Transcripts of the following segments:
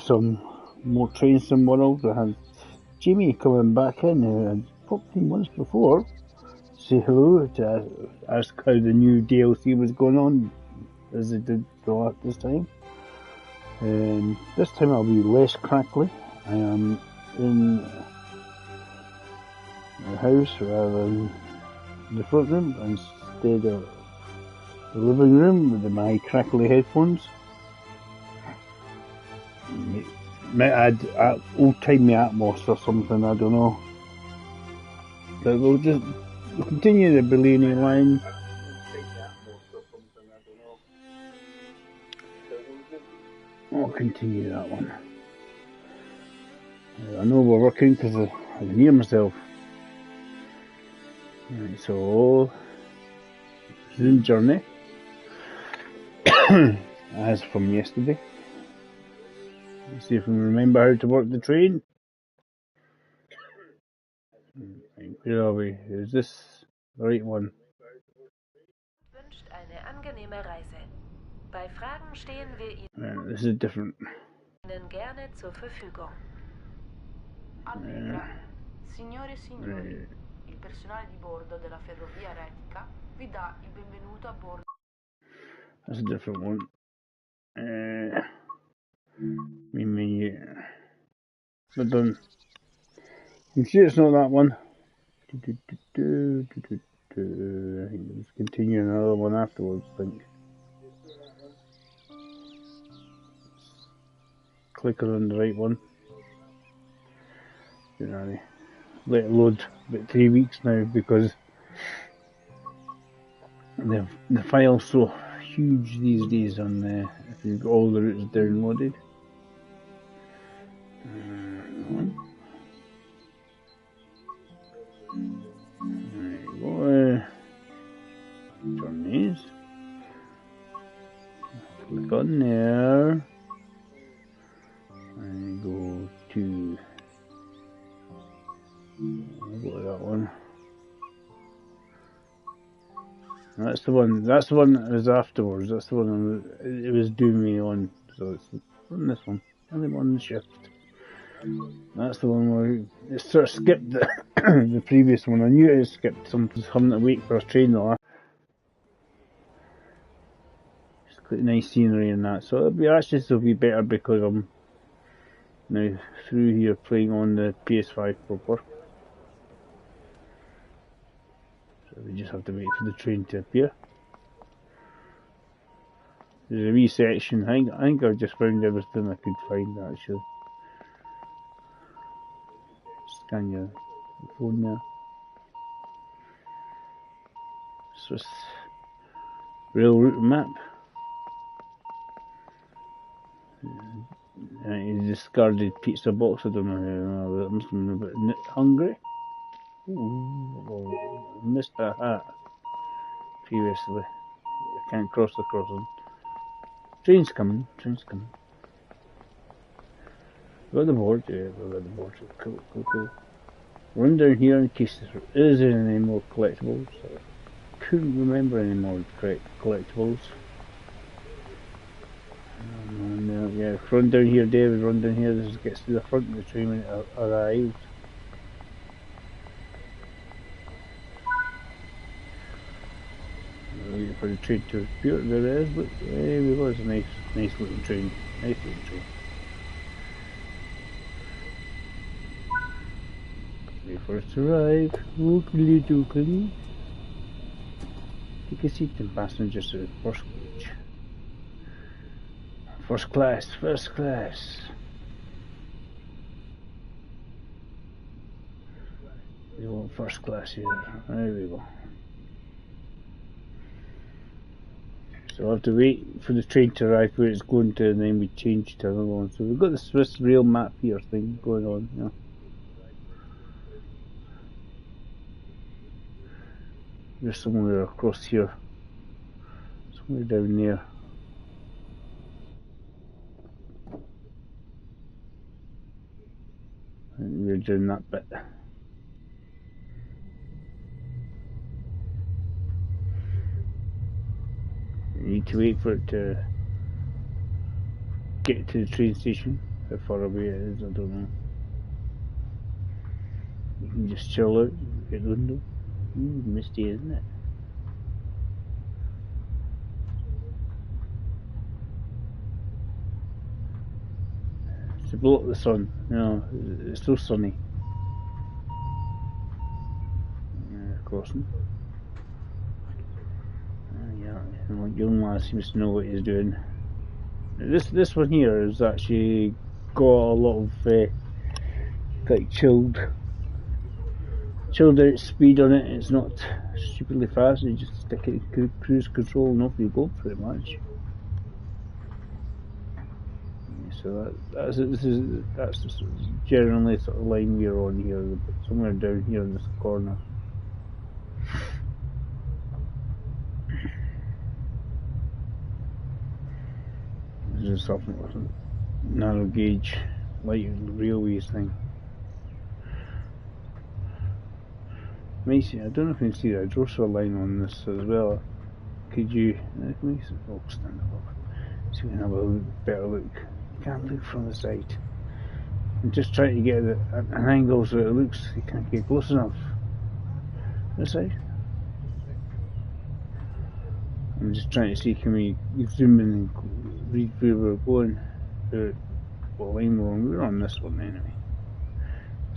some more Train Sim World. I had Jamie coming back in, who had popped in once before, to say hello, to ask how the new DLC was going on, as they did this time. This time I'll be less crackly. I am in the house rather than the front room, instead of the living room with my crackly headphones. Might add old-timey Atmos or something, I don't know. But we'll continue the Berninalinie line. I'll continue that one. I know we're working because I can hear myself. Right, so Zoom journey as from yesterday. Let's see if we remember how to work the train. Where are we? Is this the right one? Wünscht eine angenehme Reise. Bei Fragen stehen wir This is different. Ihnen gerne zur Verfügung. Allegra. Signore e signori, il personale di bordo della ferrovia retica vi dà il benvenuto a bordo. That's a different one. Main menu. Not done. I'm sure it's not that one. I think let's continue another one afterwards, I think. Click on the right one. Let it load about 3 weeks now because the file's so huge these days on if you've got all the routes downloaded. There you go. Journeys. Click on there. And go to. I'll go to that one. That's the one that was afterwards. That's the one it was doing me on. So it's on this one. Only one shift. That's the one where it sort of skipped the previous one. I knew it skipped something, having to wait for a train though. It's quite nice scenery and that. So it'll be be better because I'm now through here playing on the PS5 proper. So we just have to wait for the train to appear. There's a wee section. I think I've just found everything I could find actually. Scan your phone there. Swiss rail route map. He discarded pizza box. I don't know. I must have been a bit hungry. Ooh, missed a hat previously. I can't cross the crossing. Train's coming. Got the board, yeah, we got the board. Cool. Run down here in case there is any more collectibles. I couldn't remember any more collectibles. Yeah, run down here, David, run down here. This gets to the front of the train when it arrives. Waiting for the train to appear. There it is, look. There we go, it's a nice little train. Wait for it to arrive. Oakley. Take a seat and passengers to the first coach. First class. We want first class here. There we go. So I'll have to wait for the train to arrive where it's going to, and then we change to another one. So we've got the Swiss rail map here thing going on. Yeah. There's somewhere across here. Somewhere down there. I think we're doing that bit. We need to wait for it to get to the train station. How far away it is, I don't know. You can just chill out, get the window. Misty, isn't it? To block the sun, it's so sunny. Crossing. Yeah, young lad seems to know what he's doing. This one here has actually got a lot of like chilled out speed on it. It's not stupidly fast. You just stick it in cruise control and off you go, pretty much. So that's generally the sort of line we're on here, somewhere down here in this corner. This is something with a narrow gauge light railways thing. I don't know if you can see that Drossel line on this as well. Could you? Oh, stand up. So we can have a better look. You can't look from the side. I'm just trying to get an angle so it looks, you can't get close enough. This side. I'm just trying to see, can we zoom in and read where we're going, what line we're on. We're on this one anyway.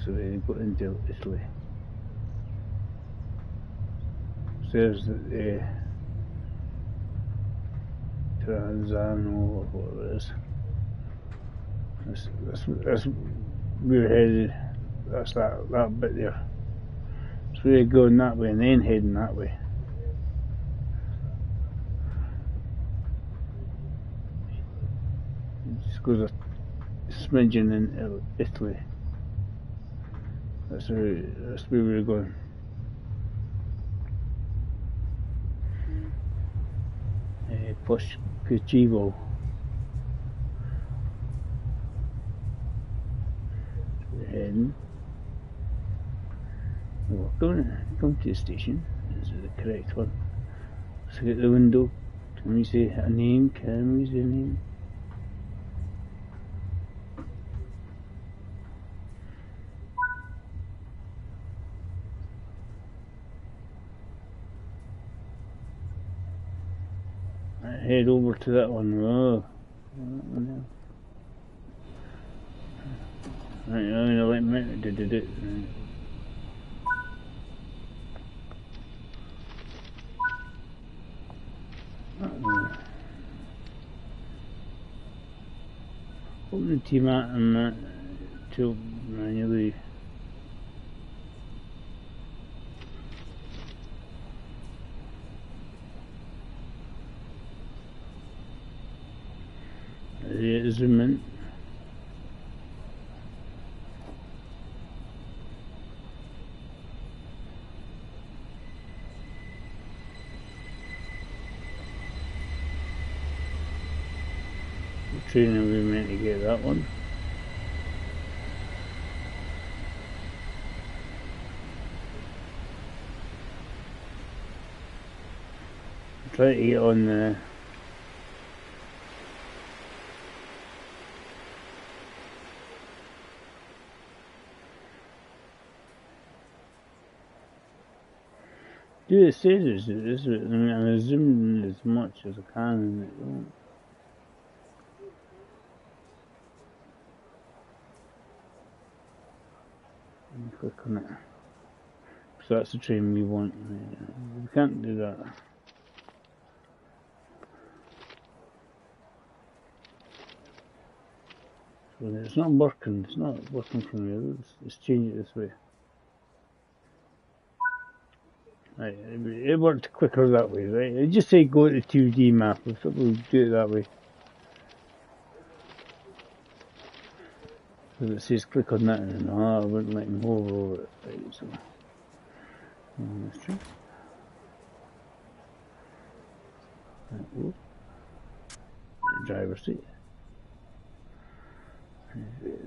So we go into Italy. So there's the Tranzano or whatever it is. That's we're headed. That's that bit there. So we're going that way and then heading that way. It just goes a smidgen in Italy. That's where we're going. Poschivo. We're heading. We're going to the station. This is the correct one. Let's get the window. Can we say a name? Can we say a name? Head over to that one. Oh, no. Right, I'm gonna let me did it. Open the T-mat and that to manually. Zoom in. The train we meant to get that one. Try to get on the do the stages. I'm zooming as much as I can and it won't. And click on it. So that's the train we want. We can't do that. So it's not working. It's not working for me. Let's change it this way. Right, it worked quicker that way, right? I just say go to 2D map, we'll do it that way. So it says click on that and I wouldn't let him hover over it. Right, so that's true. Right, driver's seat.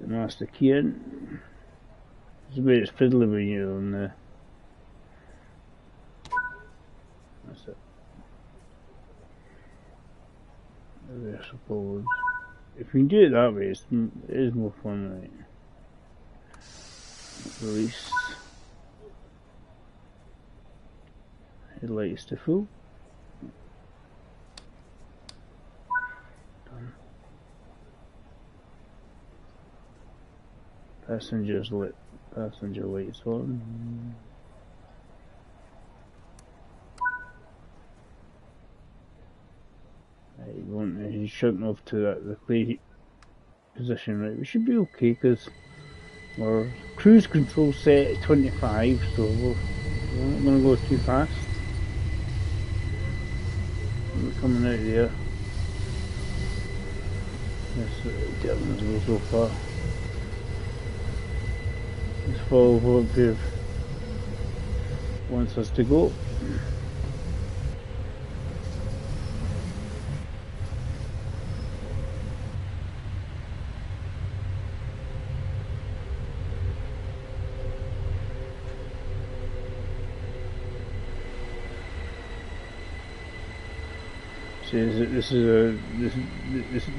The master key in. This is where it's fiddly when you're on the. That's it. I suppose. if you do it that way, it is more fun, right? Release. Headlights to full. Done. Passengers lit. Passenger lights on. He's shutting off to the play position, right? We should be okay because our cruise control set at 25, so we're not going to go too fast. We're coming out there. Yes, telling us to go so far. Let's follow what Viv wants us to go. Says that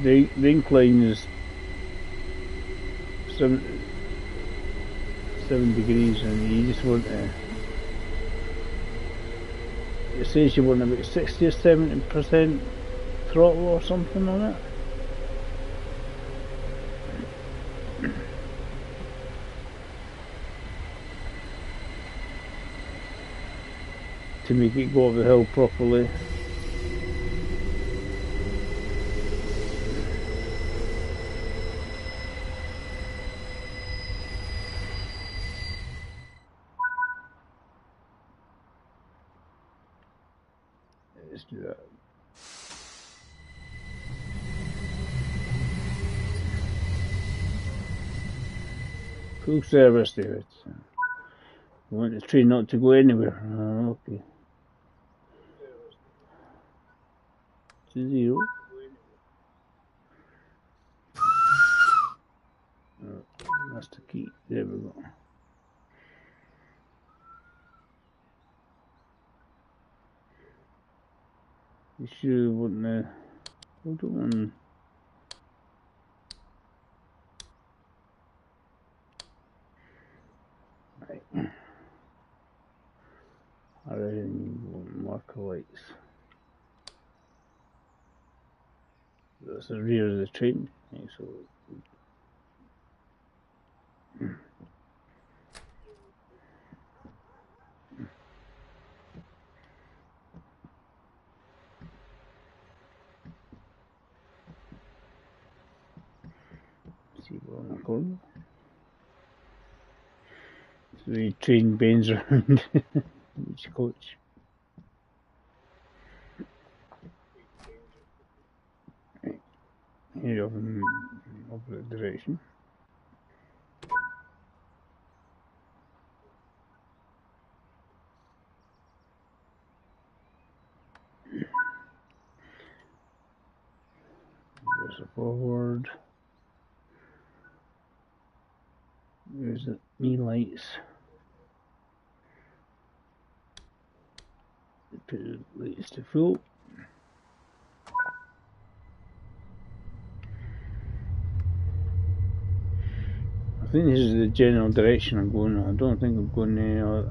the incline is 7 degrees, and you just want to. It says you want about 60 or 70% throttle or something on it. To make it go up the hill properly. Let's do that. Full service, David. You want the train not to go anywhere. Okay. To 0. That's the key. There we go. You should want to hold on. Right. Alright, marker lights. That's the rear of the train. Okay, so see what on the corner. So the train bends around each coach. Right. Here off in the opposite direction. There's a forward. There's the knee lights. Put the lights to full. I think this is the general direction I'm going. I don't think I'm going there. I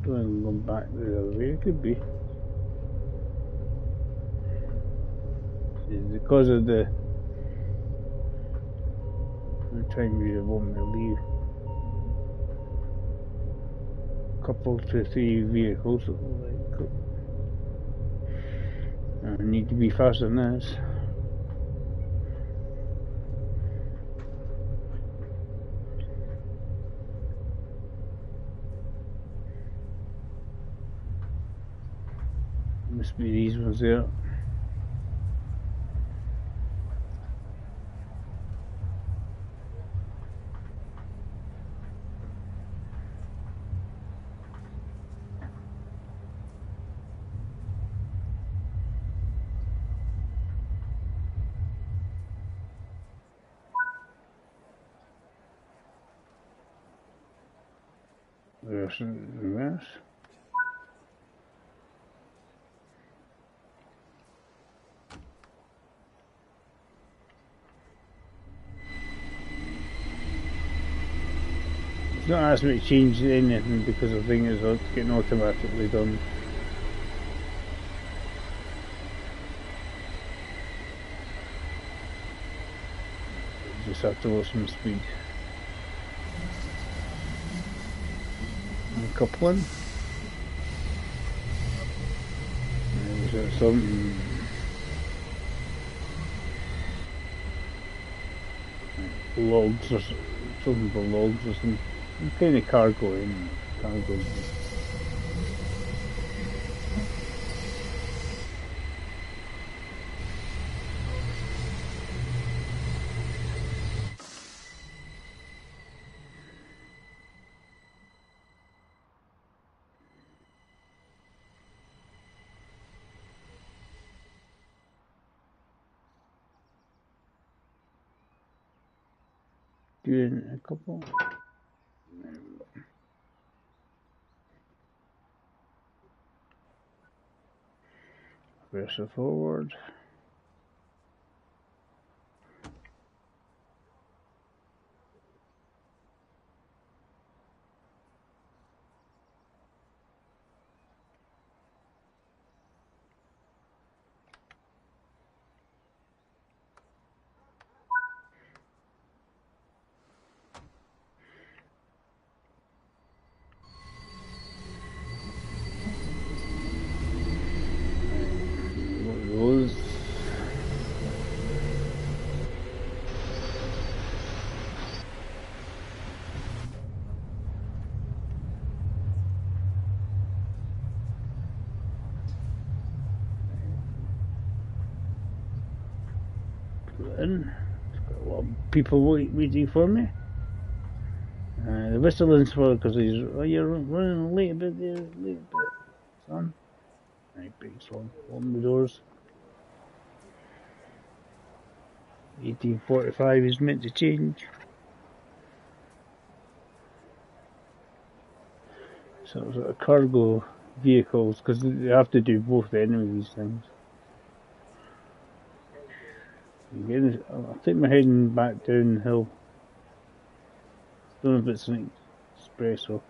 don't think I'm going back the other way. It could be. Because of the time we want me to leave. Couple to 3 vehicles. I need to be faster than this. Must be these ones there. There's reverse. It's not asking me to change anything because I think it's getting automatically done. Just have to watch some speed. And coupling. Is that something? Logs or something for logs or some kind of cargo in cargo. Doing a couple. Press it forward. In. There's got a lot of people waiting for me. The whistling for because he's you're running late a bit there, late a bit, son. Right, big son. Open the doors. 1845 is meant to change. So it's a cargo vehicles because they have to do both ends of these things. Again, I'll take my heading back down the hill. Don't know if it's an espresso.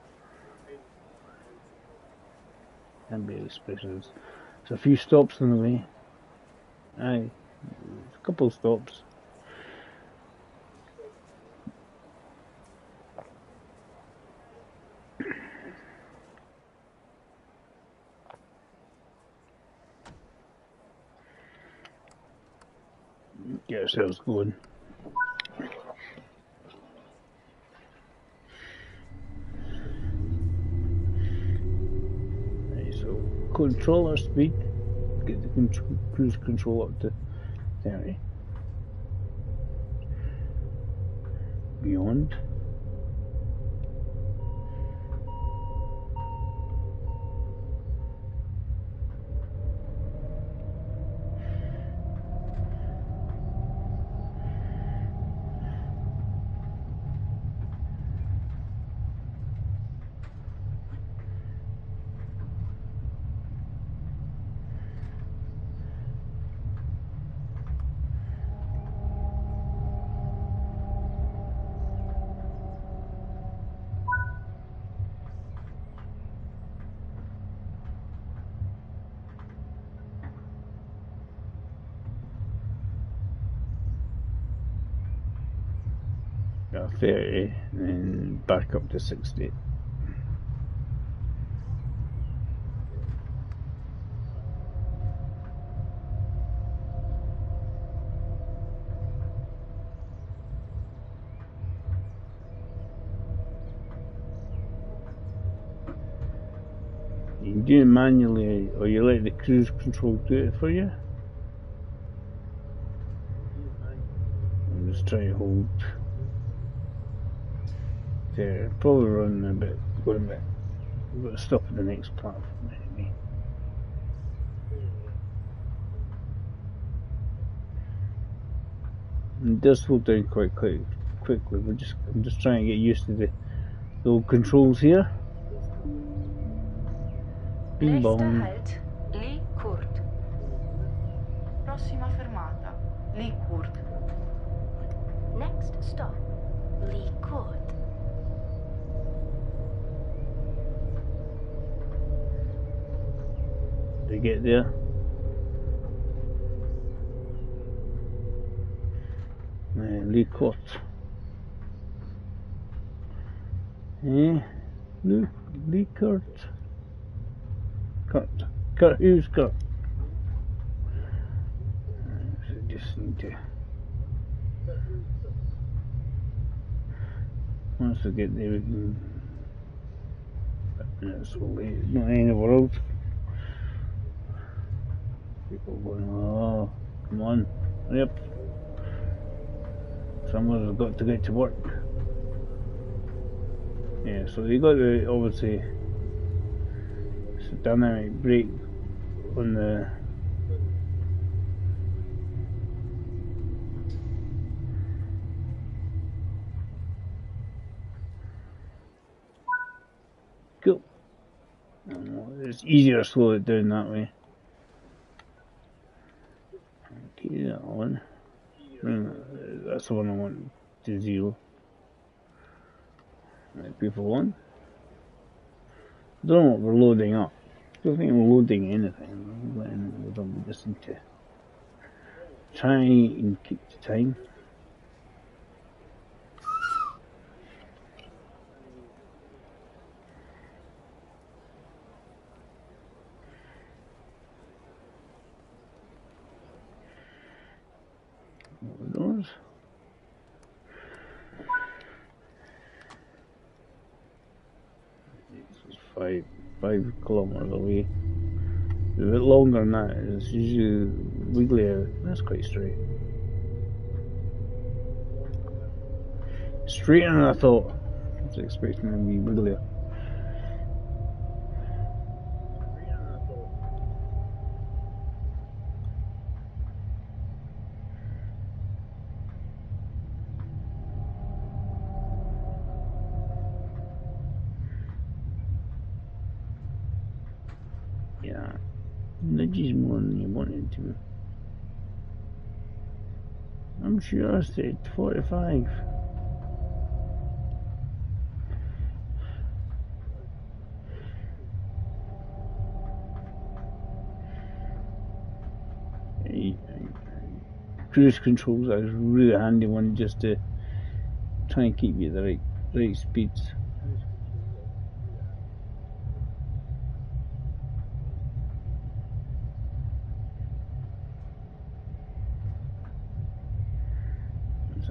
Can't be espresso. There's a few stops on the way. Aye, a couple of stops. Get ourselves going. Right, so controller speed. Get the cruise control up to 30. Beyond. Got 30 and then back up to 60. You can do it manually or you let the cruise control do it for you. I'm just trying to hold there, probably running a bit, going a bit. We've got to stop at the next platform anyway. And it does slow down quite quickly. I'm just trying to get used to the old controls here. Bing bong. Halt, Lee Court. Prossima fermata, Lee Court. Next stop, Lee Court. get there. Lee Court. Lee Kurt. Kurt, who's Kurt? So just need to. Once we get there, we can. That's what we. Not in the world. People going, oh, come on, hurry up. Someone's got to get to work. Yeah, so you got to obviously it's a dynamic brake on the cool. It's easier to slow it down that way. Okay, that one. That's the one I want to 0. Right, people one. I don't know what we're loading up. I don't think we're loading anything. We don't just need to try and keep the time. Those. This is 5 kilometers away. A bit longer than that. It's usually wiggly out. That's quite straight. Straighter than I thought. I was expecting it to be wigglier. Yeah, nudges more than you wanted to. I'm sure I said 45. Cruise control's a really handy one just to try and keep you at the right speeds.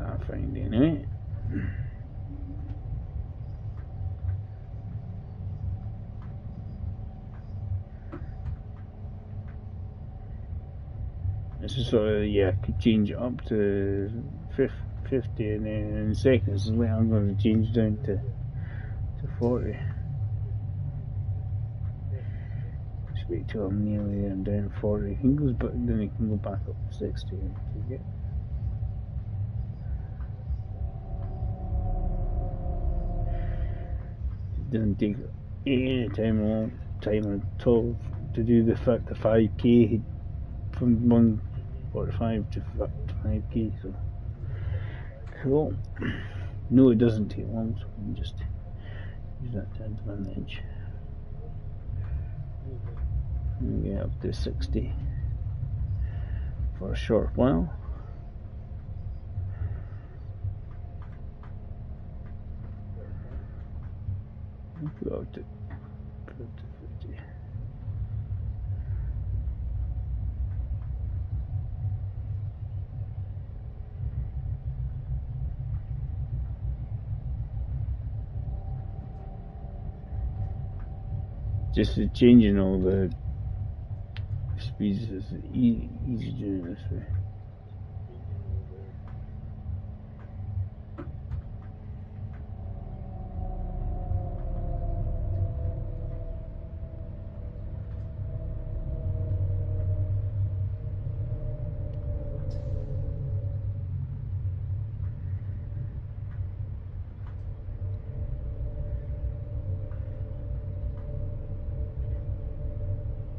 I find anyway. This is sort of, yeah, I could change it up to 50 and then in seconds later I'm going to change down to 40. Just wait till I'm nearly there and down 40. He goes back, then he can go back up to 60 and get. Doesn't take any time at all to do the 5k from 145 to 5k, so cool. No, it doesn't take long, so we can just use that to advantage. And get up to 60 for a short while. Go up to 50. Just changing all the speeds is easy doing this way.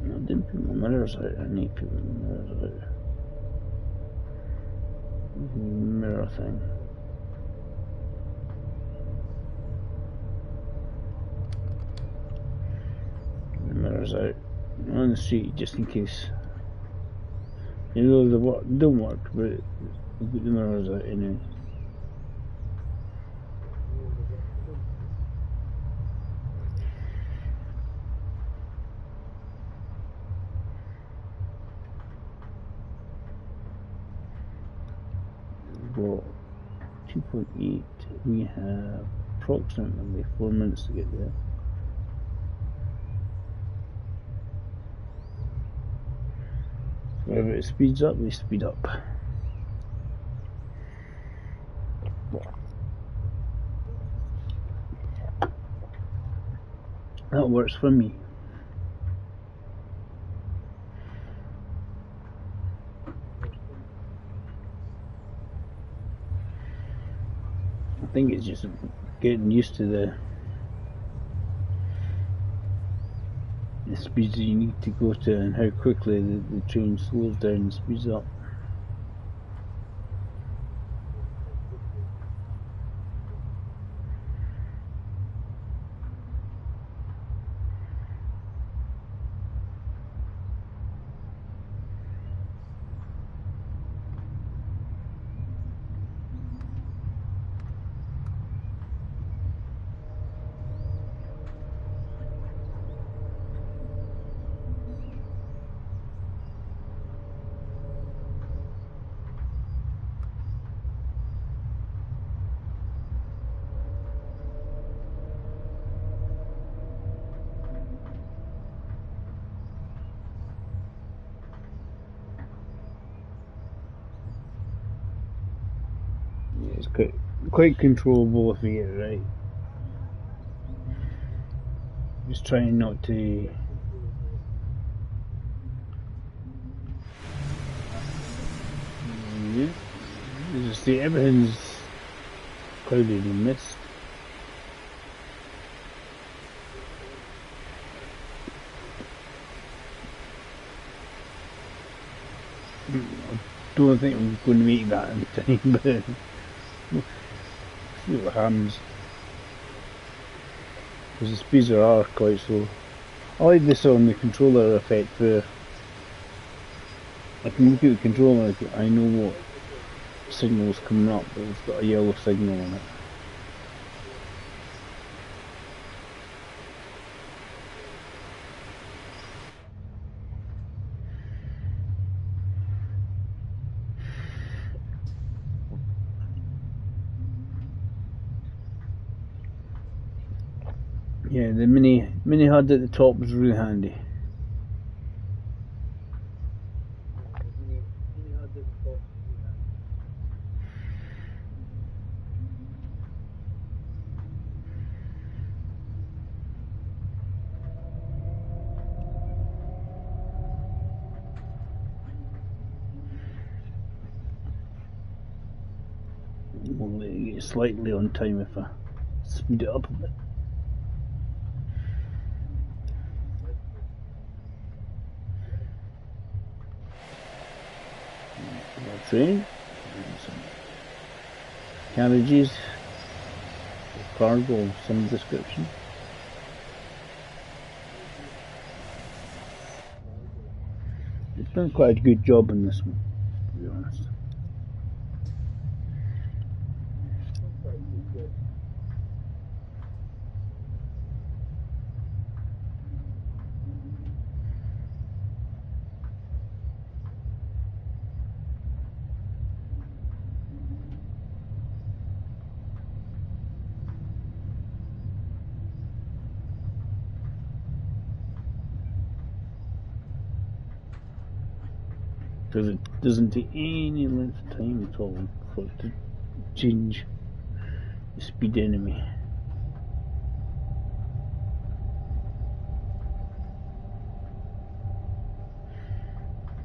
I didn't put my mirrors out. I need to put my mirrors out. Mirror thing. The mirrors out. on the street just in case. You know they don't work, but the mirrors out anyway. Well, 2.8. We have approximately 4 minutes to get there. Whenever it speeds up, we speed up. That works for me. I think it's just getting used to the speeds that you need to go to and how quickly the train slows down and speeds up. It's quite controllable if we get it right. Just trying not to just see everything's clouded in mist. I don't think I'm going to make that in time, but see what happens. Because the speeds are quite slow. I like this on the controller effect where I can look at the controller, I know what signal's coming up, but it's got a yellow signal on it. Yeah, the mini HUD at the top was really handy. We'll get slightly on time if I speed it up a bit. Train, some carriages, cargo of some description. It's done quite a good job on this one, to be honest. Because it doesn't take any length of time at all for it to change the speed enemy.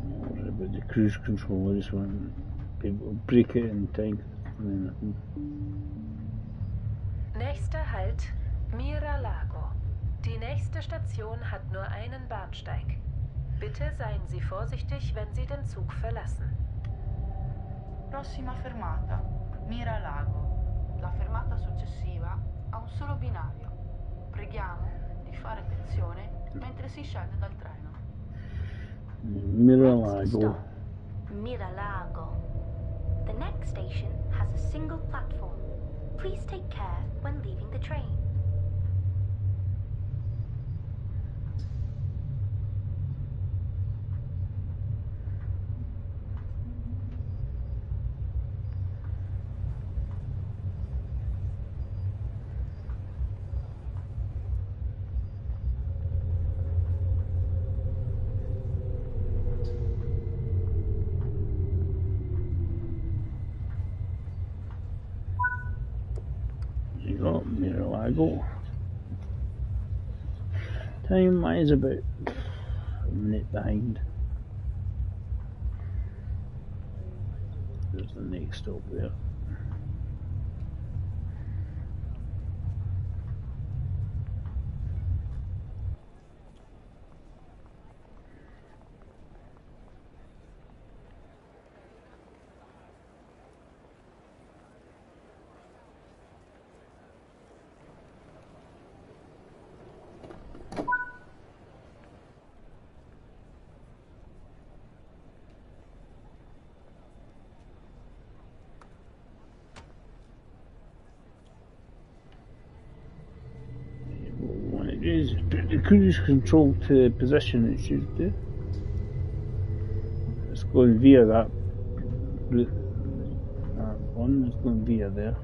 What about the cruise control? I just want to be able to break it in time. Nächster Halt, Mira-Lago. Die nächste Station hat nur einen Bahnsteig. Bitte seien Sie vorsichtig, wenn Sie den Zug verlassen. Prossima fermata, Mira-Lago. La fermata successiva ha un solo binario. Preghiamo di fare attenzione mentre si scende dal treno. Miralago. Stop, Miralago. The next station has a single platform. Please take care when leaving the train. Miralago. Time is about a minute behind. There's the next stop there. Is the cruise control to position it should do. It's going via that one, it's going via there.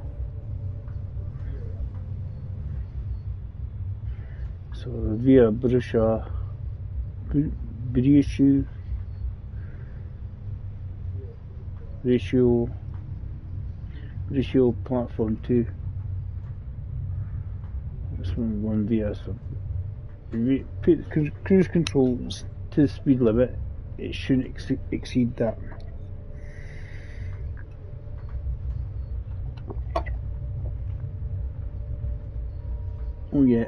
So via Brusha ratio platform 2. This one via, so put cruise controls to the speed limit, it shouldn't exceed that. Oh yeah,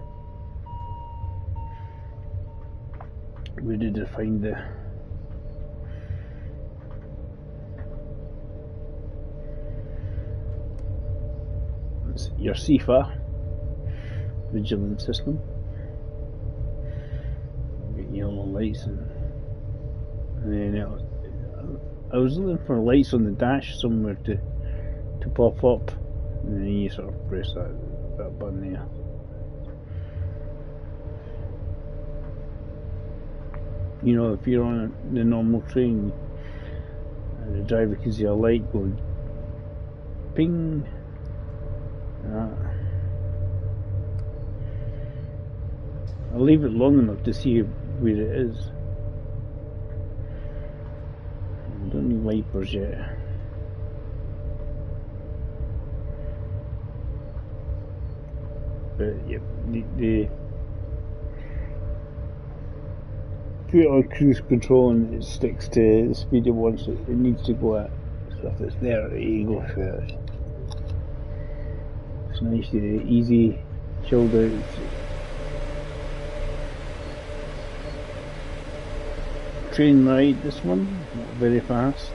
we did find the your CFA vigilant system. Get yellow lights, and then I was looking for lights on the dash somewhere to pop up, and then you sort of press that button there. You know, if you're on the normal train and the driver can see a light going ping, I'll leave it long enough to see where it is. I don't need wipers yet. But yep, the put it on cruise control and it sticks to the speed it wants it needs to go at. So if it's there, you go first. It's nice, easy, chilled out. Train ride, this one, not very fast.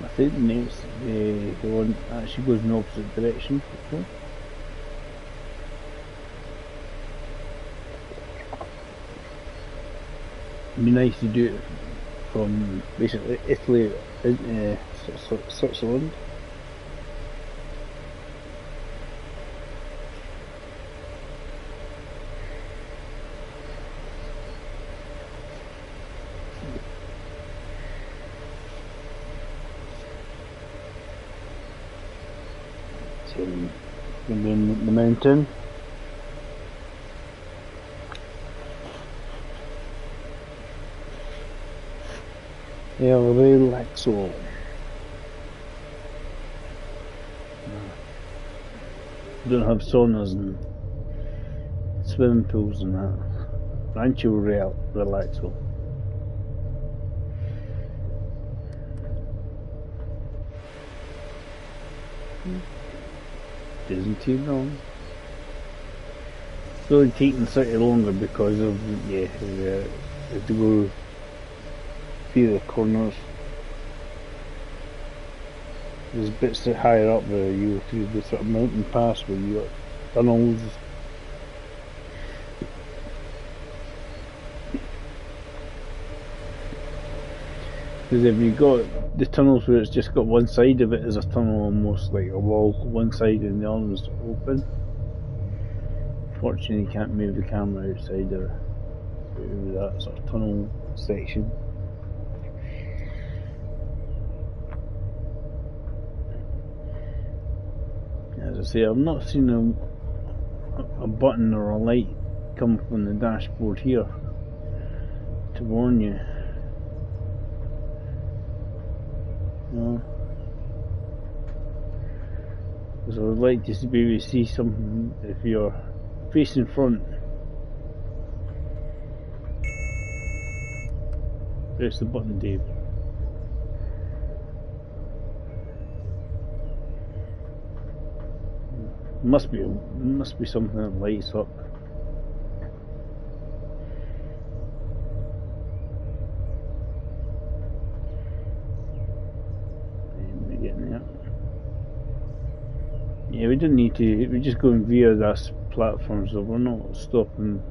I think next the one actually goes in the opposite direction. Okay. It'd be nice to do it from basically Italy into Switzerland. And then the mountain. Yeah, relaxo. Don't have saunas and swimming pools and that. Rancho relaxo. Isn't too long. It's only taking slightly longer because of have to go through the corners. There's bits that higher up where you go through the sort of mountain pass where you got tunnels. Because if you got the tunnels where it's just got one side of it as a tunnel, almost like a wall, one side and the other is open. Fortunately, you can't move the camera outside of that sort of tunnel section. As I say, I've not seen a button or a light come from the dashboard here to warn you. No. Because I would like to be able to see something if you're facing front. Press the button, Dave. Must be something that lights up. We're getting there. Yeah, we don't need to. We're just going via this platform, so we're not stopping.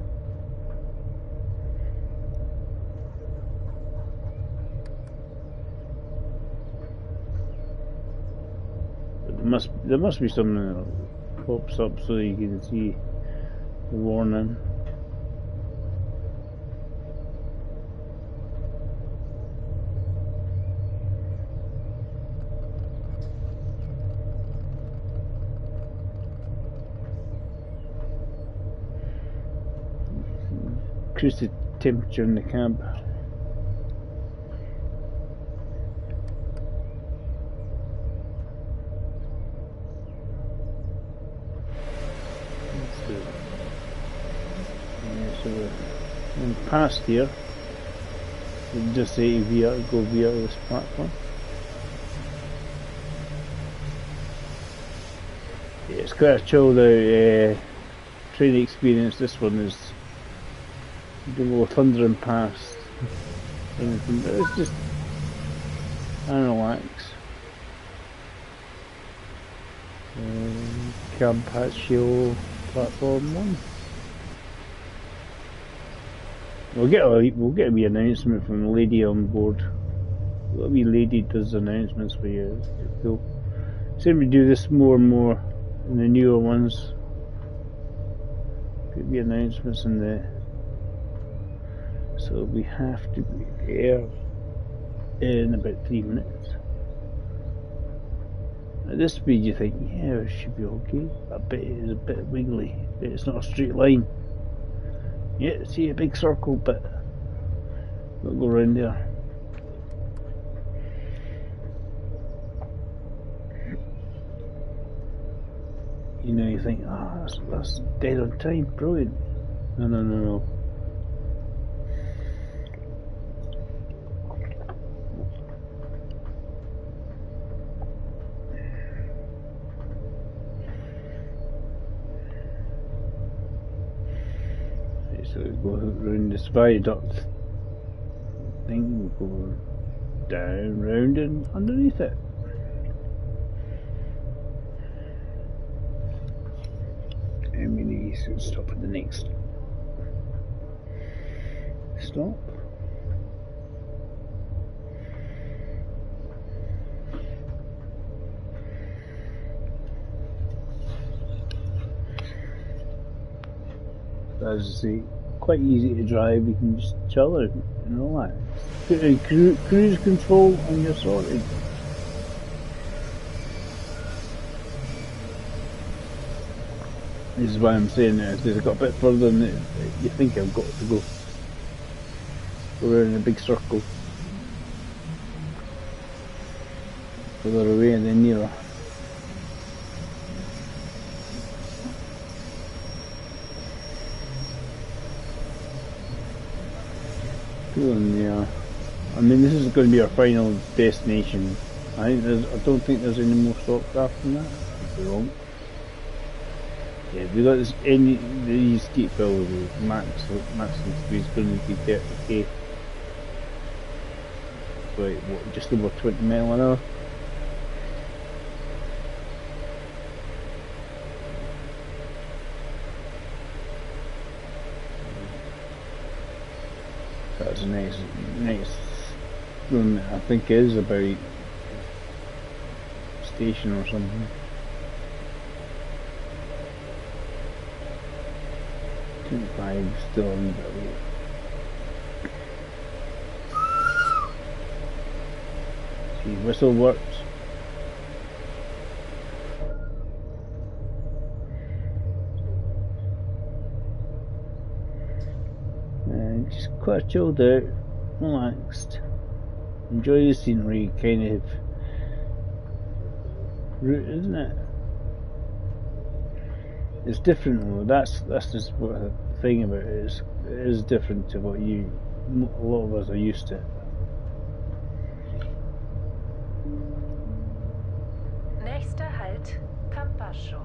But there must be something that pops up so you can see the warning. Increase the temperature in the cab. So we're past here. We can just say go via this platform. Yeah, it's quite a chilled out training experience. This one is go thundering past anything, but it's just relax. Campaccio platform 1. We'll get a wee announcement from the lady on board. A wee lady does announcements for you. It's cool. Seem to do this more and more in the newer ones. Get wee announcements in there. So we have to be there in about 3 minutes. At this speed you think, yeah, it should be okay. I bet it is a bit wiggly, but it's not a straight line. Yeah, see a big circle, but we'll go around there. You know, you think, oh, that's dead on time, brilliant. No. So we go around this viaduct thing, we go down, round and underneath it. And we need to stop at the next stop. As I say, quite easy to drive. You can just chill out and relax. Put in cruise control and you're sorted. This is why I'm saying that, because I got a bit further than you think I've got to go. Go around in a big circle. Further away and then nearer. Yeah, I mean this is going to be our final destination. I don't think there's any more stops after that. wrong. Yeah, because any these skate builds maximum speed is going to be 30k. Right, what, just over 20 mile an hour? That's the next one. I think is about station or something. 25 still on the belly. See, whistle works. And just quite chilled out, relaxed. Enjoy the scenery, kind of route, isn't it? It's different though. That's just what the thing about it is. It is different to what a lot of us are used to. Nächster Halt, Campascio.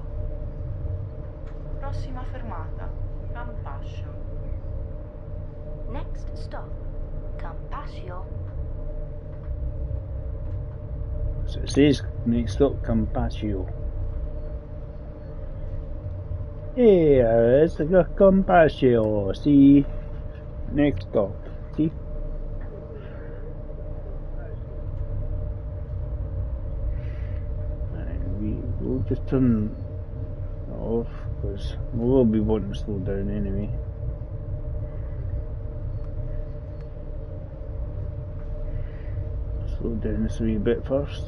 Prossima fermata, Campascio. Next stop, Campascio. So it says next stop, Campascio. Yeah, it's a Campascio. See, next stop. See. And we'll just turn it off because we will be wanting to slow down anyway. Slow down this wee bit first.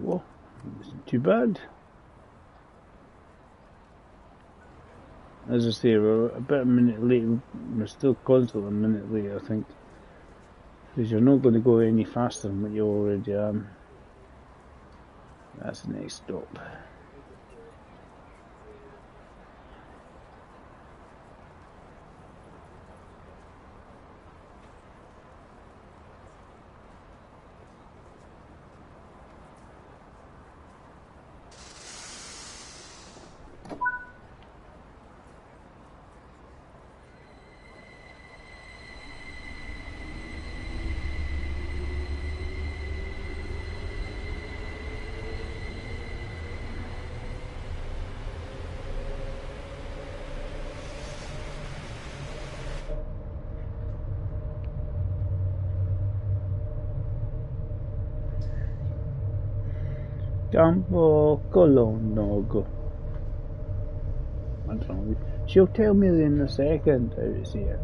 Well, isn't too bad. As I say, we're about a minute late. We're still constantly a minute late, I think, because you're not going to go any faster than what you already are. That's the next stop. Campo Colonnogo. I don't know. She'll tell me in a second how to say it.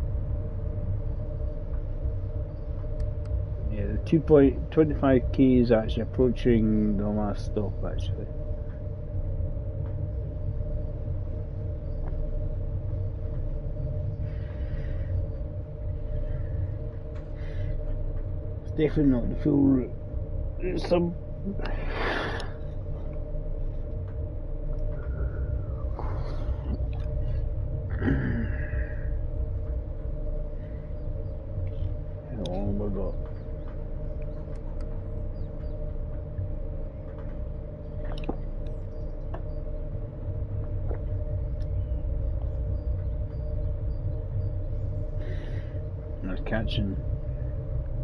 Yeah, the 2.25k is actually approaching the last stop actually. It's definitely not the full route. There's some catching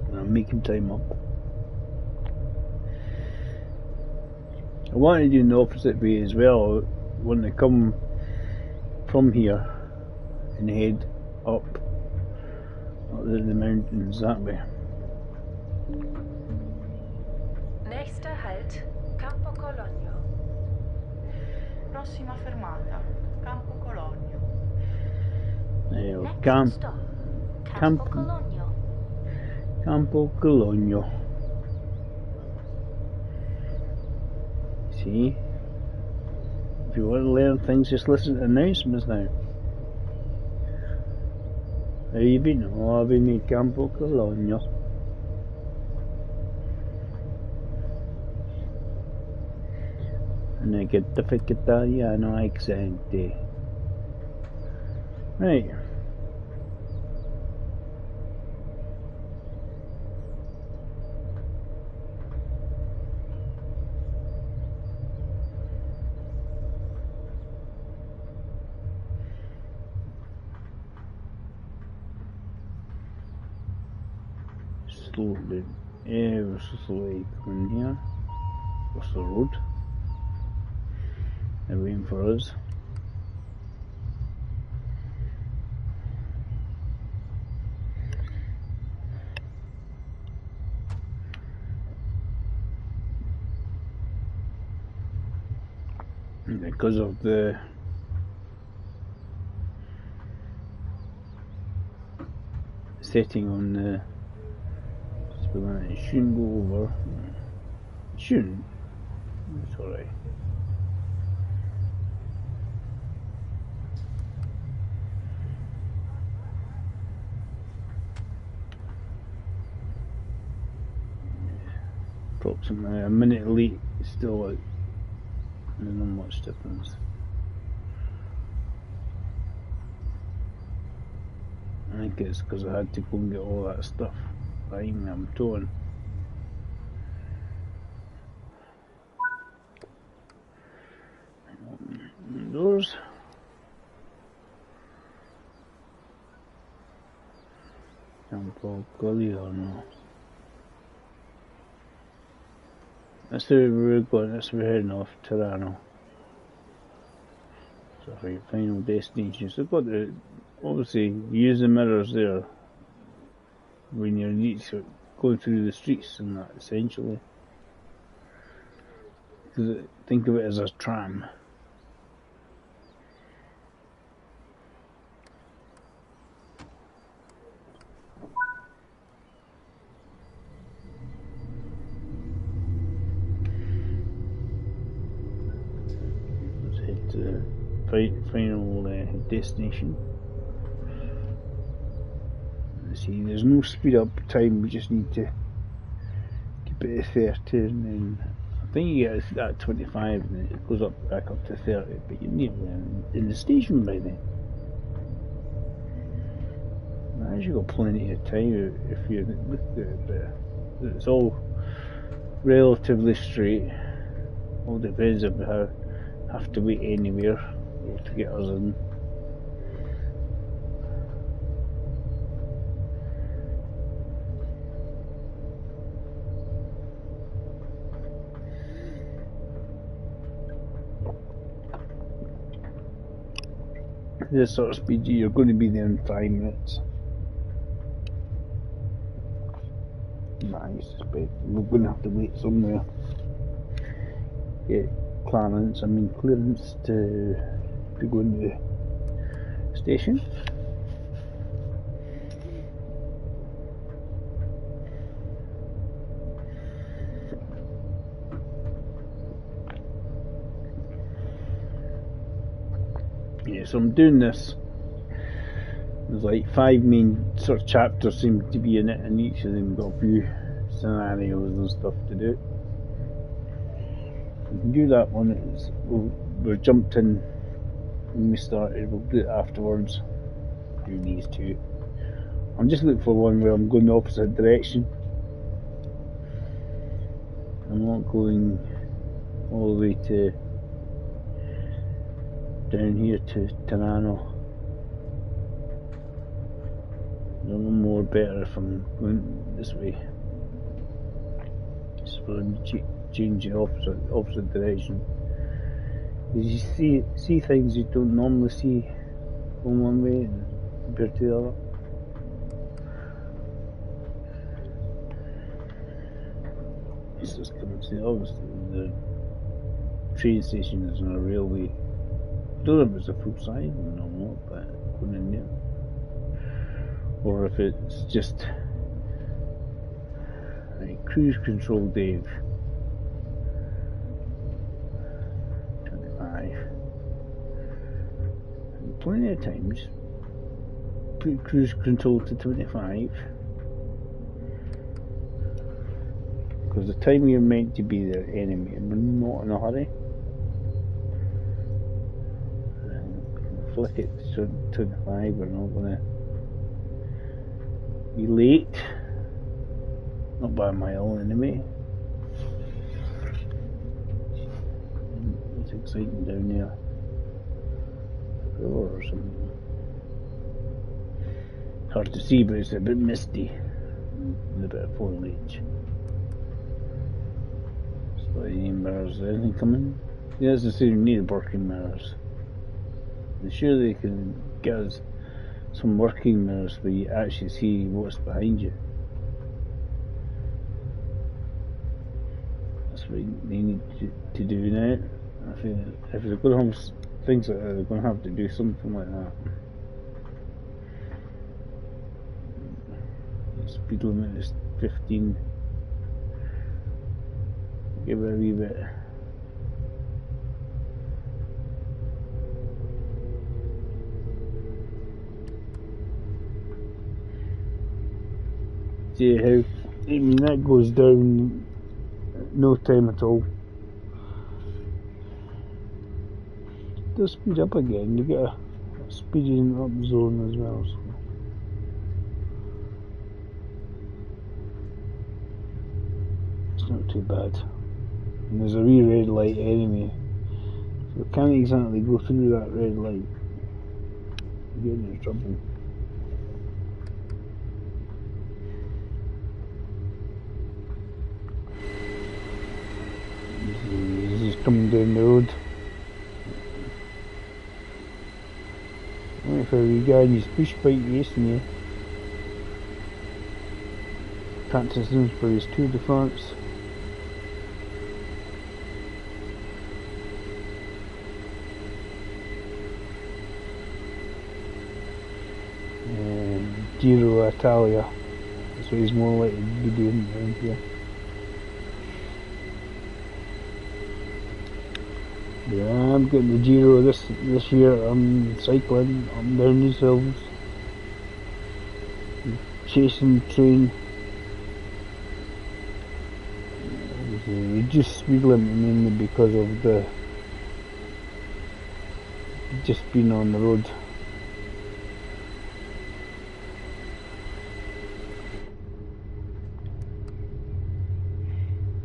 and I'm making time up. I want to do in the opposite way as well. I want to come from here and head up the mountains that way. Nächster Halt, Campo Colonno. Prossima fermata, Campo Colonno. There we Next go. stop, Campo Colonno. Campo Colonno. See? If you want to learn things, just listen to announcements now. How you been? Oh, I've been in Campo Cologno. And I get the Italiano accente. Right. Slowly, ever so slowly coming here. Across the road. They're waiting for us. And because of the setting on the speed, it shouldn't go over. It shouldn't. It's alright. Approximately a minute late, still out. There's not much difference. I think it's because I had to go and get all that stuff. I'm towing. Open doors. Campo Cologno. That's where we're going, that's where we're heading off, Tirano. So for your final destination. So got to obviously use the mirrors there when you're going through the streets and that, essentially. Because think of it as a tram. Final destination. See, there's no speed up time, we just need to keep it at 30, and then I think you get it at 25 and then it goes up back up to 30, but you're nearly in the station by then. Now, you've got plenty of time if you look at it, but it's all relatively straight. All depends on how have to wait anywhere to get us in. This sort of speed, you're going to be there in 5 minutes. I suspect we're going to have to wait somewhere. Get clearance to go into the station. Yeah, so I'm doing this. There's like 5 main sort of chapters seem to be in it, and each of them got a few scenarios and stuff to do. We can do that one. We're jumped in when we started. We'll do it afterwards. Do these two. I'm just looking for one where I'm going the opposite direction. I'm not going all the way to down here to Tirano. A little more better if I'm going this way. Just for change the opposite direction. You see things you don't normally see from one way compared to the other. It's just coming to obviously the train station is on a railway. I don't know if it's a full size or not, but going in there. Or if it's just like cruise control, Dave. 25. And plenty of times. put cruise control to 25. Because the time you're meant to be there, enemy, and we're not in a hurry. Flick it to 25, we're not gonna be late. Not by a mile anyway. It's exciting down there. River or something. Hard to see, but it's a bit misty. With a bit of foliage. Sliding mirrors, anything coming? Yeah, as I say, we need working mirrors. I'm sure they can get us some working mirrors where you actually see what's behind you. That's what they need to do now. I think if they're going to have things like that, they're going to have to do something like that. The speed limit is 15. Give it a wee bit. See how, I mean, that goes down no time at all. Does speed up again, you get a speeding up zone as well. So. It's not too bad. And there's a wee red light anyway, so we can't exactly go through that red light. You get into trouble. He's coming down the road. Wait for a wee guy in his push bike racing you. Practicing for his Tour de France. Giro Italia. That's what he's more likely to be doing around here. Yeah, I'm getting the Giro this year. I'm cycling, I'm down these hills, chasing the train. Reduced speed limit mainly because of the just being on the road.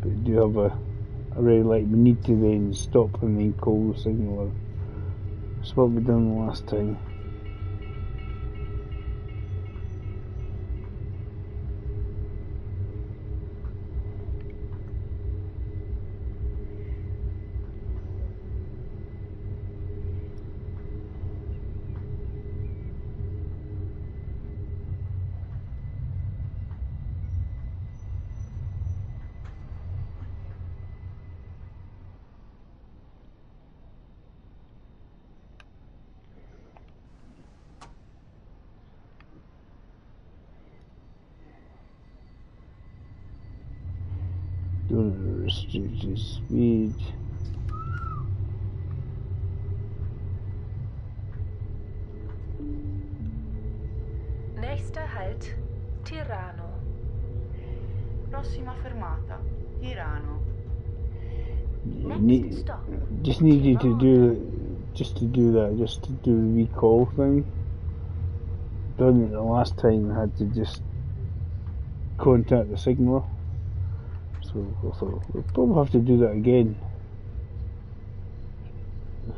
But we do have a red light, we need to then stop and then call the signaller. That's what we done last time. Don't restrict the speed. Nächster Halt, Tirano. Prossima fermata, Tirano. Next stop. Just need you to do, just to do the recall thing. Done it the last time, I had to just contact the signaller. So I thought we'll probably have to do that again.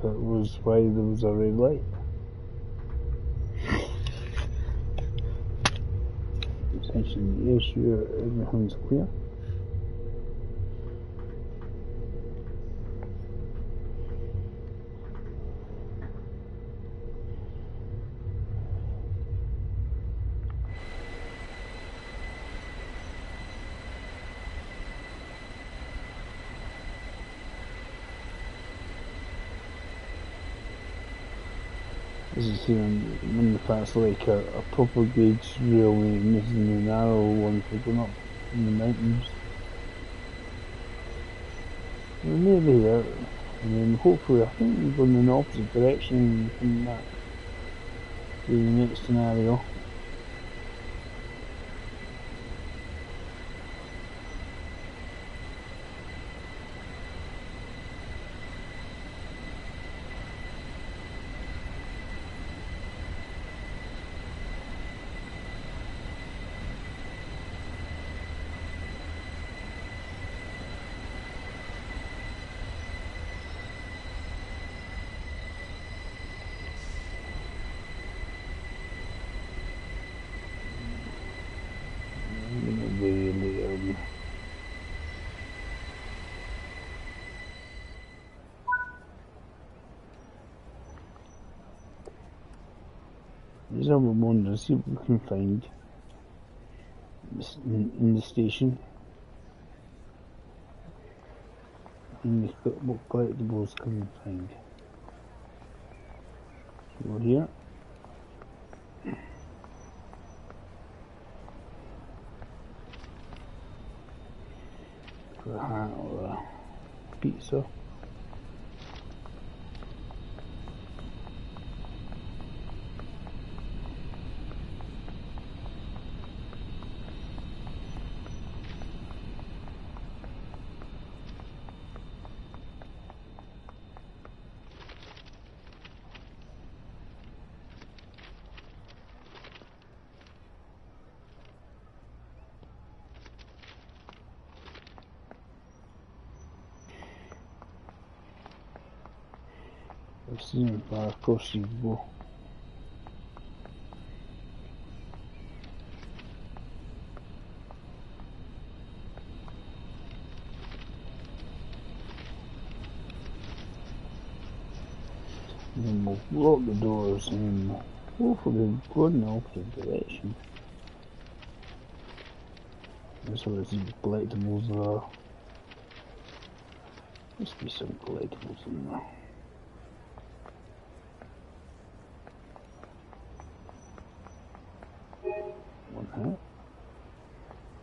That was why there was a red light. Essentially, sure everything's clear. As you see on the path's like a proper gauge railway, missing the narrow one for going up in the mountains. We're nearly there, and then hopefully I think we're going in the opposite direction from that. the next scenario. There's other one to see what we can find in the station. And what collectibles can we find? So we're here. For a hat or a pizza. I've seen it, but of course you go. Then we'll lock the doors and hopefully go in the opposite direction. That's where the collectibles are. Must be some collectibles in there. One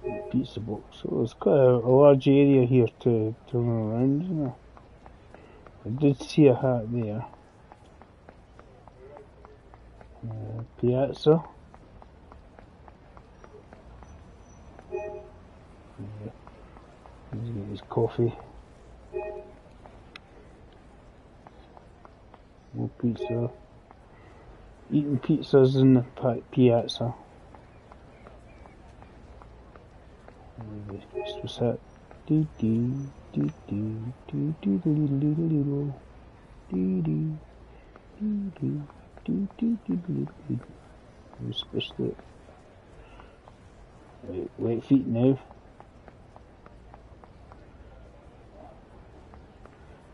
hat. Pizza box. So there's quite a large area here to run around, isn't there? I did see a hat there. Piazza. He's got his coffee. More pizza. Eating pizzas in the piazza. This was that. Do do do do do do do do do do do do do do do do do. We switched it. Wait feet now.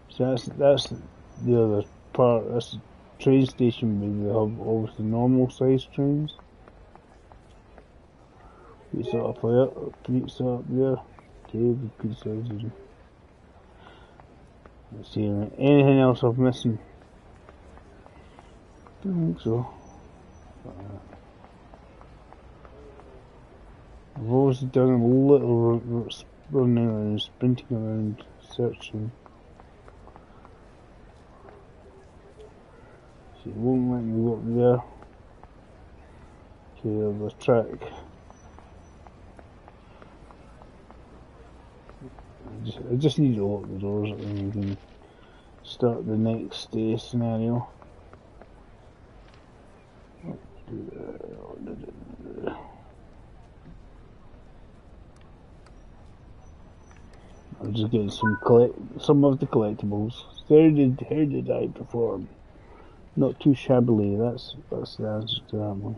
So that's the other part. That's the train station where they have all the normal sized trains. Pizza up there, pizza up there, table pizzas and let's see anything else I'm missing. Don't think so. I've always done a little running around, sprinting around, searching. See, it won't let me go up there to the track. I just need to lock the doors and we can start the next scenario. I'm just getting some of the collectibles. How did I perform? Not too shabbily. That's the answer to that one.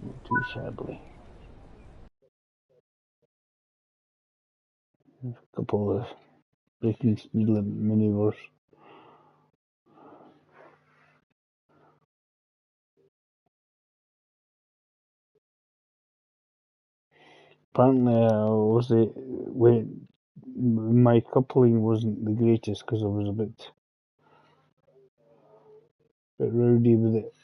Not too shabbily. A couple of breaking speed limit maneuvers. Apparently, my coupling wasn't the greatest because I was a bit rowdy with it.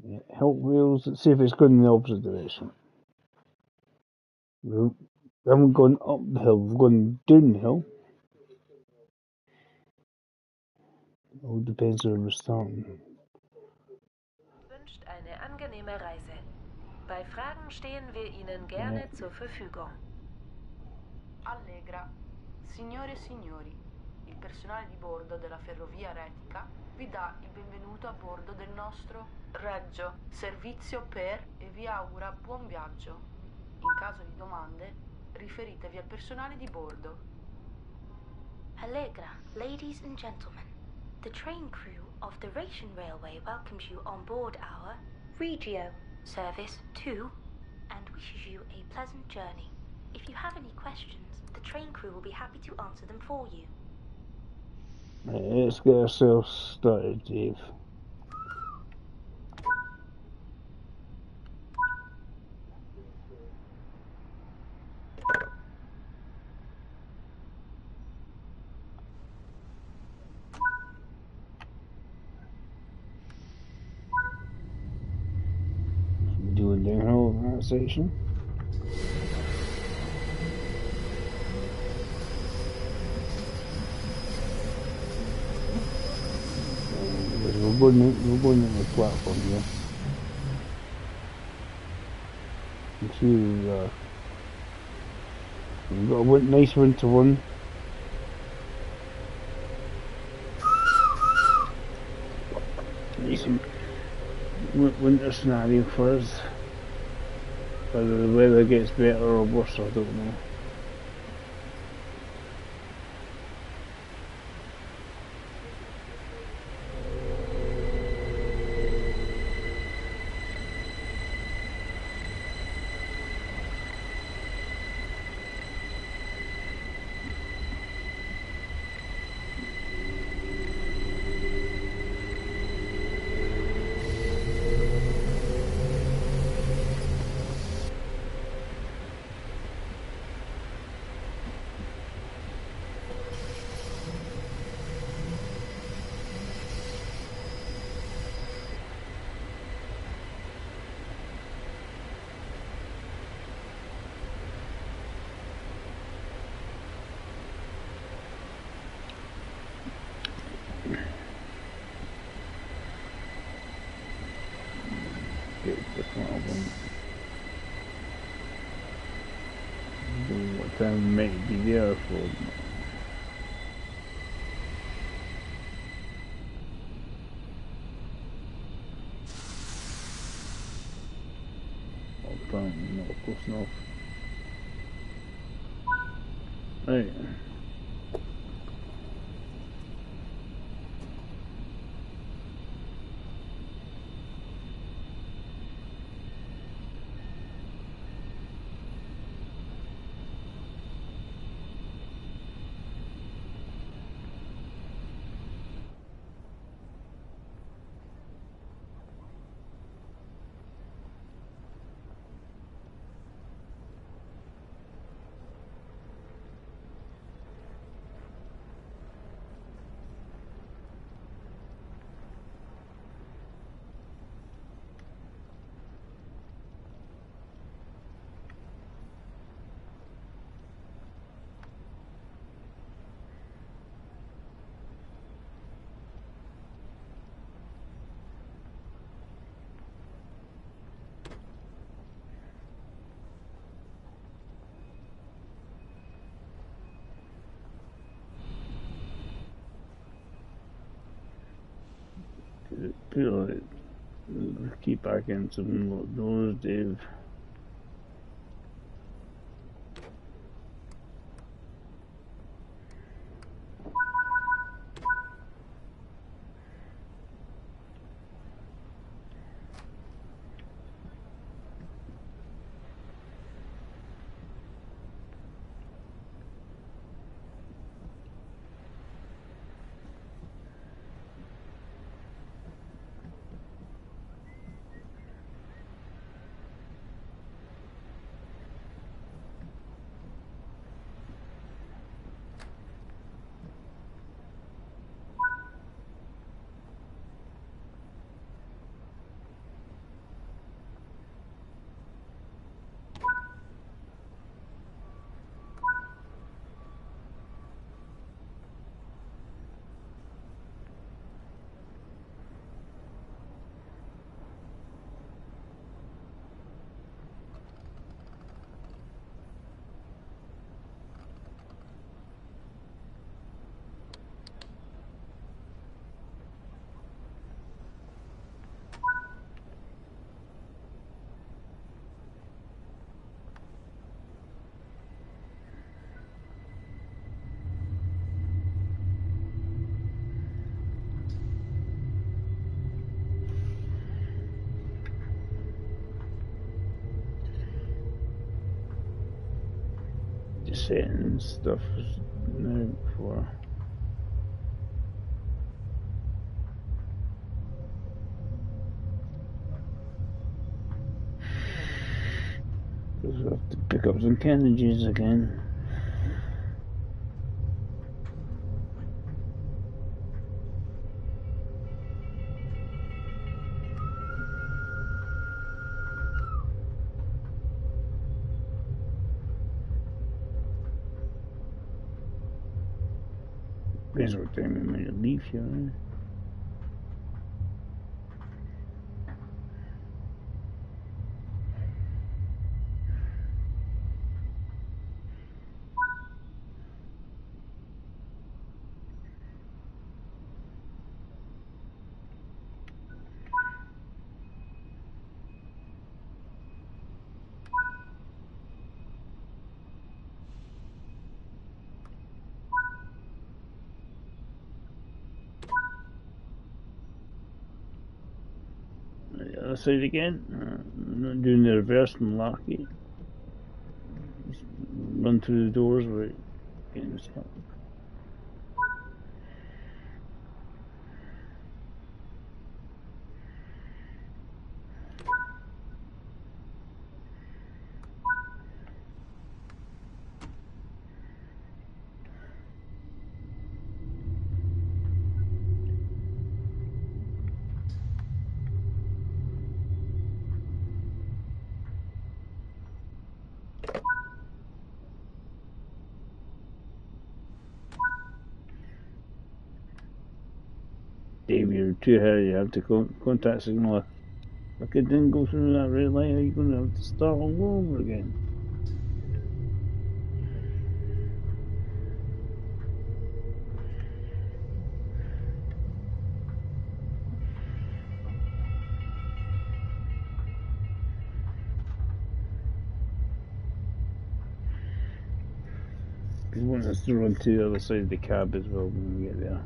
Yeah, help wheels. Let's see if it's going in the opposite direction. We haven't gone up the hill. We've gone down the hill. All depends where we're starting. Wünscht eine angenehme Reise. Bei Fragen stehen wir Ihnen gerne zur Verfügung. Allegra. Signore e signori, il personale di bordo della ferrovia retica vi dà il benvenuto a bordo del nostro Regio Servizio per e vi augura buon viaggio. In caso di domande, riferitevi al personale di bordo. Allegra, ladies and gentlemen, the train crew of the Rhaetian Railway welcomes you on board our Regio Service 2 and wishes you a pleasant journey. If you have any questions, the train crew will be happy to answer them for you. Right, let's get ourselves started, Dave. Doing downhill in that section. We're going in the platform here. You see, we've got a nice winter one. Nice winter scenario for us. Whether the weather gets better or worse, I don't know. What time might be there for? Apparently not close enough. Right. Keep back in some of those, Dave. setting stuff now before. Because I have to pick up some Kennedys again. Depends what time we might leave here, eh? The other side again. I'm not doing the reverse and lucky. Just run through the doors without getting stuck. Dave, you're too hairy. You have to contact signal. If it didn't go through that red light, are you going to have to start all over again? Because he wants us to run to the other side of the cab as well when we get there.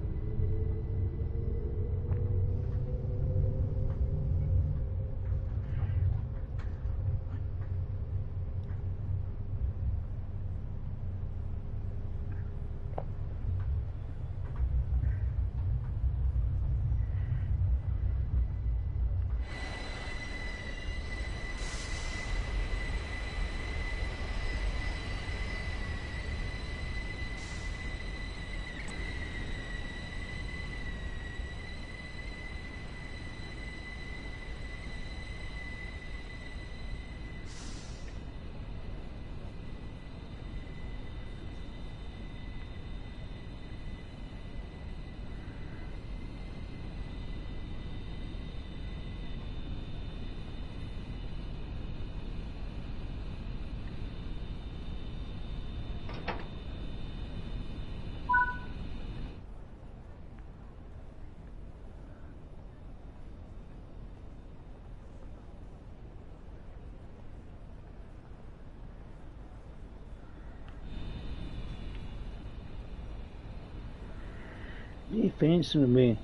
You fencing with me?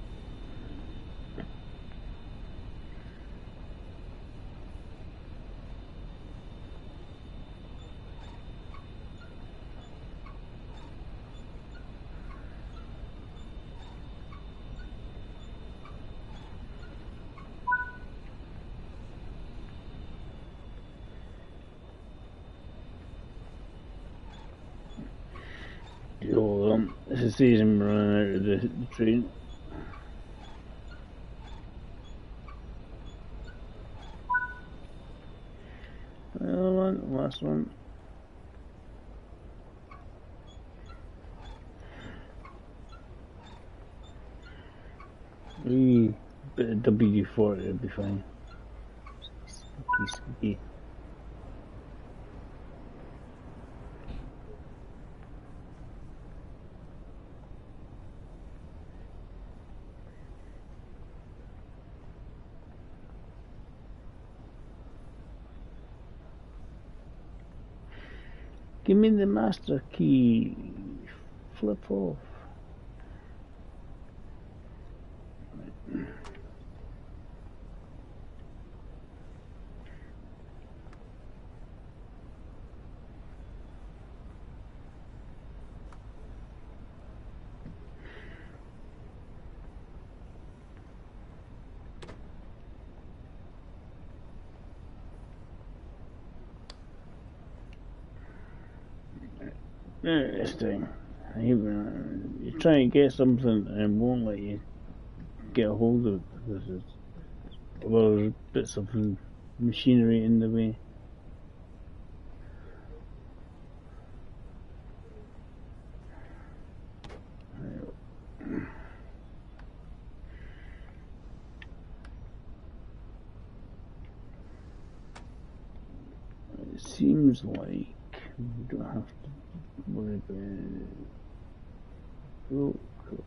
Oh, this is season running out of the train. Another one, last one. Bit of WD-40 would be fine. Squeaky. Give me the master key. Flip off. This thing. You try and get something and it won't let you get a hold of it because there's bits of machinery in the way. It seems like we don't have to worry about it. Oh, cool.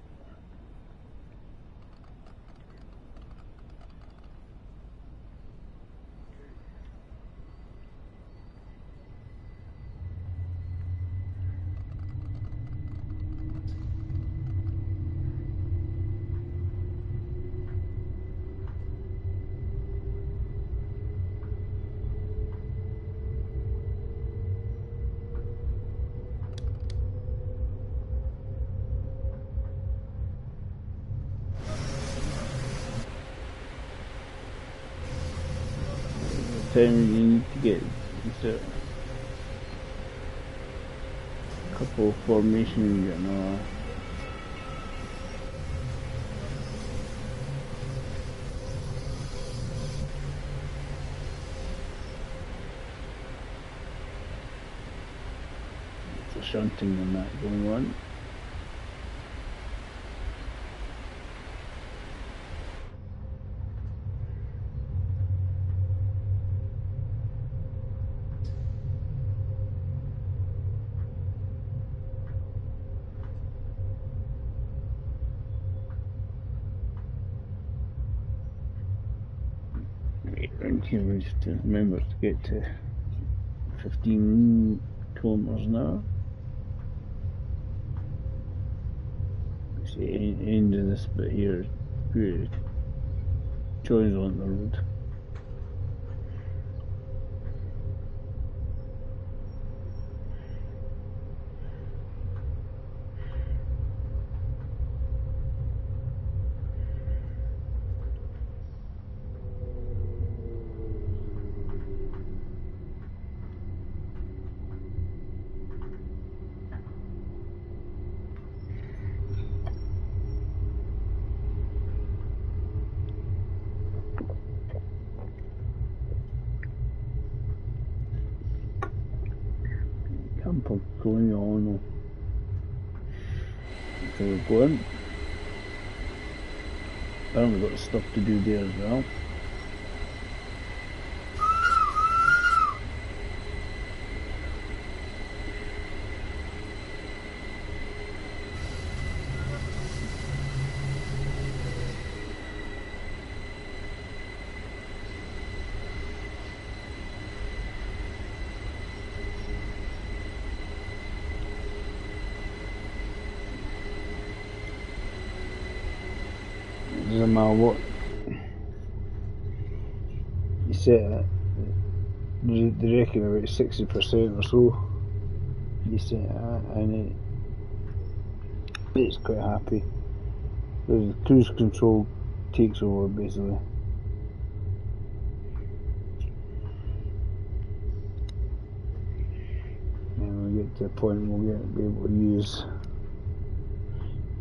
Time you need to get into a couple of formations and all. There's a shunting and that going on. Here we just remember to get to 15 kilometers an hour. It's the end of this bit here where it joins on the road. Going on. So we're going. Apparently got stuff to do there as well. Doesn't matter what you set it, they reckon about 60% or so you set it at, and it's quite happy. The cruise control takes over basically. And when we get to a point we'll be able to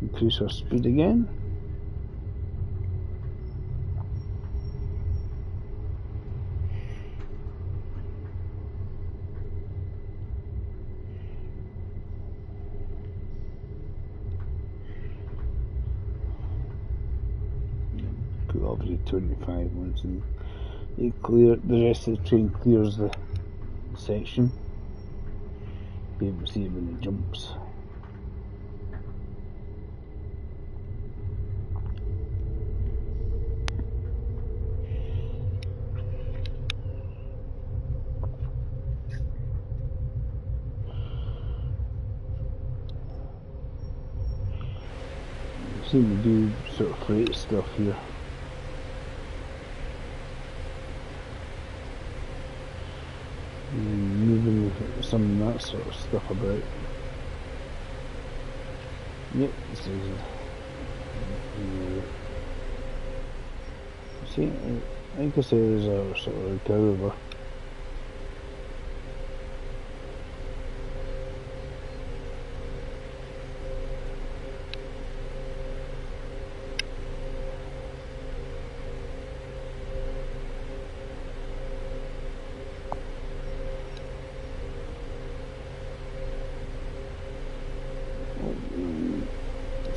increase our speed again. Obviously 25 once and the rest of the train clears the section. Be able to see it when it jumps. I seem to do sort of freight stuff here. Moving some of that sort of stuff about. Yep, this is see, I think this is a sort of a go-over.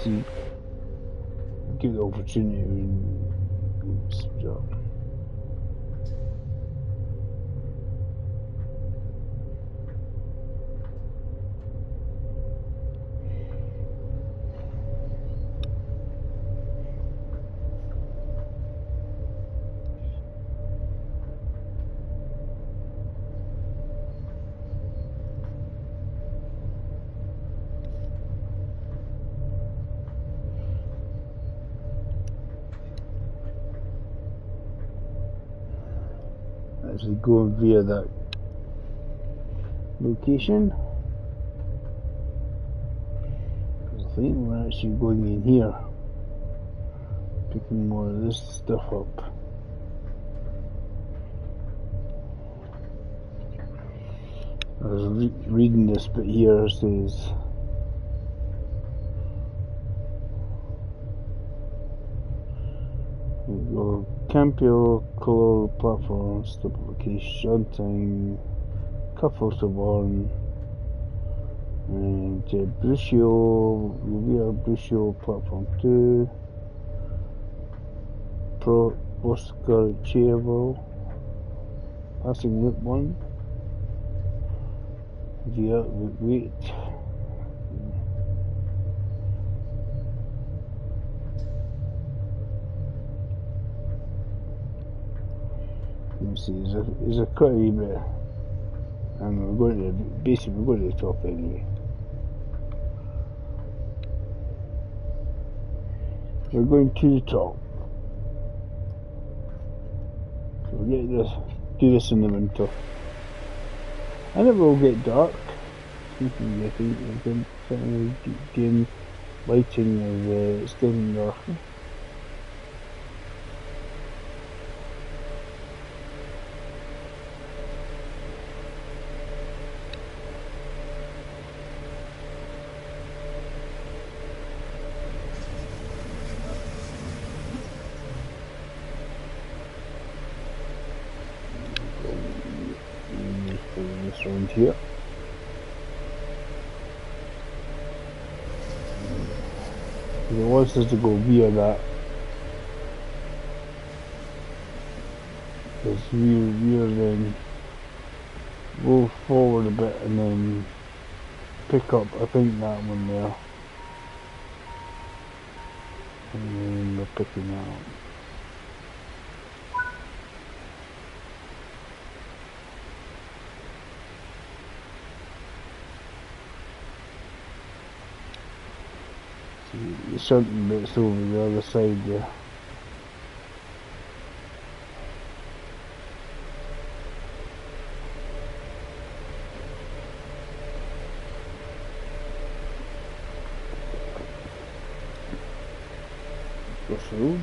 to give the opportunity and speed up. Actually going via that location. I think we're actually going in here, picking more of this stuff up. I was reading this bit here. It says Campio Color Platform Stabilification Time Couple to Born and Bruscio Rubia Bruscio Platform 2 Pro Oscar Chievo Passing Loop 1 via wait. See, there's a quite a wee bit, and we're going to the top anyway. We're going to the top. So we'll do this in the winter, and it will get dark. I think we're going to gain lighting of it's getting darker. Around here. It wants us to go via that. Because we're then go forward a bit and then pick up, I think, that one there. And then we're picking that up. The shunting bit's over the other side there. Across the road.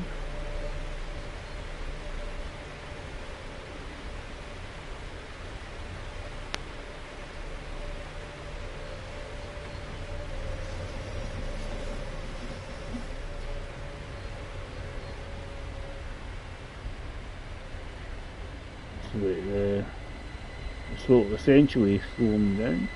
So essentially slowing down.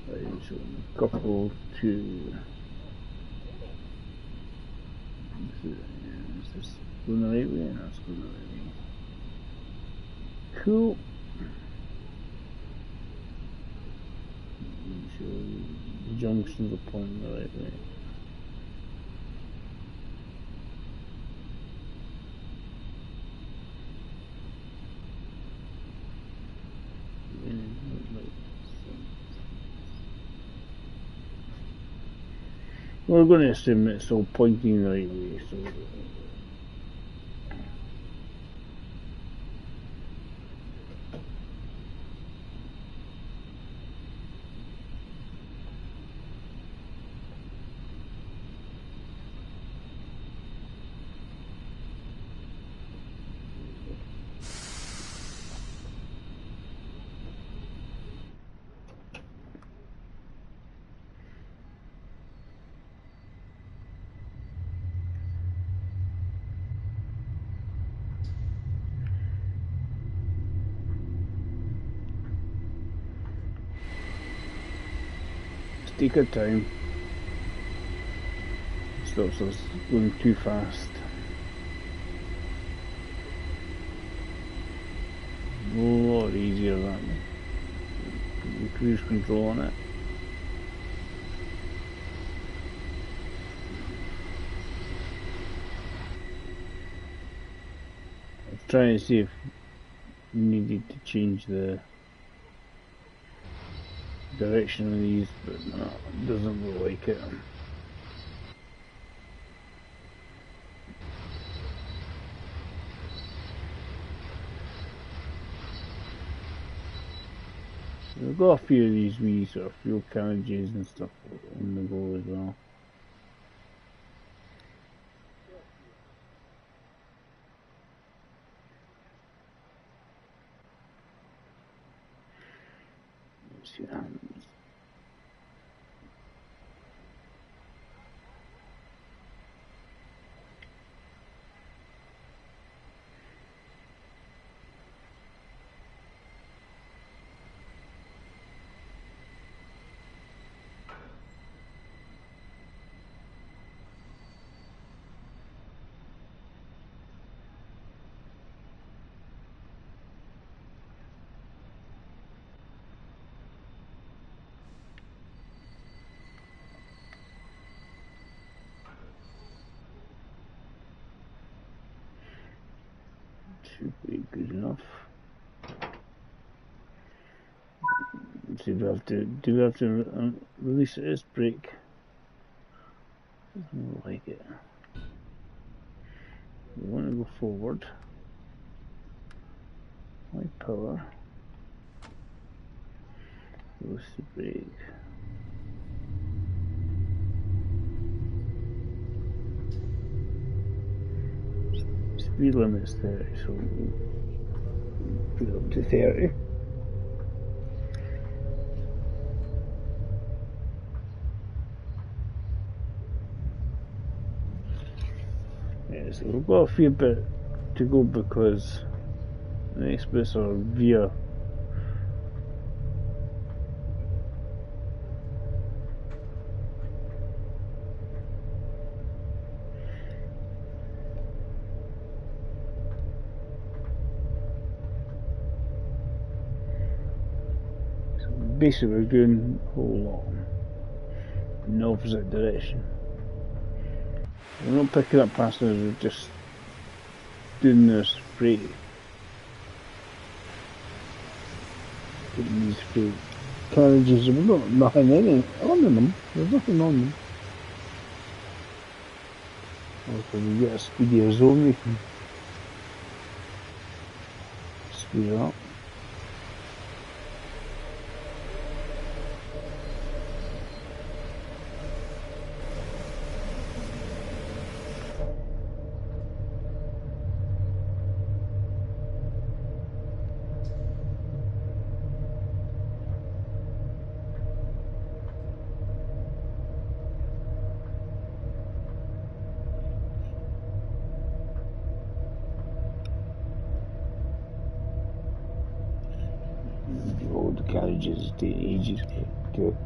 Right, so a couple to is this going the right way? No, it's going the right way. Cool. Make sure the junctions are pointing the right way. We're going to assume it's all pointing the right way, so take our time. Stops us going too fast. A lot easier that way. Put the cruise control on it. I was trying to see if we needed to change the direction of these, but no, it doesn't look like it. We've got a few of these wee sort of fuel carriages and stuff on the go as well. Let's see what happens. Should be good enough. Let's see, do we have to release this brake? Doesn't look like it. We want to go forward. High power. Release the brake. Speed limit's 30, so we'll put it up to 30. Yeah, so we've got a few bit to go because the next bits are via basically we're doing a whole lot in the opposite direction. We're not picking up passengers, we're just doing this freight. Getting these freight carriages, we've got nothing in it, on them, there's nothing on them. Also, we get a speedier zone, we can speed it up. All the carriages take ages to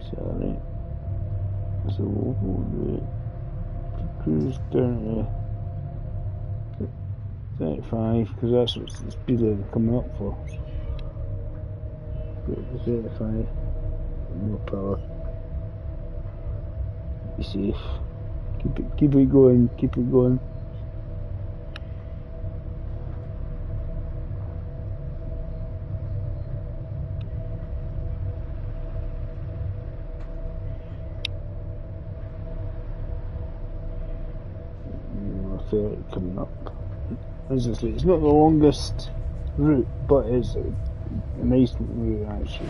sorry. So we'll do it. Cruise down to 35 because that's what the speed limit coming up for. Go to 35, no power. Be safe. Keep it going, keep it going. Coming up. As I say, it's not the longest route, but it's a nice route actually.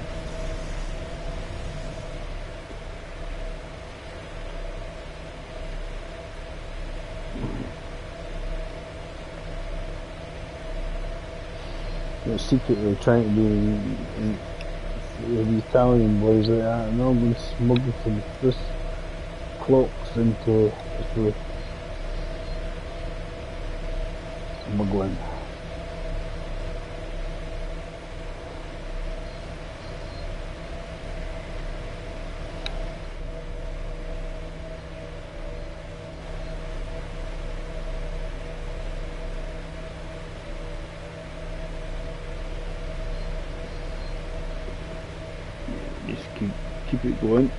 They're secretly trying to do the Italian boys like that, and all been smuggled some Swiss clocks into Italy. Smuggling. keep it going.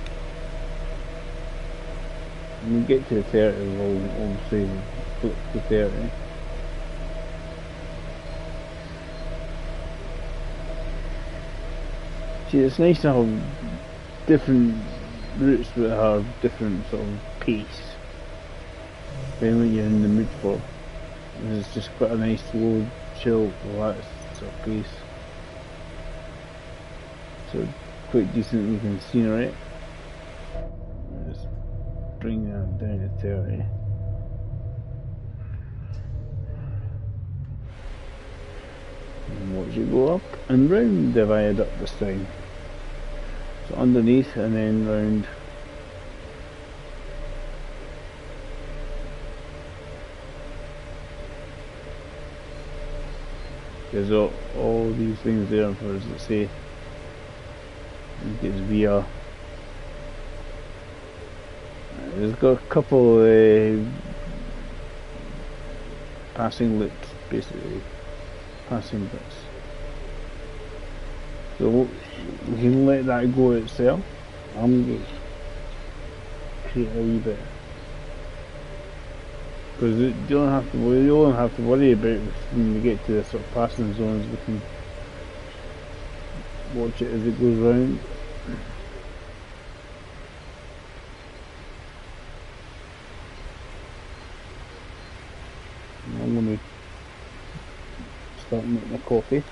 When we get to the 30, we'll obviously flip to 30. See, it's nice to have different routes that have different sort of pace, depending what you're in the mood for. It's just quite a nice, slow, chill, relaxed sort of pace. So quite decent looking scenery. Just bring that down to 30. And watch it go up and round the viaduct this time. So underneath and then round. There's all these things there for us to say. It's via. There's got a couple passing loops, basically passing bits. So we can let that go itself. I'm going to create a wee bit, because you don't have to worry about when we get to the sort of passing zones. We can watch it as it goes round. I'm going to start making my coffee.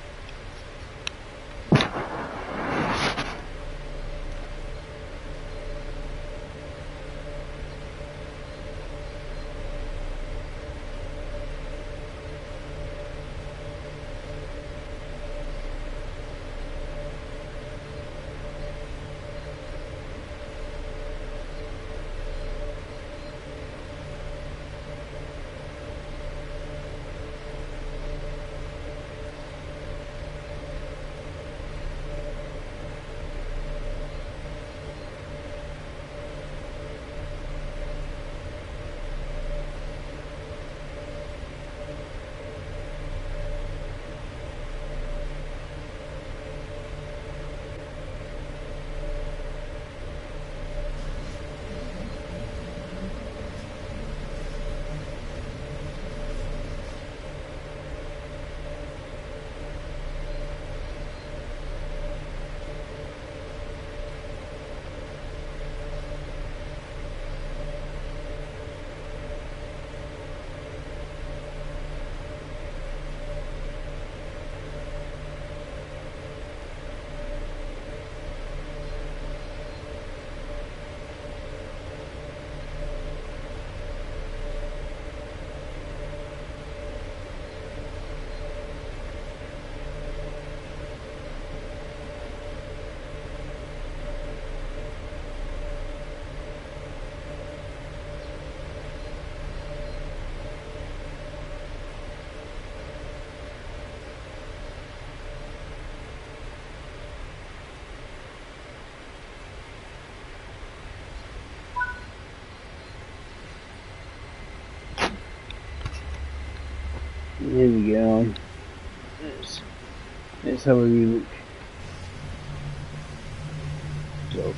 There we go. Let's have a wee look.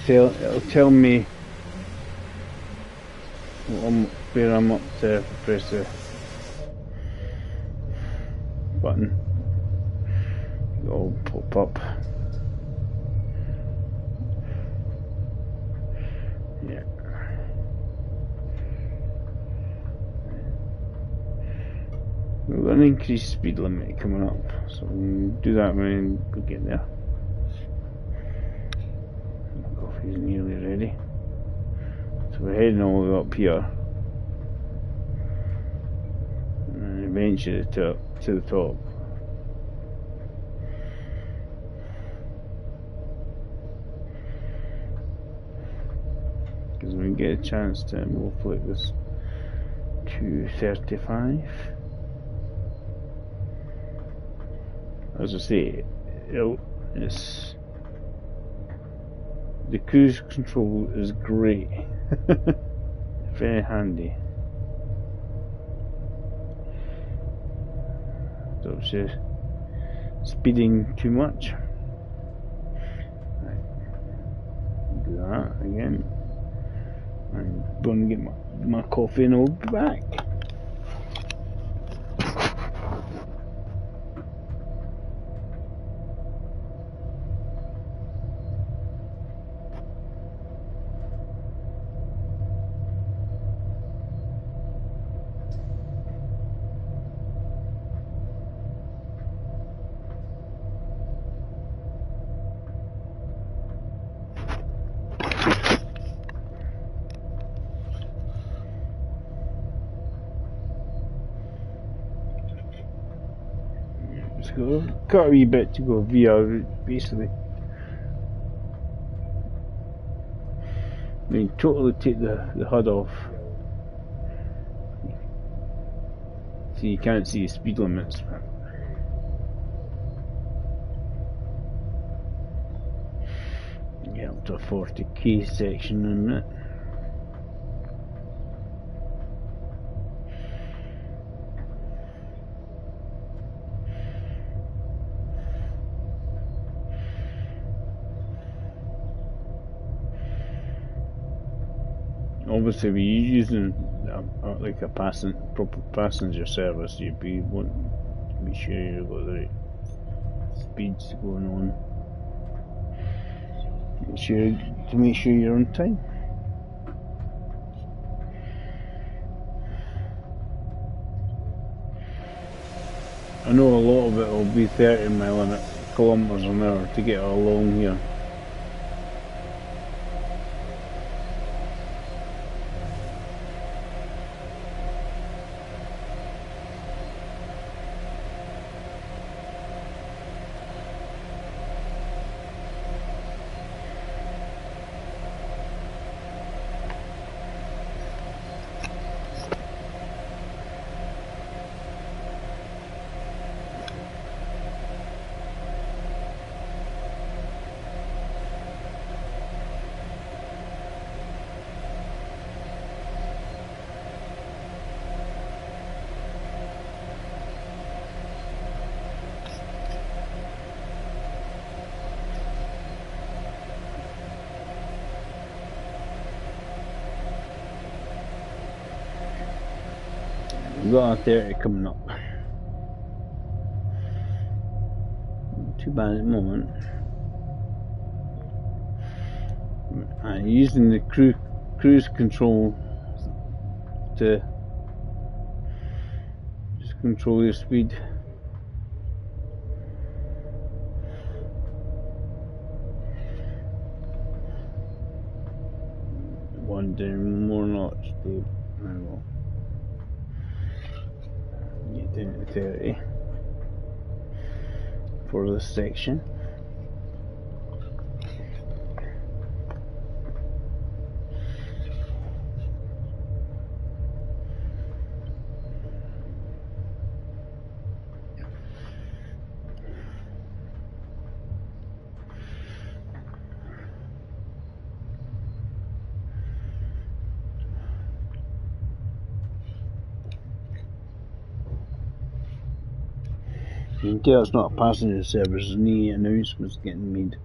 So it'll tell me where I'm up to if I press the button. It'll pop up. Yeah. We've got an increased speed limit coming up, so we'll do that when we get there. My coffee's nearly ready. So we're heading all the way up here, and eventually to the top. Because we get a chance to move like this to 35. As I say, it's the cruise control is great, very handy. So it's just speeding too much. Right. Do that. Again. I'm going to get my coffee and I'll be back. Got a wee bit to go VR route, basically. I mean, totally take the HUD off, so you can't see the speed limits. Yeah, up to a 40k section in it. Obviously, if you're using like a proper passenger service, you'd be wanting to be sure you've got the right speeds going on. Make sure you're on time. I know a lot of it will be 30 kilometers an hour to get along here. We've got a 30 coming up. Not too bad at the moment. I'm using the cruise control to just control your speed. One down, more notch, Dave. I will get down to 30 for this section. You can tell it's not a passenger service, there's any announcements getting made.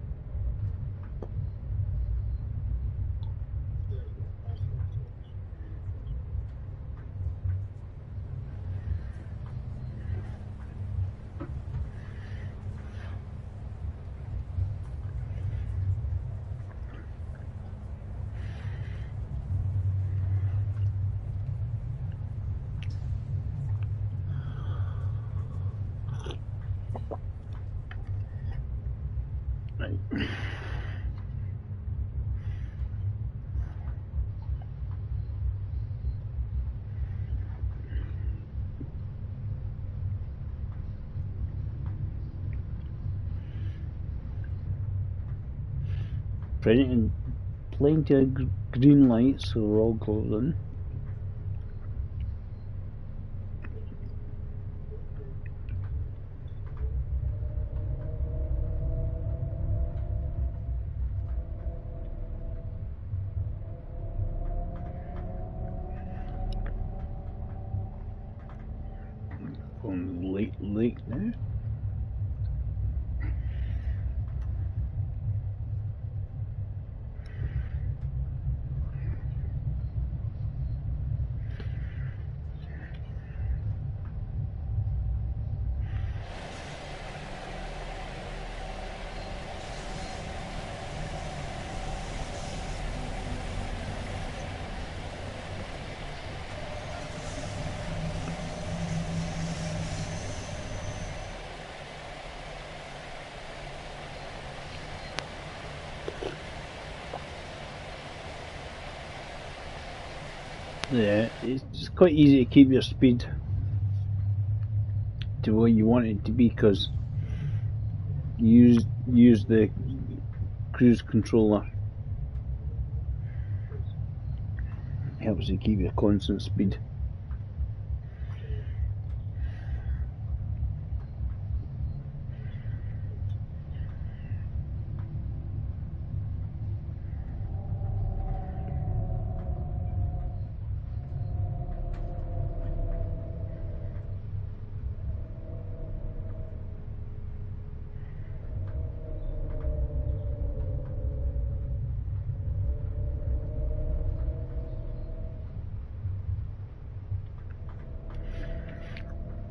Plenty of green lights, so we're all golden. Going late now. Yeah, it's just quite easy to keep your speed to what you want it to be, because you use the cruise controller. It helps you keep your constant speed.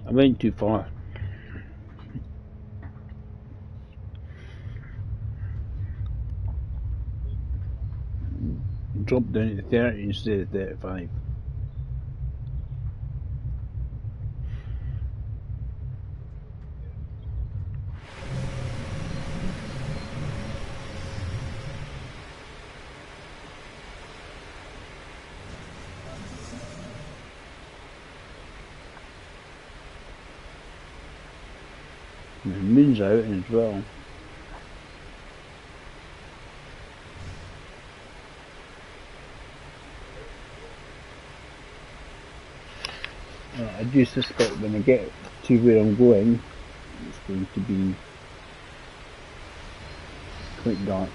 I went too far. Dropped down to 30 instead of 35. The moon's out as well. I do suspect when I get to where I'm going, it's going to be quite dark.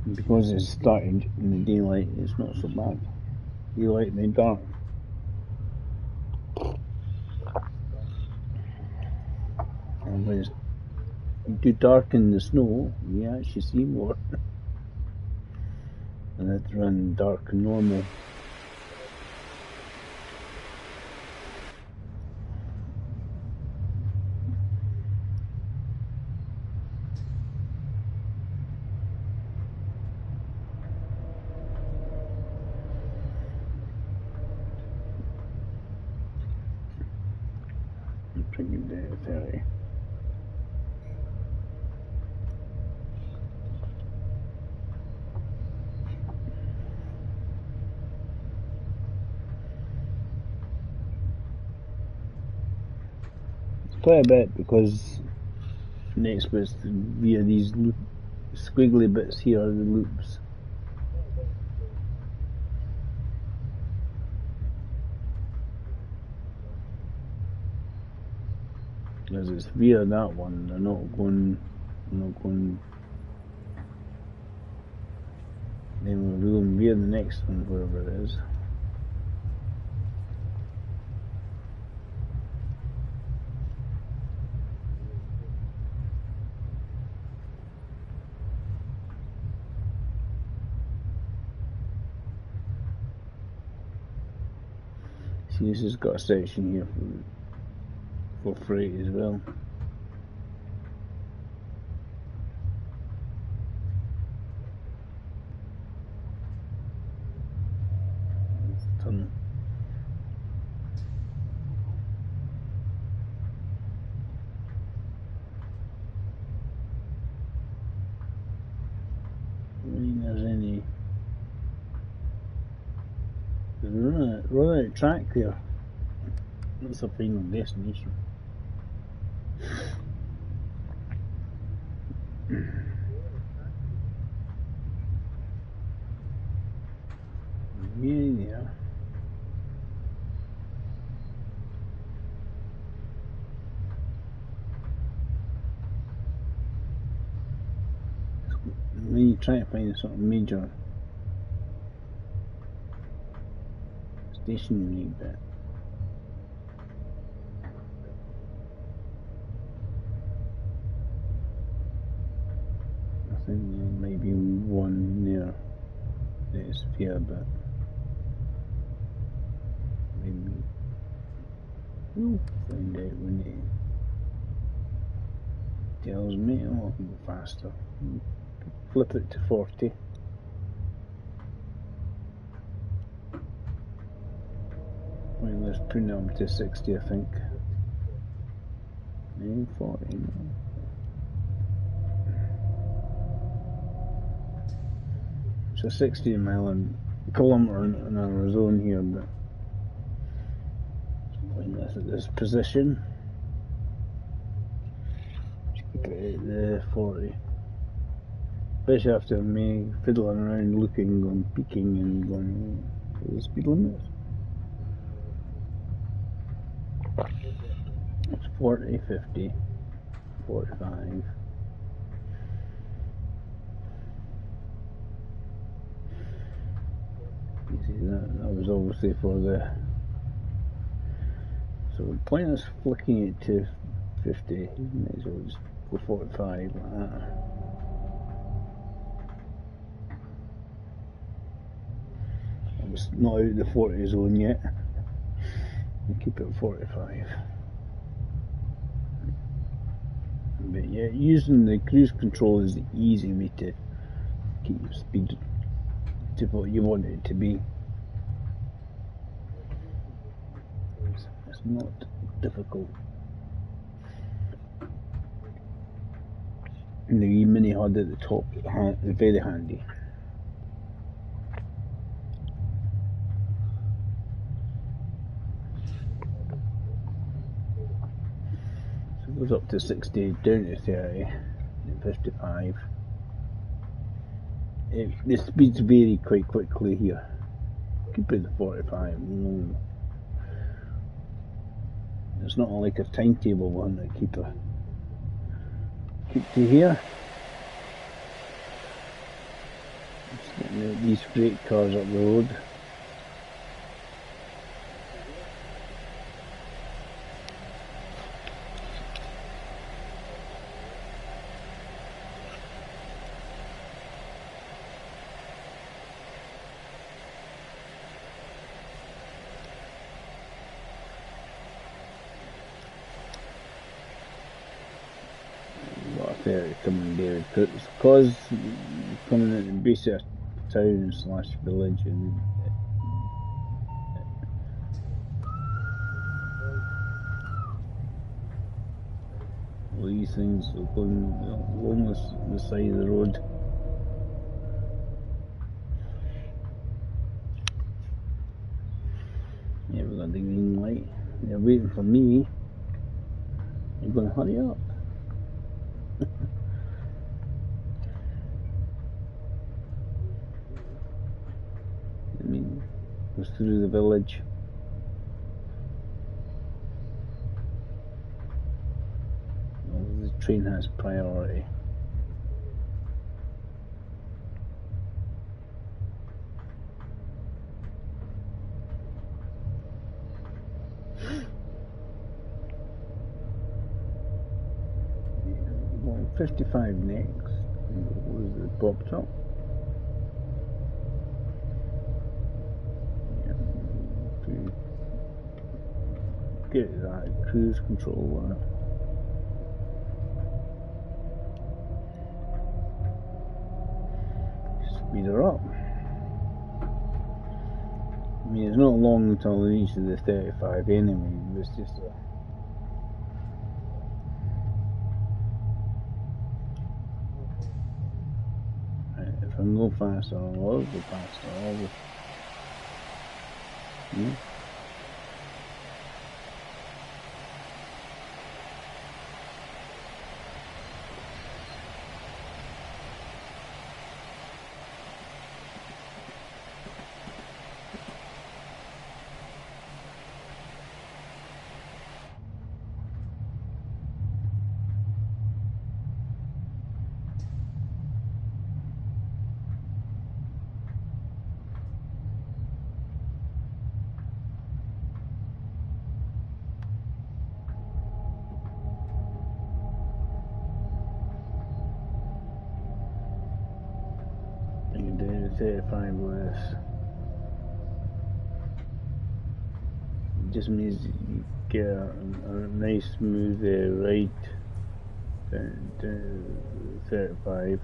And because it's started in the daylight, it's not so bad. Daylight and then dark. And when it's too dark in the snow, you actually see more. And it's run dark and normal. I'm bringing down to 30. Quite a bit, because next bit's via these squiggly bits here are the loops. As it's via that one, I'm not going then we're going via the next one, wherever it is. See, this has got a section here for freight as well. Tunnel. I mean, there's run out of track there. That's a final destination. Yeah. When you try to find a sort of major station, you need that. I think there might be one near the sphere, but maybe we'll find out when it tells me. I'll go faster. Flip it to 40. Well, let's put it up to 60, I think. Maybe 40. It's a 16 mile an kilometre an hour zone here, but it's pointless at this position. Just keep it at the 40. Especially after me fiddling around looking, going peeking and going to the speed limit. It's 40, 50, 45. You see that was obviously for the... So the point is flicking it to 50, you may as well just go 45 like that. I was not out the 40 zone yet. I'll keep it at 45. But yeah, using the cruise control is the easy way to keep your speed to what you want it to be. It's not difficult. And the wee mini HUD at the top is very handy. So it goes up to 60, down to 30, and 55. The speeds vary quite quickly here. Keep it at 45. It's not like a timetable one that keep to here. Just getting out these freight cars up the road. Coming there, because coming at the base of a town / village, and all these things are going along the side of the road. Yeah, we've got the green light. They're waiting for me. You're going to hurry up. Goes through the village. Well, the train has priority. Well, 55 next. Was it popped up? Get that cruise control speed her up. I mean, it's not long until it reaches the 35 anyway. It's just right, if I can go faster, I'll go faster. You can do 35 with this. It just means you get a nice smooth ride down to 35.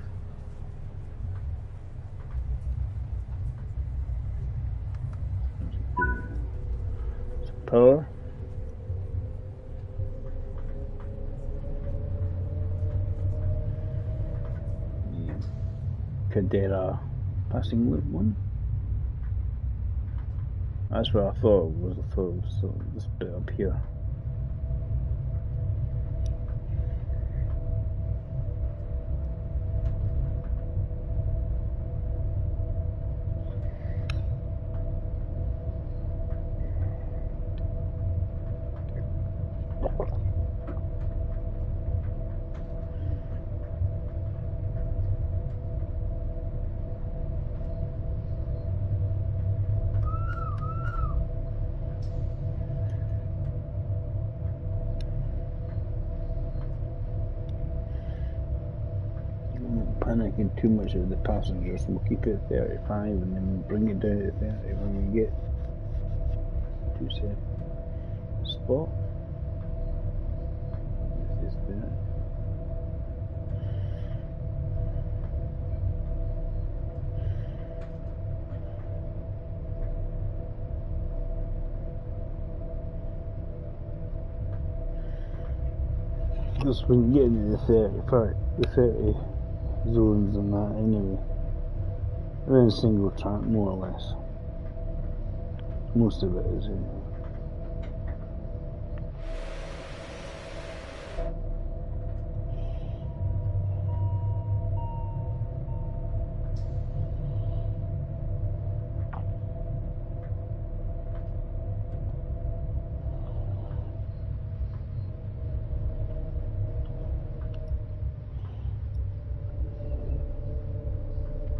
It's power. Cadera Passing loop 1. That's what I thought it was. I thought it was this bit up here. Panicking too much of the passengers. We'll keep it at 35 and then bring it down to 30 when we get to say spot. This is there. Just when you get into the 30 zones and that anyway. We're in single track more or less. Most of it is anyway.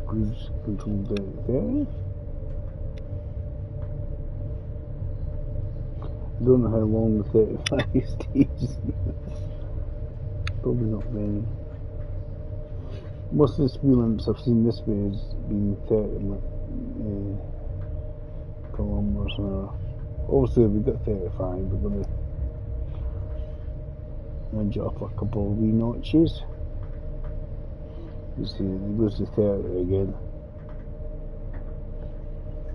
Cruise control there. Don't know how long the 35 stays. Probably not very. Most of the speed limits I've seen this way has been 30 kilometers an hour. Obviously, we've got 35, we're going to nudge it up a couple of wee notches. You see, it goes to 30 again.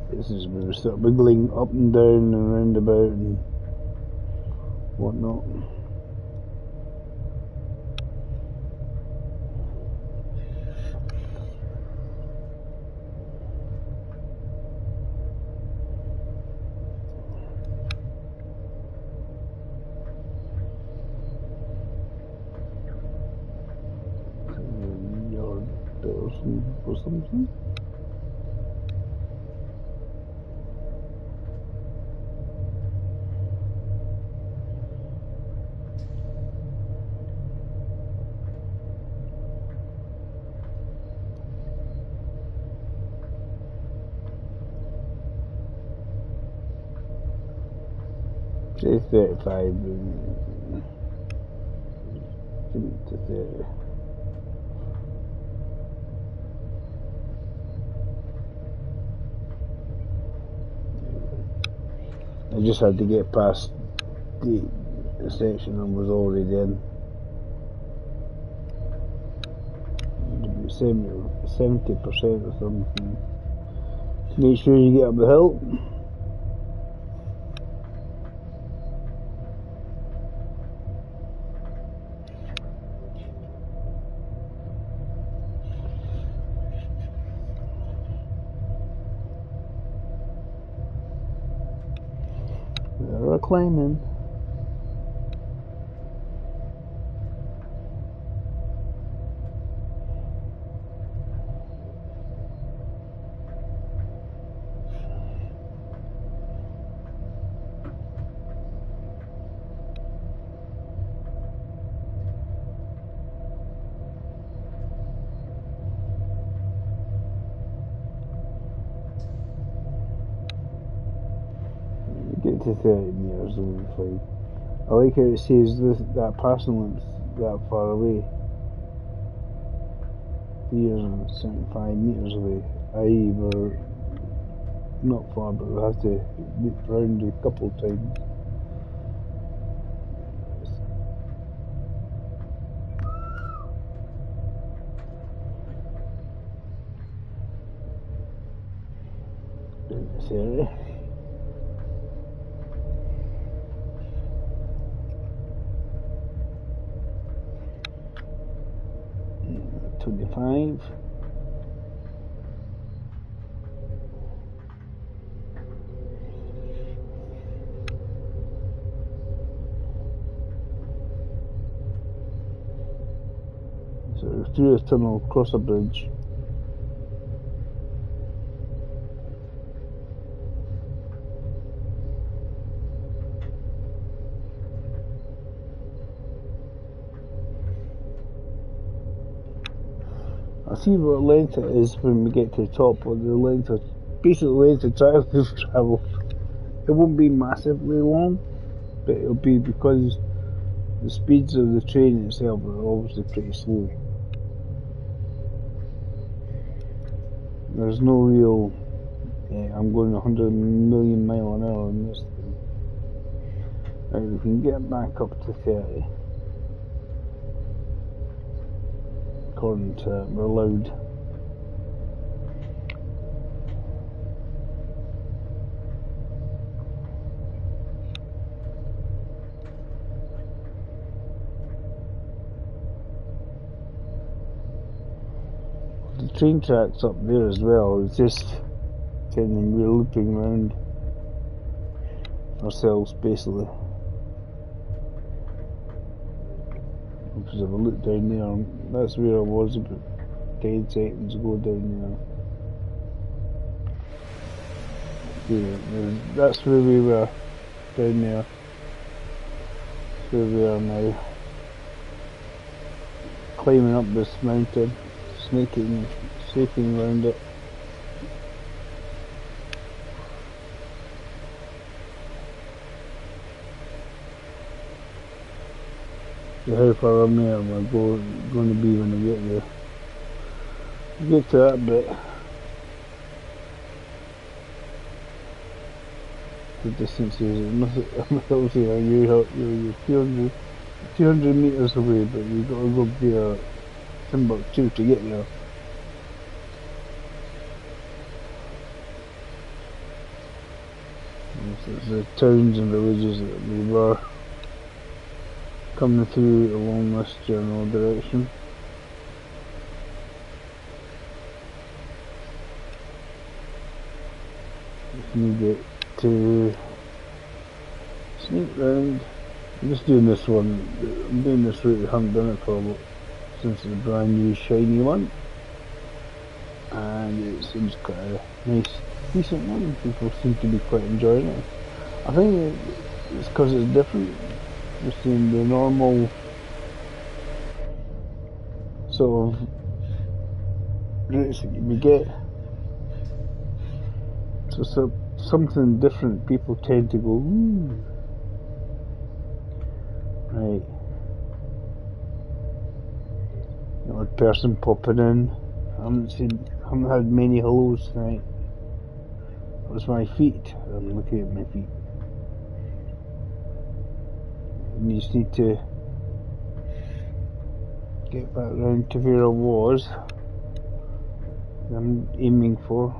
This is where we're sort of wiggling up and down and round about and whatnot. Or something. Say 35 to 30. I just had to get past the section I was already in. 70% or something. Make sure you get up the hill. They're climbing. Get to 30 meters will be fine. I like how it says that passing limp's that far away. Here's 75 meters away. I.e. we're not far, but we have to loop round a couple of times. In this area. through a tunnel, across a bridge. I'll see what length it is when we get to the top, or the length of, basically the length of travel we've travelled. It won't be massively long, but it'll be because the speeds of the train itself are obviously pretty slow. There's no real, I'm going 100 million mile an hour on this thing. Right, we can get back up to 30. According to, we're allowed. The train track's up there as well. It's just telling we're looping around ourselves basically. Because if I look down there, that's where I was about 10 seconds ago down there. Yeah, that's where we were down there. That's where we are now. Climbing up this mountain, snaking around it. So how far am I going to be when I get there? Get to that bit. The distance is obviously you're 200 meters away, but you've got to go via Timbuktu to get there. So it's the towns and villages that we were coming through along this general direction. Just need it to sneak round. I'm just doing this one. I'm doing this route. I haven't done it for since it's a brand new shiny one, and it seems quite a nice, decent one. People seem to be quite enjoying it. I think it's because it's different. Just in the normal sort of routes that we get. So something different, people tend to go, ooh. Right. The odd person popping in. I haven't had many hellos tonight. It was my feet. I'm looking at my feet. And you just need to get back round to where I was. I'm aiming for.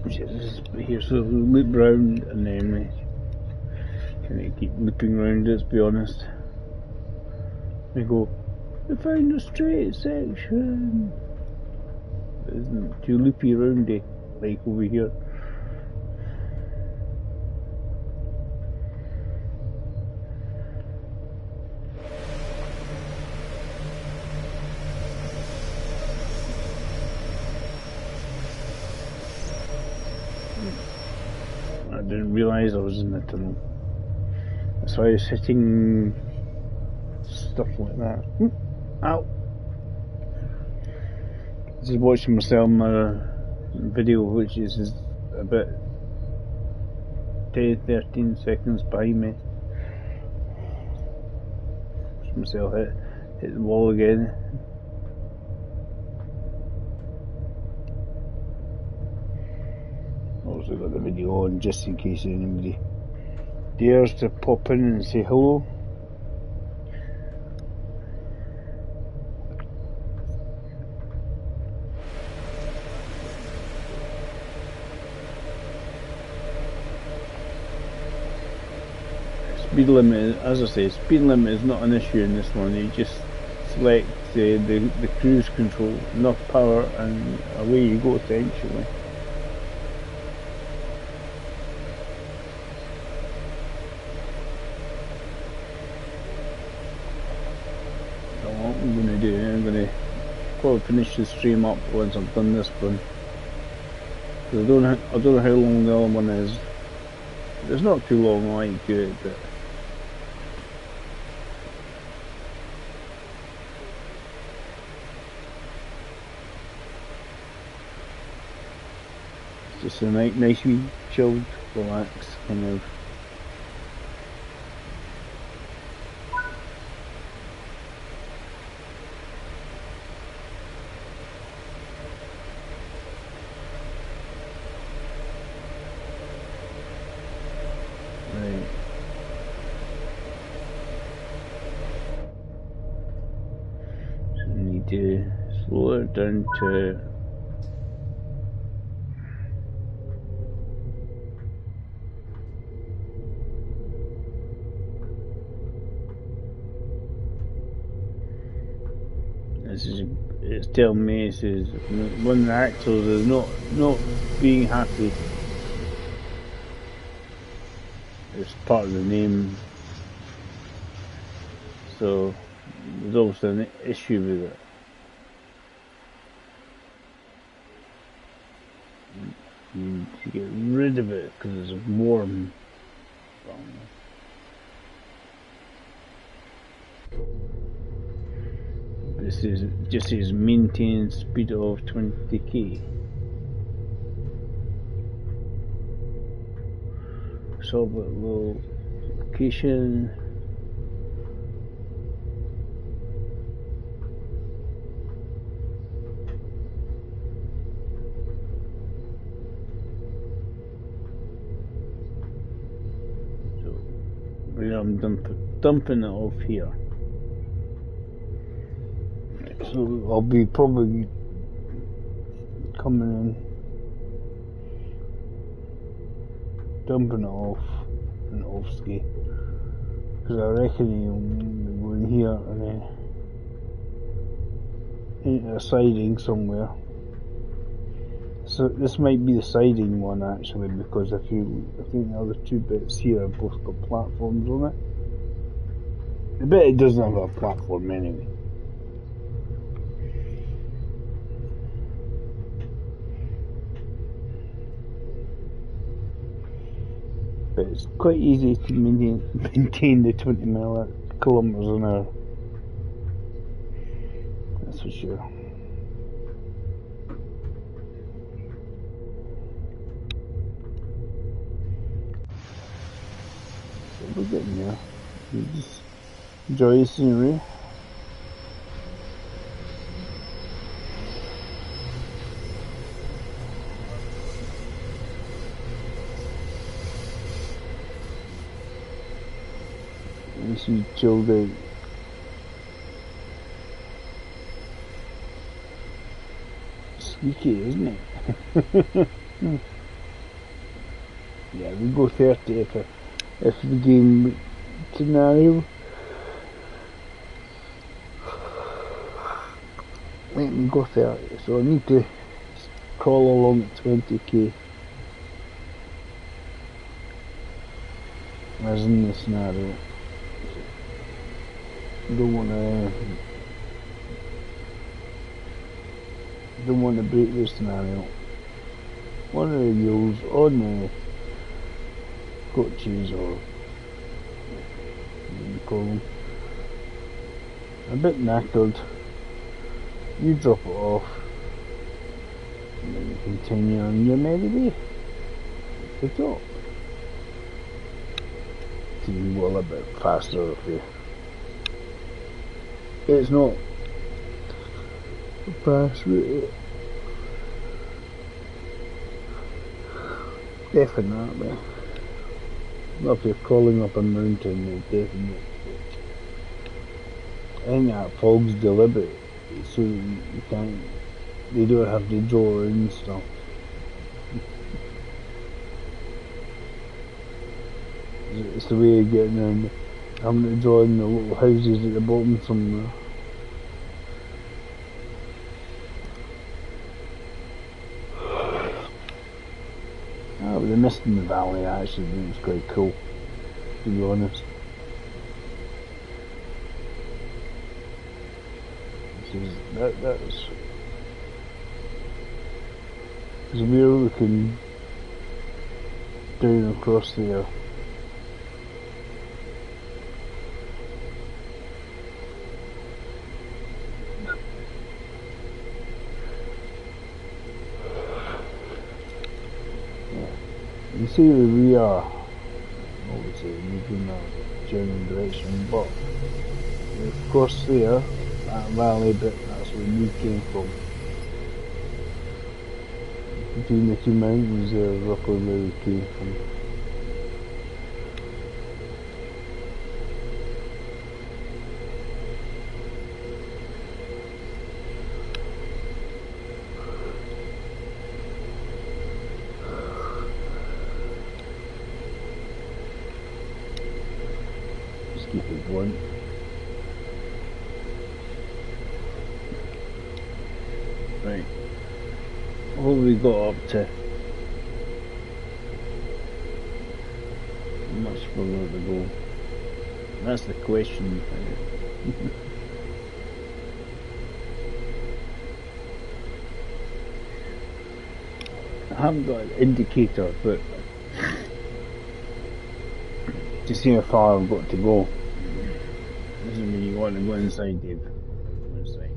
Which is here, so we loop round and then we kind of keep looping round it, to be honest. We go, we found a straight section. It isn't too loopy roundy like over here. I didn't realise I was in the tunnel. That's why I was hitting stuff like that. Ow! Just watching myself my video, which is about 10-13 seconds behind me. Watch myself hit the wall again. Also got the video on just in case anybody dares to pop in and say hello. Speed limit, as I say, speed limit is not an issue in this one. You just select the cruise control, enough power, and away you go essentially. probably finish the stream up once I've done this one. I don't know how long the other one is. It's not too long, I like it, but it's just a nice wee chilled, relaxed kind of. To slow it down to it's telling me, it says one of the actors is not being happy. It's part of the name, so there's also an issue with it. To get rid of it because it's warm. This is just says maintain speed of 20k. Solve location. I'm dumping it off here. So I'll be probably coming in, dumping it off and off ski, because I reckon he'll go in here and then into a siding somewhere. So this might be the siding one actually, because I think the other two bits here have both got platforms on it. I bet it doesn't have a platform anyway. But it's quite easy to maintain the 20 kilometers an hour. That's for sure. We're getting there. You just enjoy the scenery. Nice and chilled out. Sneaky, isn't it? Yeah, we go 30 if the game scenario. Let me go 30, so I need to crawl along at 20k. As in the scenario. Don't want to break this scenario. One of the wheels on the coaches, or what you call them, a bit knackered. You drop it off and then you continue on your merry way to the top. So you go a little bit faster if you. It's not a fast route. Definitely. Well, if you're crawling up a mountain, it's definitely. I think that fog's deliberate, so you can't. They don't have to draw in stuff. It's the way of getting in, having to draw in the little houses at the bottom somewhere. Oh, but the mist in the valley actually looks quite cool, to be honest. That's because we're looking down across there. You see where we are, obviously moving in that general direction, but across there, that valley bit, that's where we came from. Between the two mountains there, roughly where we came from. Just keep it blunt. Right. What have we got up to? How much further to go? That's the question. I haven't got an indicator, but to see how far I've got to go. Doesn't mean you want to go inside, Dave. Go inside.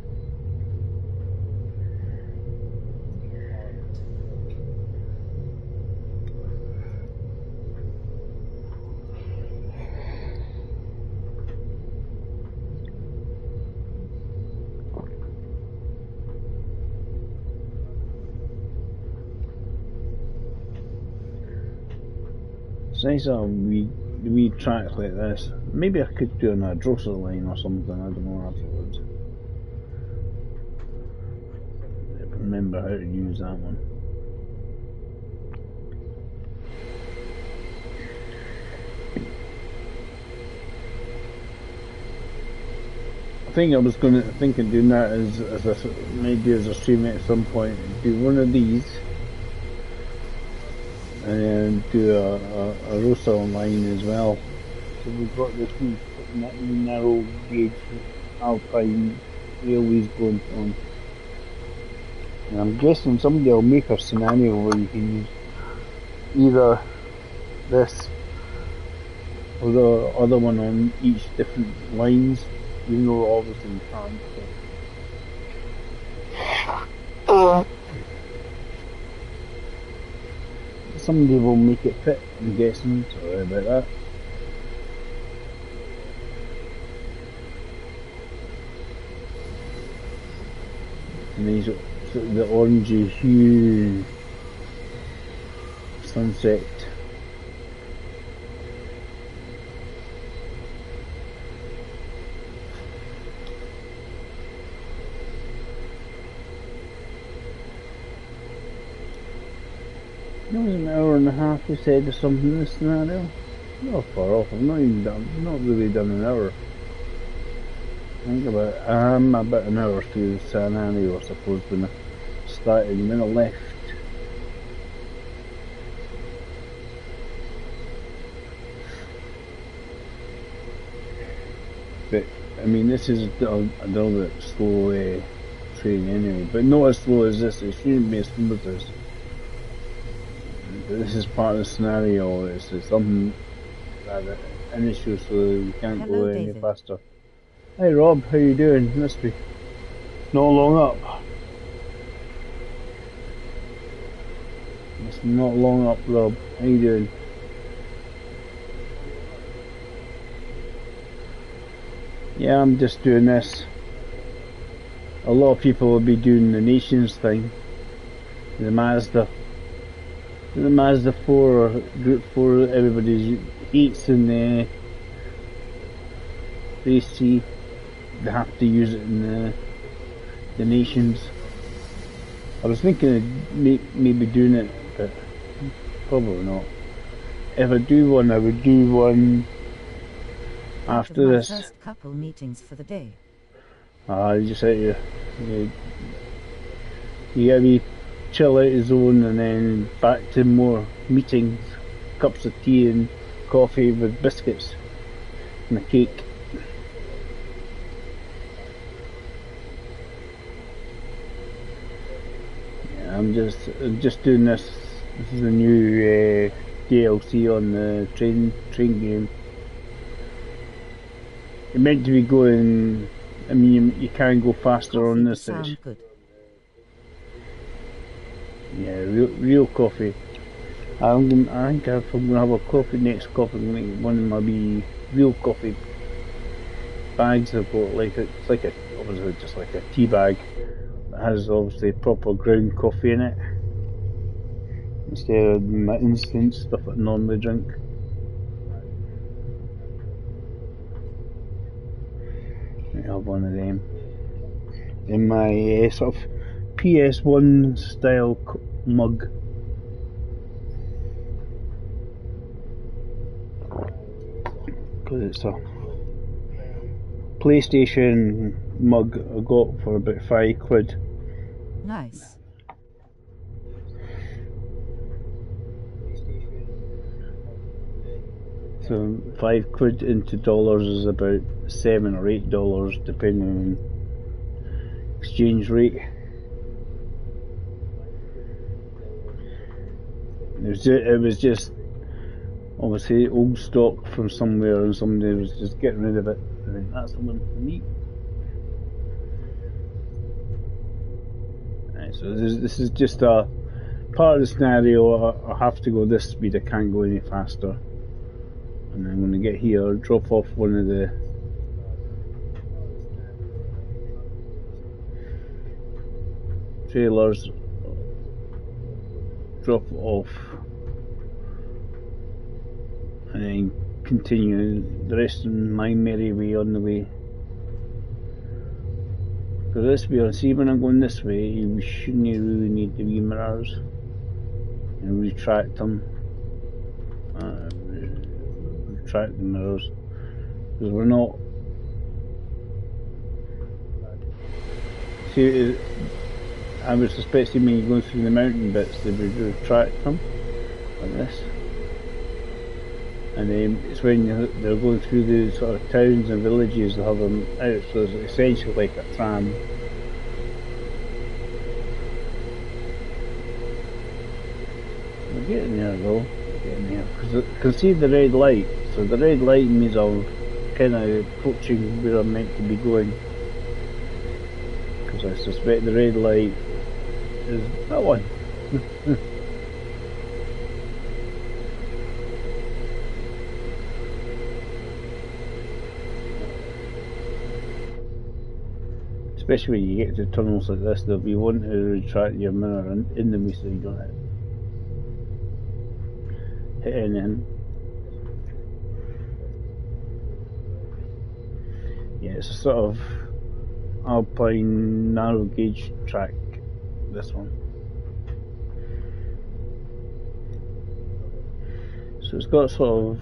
It's nice to have wee tracks like this. Maybe I could do a Drossel line or something, I don't know afterwards. I remember how to use that one. I think I was think of doing that maybe as a stream at some point. Do one of these and then do a roster line as well. So we've got this narrow gauge Alpine railways going on. And I'm guessing somebody will make a scenario where you can use either this or the other one on each different lines, even though obviously you can't. Somebody will make it fit, I'm guessing, sorry about that. And these sort of the orangey hue sunset. It was an hour and a half, we said, or something in this scenario. Not far off, I've not really done an hour. I think about an hour through the scenario, I suppose, when I started and then I left. But, I mean, this is a little bit slow train anyway, but not as slow as this, it shouldn't be as smooth as this. This is part of the scenario, it's something an issue, so you can't go any faster. Hey Rob, how you doing? Must be not long up. It's not long up, Rob. How you doing? Yeah, I'm just doing this. A lot of people will be doing the Nations thing. The Mazda 4 or Group 4, everybody eats in the AC. They have to use it in the Nations. I was thinking of maybe doing it, but probably not. If I do one, I would do one after this. First couple meetings for the day. You just you gotta be chill out zone and then back to more meetings, cups of tea and coffee with biscuits and a cake. I'm just doing this. This is the new DLC on the train game. You're meant to be going. I mean, you can go faster Coffee on to this. sound good. Yeah, real coffee. I think if I'm gonna have a coffee next coffee, I'm gonna get one of my wee real coffee bags I've got. Like it's like obviously just like a tea bag that has obviously proper ground coffee in it instead of my instant stuff that I normally drink. I have one of them in my sort of PS1 style mug. Because it's a PlayStation mug I got for about £5. Nice. So £5 into dollars is about $7 or $8 depending on exchange rate. It was just obviously old stock from somewhere and somebody was just getting rid of it. I think that's the one for me. Right, so this is just a part of the scenario. I have to go this speed, I can't go any faster. And I'm going to get here, drop off one of the trailers, drop off, and then continue the rest of my merry way on the way. Because let's be honest, see when I'm going this way, we shouldn't really need the wee mirrors and retract them. Retract the mirrors because we're not. See, I was suspecting when you're going through the mountain bits, they would retract them like this. And then it's when they're going through the sort of towns and villages, they have them out, so it's essentially like a tram. We're getting there though, we're getting there. Because I can see the red light, so the red light means I'm kind of approaching where I'm meant to be going. Because I suspect the red light is that one. Especially when you get to tunnels like this, they'll be wanting to retract your mirror in them so you don't hit anything. Yeah, it's a sort of Alpine narrow gauge track, this one. So it's got sort of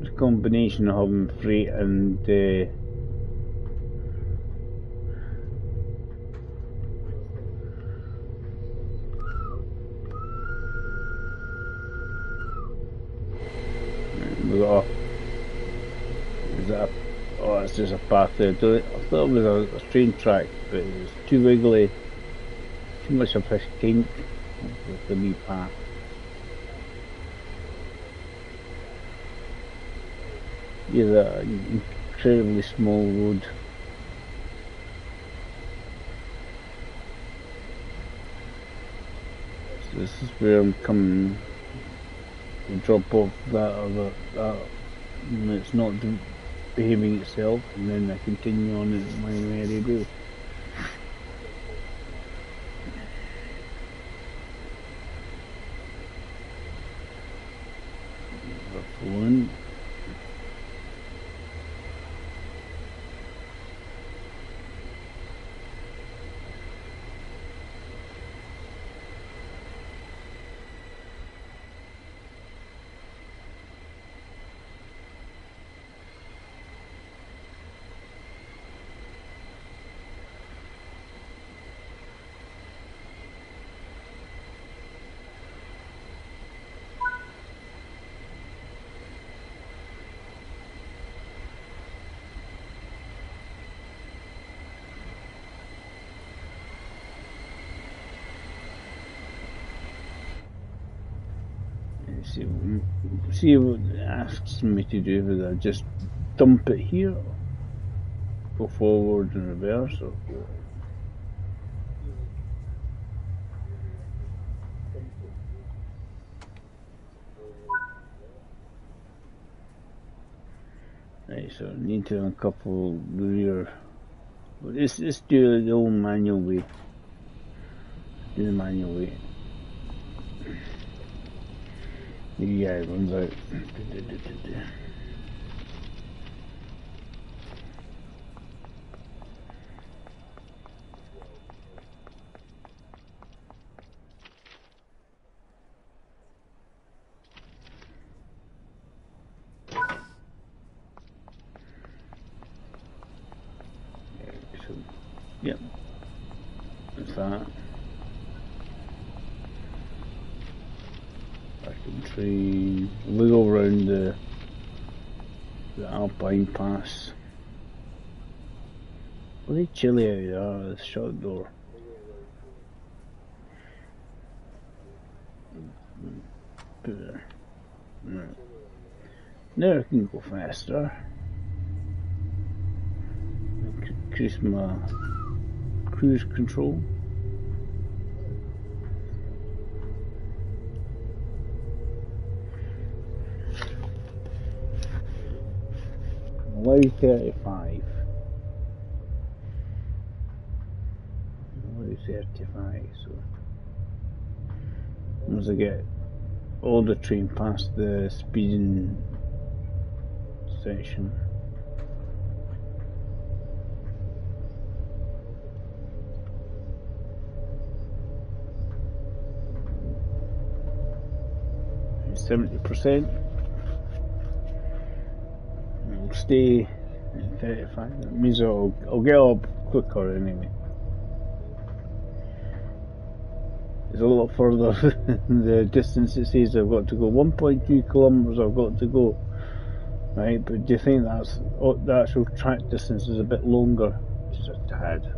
a combination of having freight and we got oh, it's just a path there. I thought it was a train track, but it's too wiggly, too much of a kink with the wee path. Here's an incredibly small road. So this is where I'm coming to drop off that and it's not behaving itself, and then I continue on at my merry way. One. See what it asks me to do, whether I just dump it here, go forward and reverse, or go. Right, so I need to uncouple the rear. Let's do the old manual way. Do the manual way. Yeah, it runs out. So, yep, that's that. I can train, wiggle around the Alpine pass. Very chilly out there, the shut door. Put it there. Right. Now I can go faster. Increase my cruise control. Allow 35. Allow 35, so once I get all the train past the speeding section. It's 70%. I'll stay at 35. That means I'll get up quicker anyway. It's a lot further the distance it says I've got to go. 1.2 kilometers I've got to go. Right, but do you think that's the actual track distance is a bit longer? Just a tad.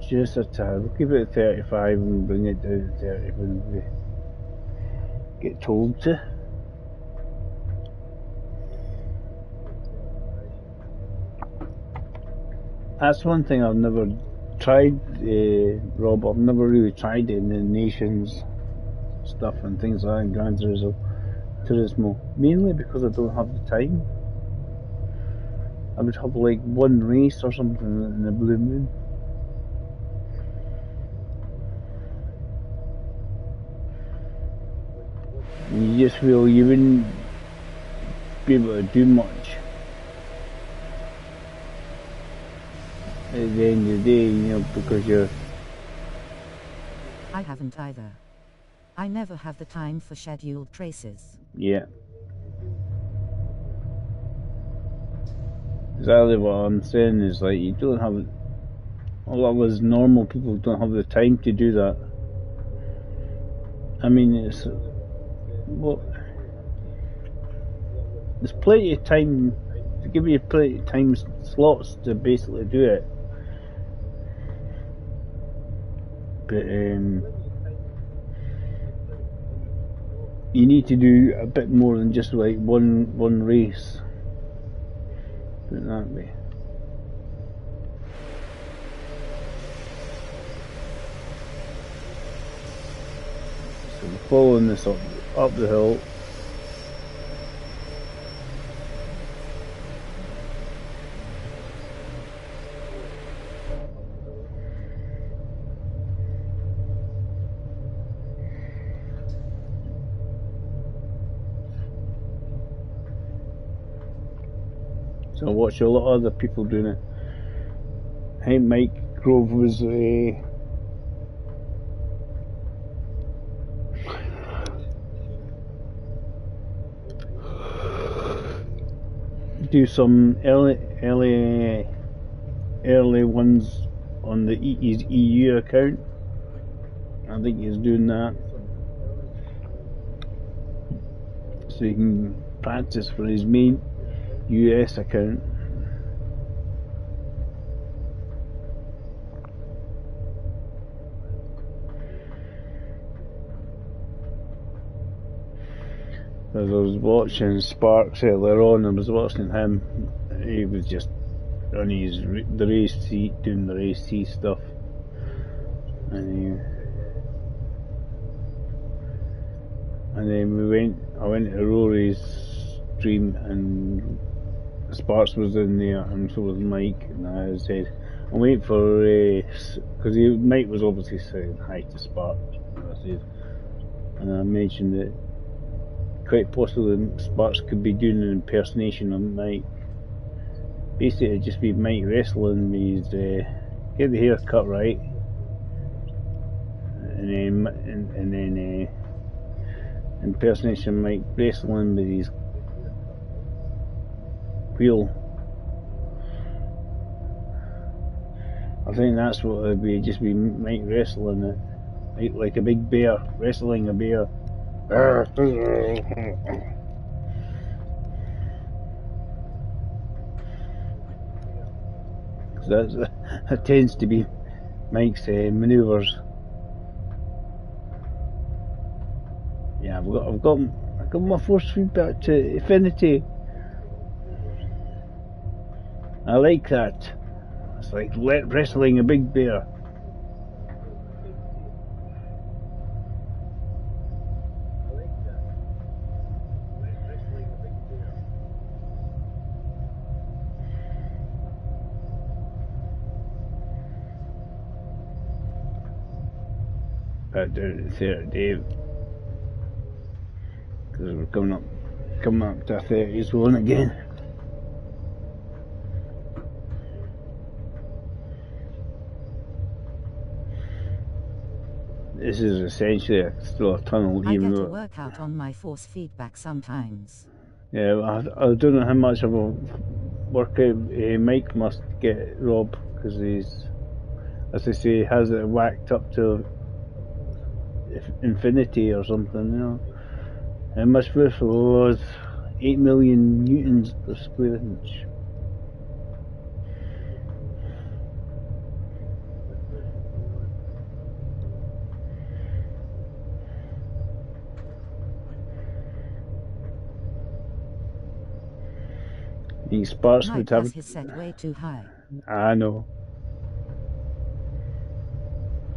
Just a tad. We'll keep it at 35 and bring it down to 30 when we get told to. That's one thing I've never tried, Rob. I've never really tried it in the nations stuff and things like that in Gran Turismo, mainly because I don't have the time. I would have like one race or something in the blue moon. And you just feel you wouldn't be able to do much at the end of the day, you know, because you're... I haven't either. I never have the time for scheduled races. Yeah. Exactly what I'm saying is like you don't have... A lot of us normal people don't have the time to do that. I mean, it's... Well, there's plenty of time to give you plenty of time slots to basically do it. But you need to do a bit more than just like one race. Put it that way. So we're following this up the hill. So I watch a lot of other people doing it. Hey, Mike Grove was do some early ones on his EU account. I think he's doing that so he can practice for his main US account. As I was watching Sparks earlier on, I was watching him. He was just on the race seat, doing the race C stuff, and then I went to Rory's stream, and Sparks was in there, and so was Mike, and I said, I'm waiting for because Mike was obviously saying hi to Sparks, and I mentioned that quite possibly Sparks could be doing an impersonation of Mike. Basically, it'd just be Mike wrestling with his get the hair cut right, and then impersonation Mike wrestling with his wheel. I think that's what it'd be, just be Mike wrestling it, like a big bear, wrestling a bear. That tends to be Mike's manoeuvres. Yeah, I've got my force feedback to Infinity. I like that. It's like wrestling a big bear. Back down to the third Dave, because we're coming up to a 30 zone again. This is essentially still a tunnel, I even get though to work out on my force feedback sometimes. Yeah, I don't know how much of a workout Mike must get, Rob, because he's, as I say, has it whacked up to infinity or something, you know. It must be for 8 million newtons per square inch. These Sparks Mike would have. has his set way too high. I know.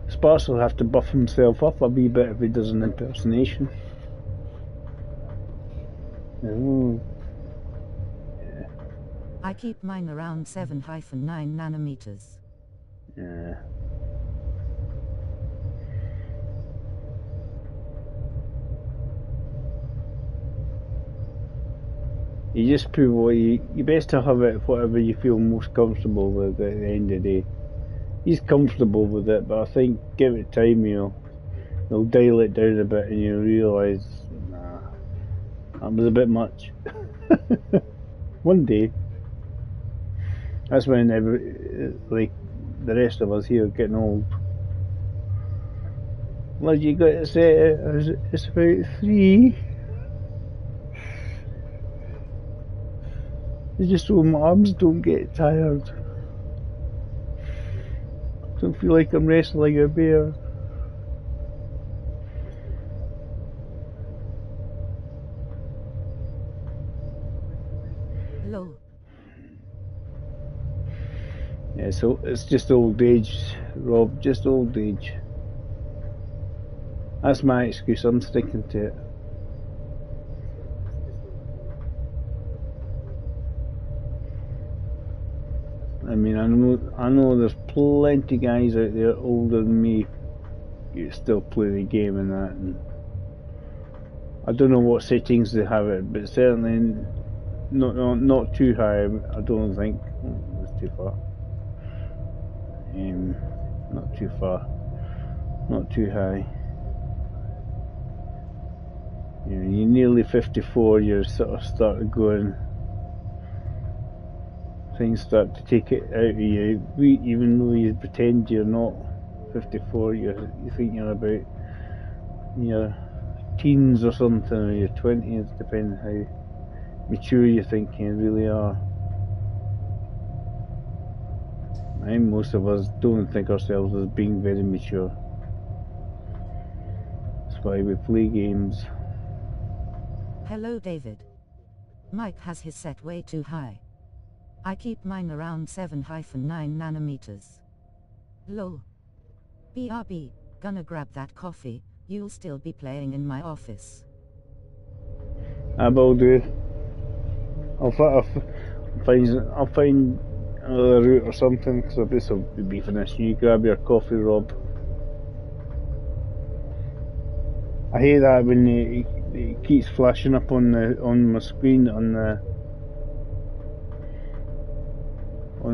Sparks will have to buff himself up a wee bit if he does an impersonation. Oh. Yeah. I keep mine around 7-9 nanometers. Yeah. You just put what you best to have it whatever you feel most comfortable with at the end of the day. He's comfortable with it, but I think give it time, you'll dial it down a bit and you'll realise, nah, that was a bit much. One day. That's when like the rest of us here are getting old. Well, you got to say it's about 3. It's just so my arms don't get tired. I don't feel like I'm wrestling a bear. Hello. Yeah, so it's just old age, Rob, just old age. That's my excuse, I'm sticking to it. I mean, I know there's plenty guys out there older than me who still play the game and that, and I don't know what settings they have it, but certainly not too high. I don't think. Oh, that's too far. Not too far, not too high. You know, you're nearly 54. You're sort of started going. Things start to take it out of you, even though you pretend you're not 54. You think you're about your teens or something, or your 20s, depending how mature you think you really are. And most of us don't think ourselves as being very mature. That's why we play games. Hello David. Mike has his set way too high. I keep mine around 7-9 nanometers. Lol. BRB, gonna grab that coffee, you'll still be playing in my office. I will do. I'll find another route or something, because this will be finished. You grab your coffee, Rob. I hate that when it keeps flashing up on my screen on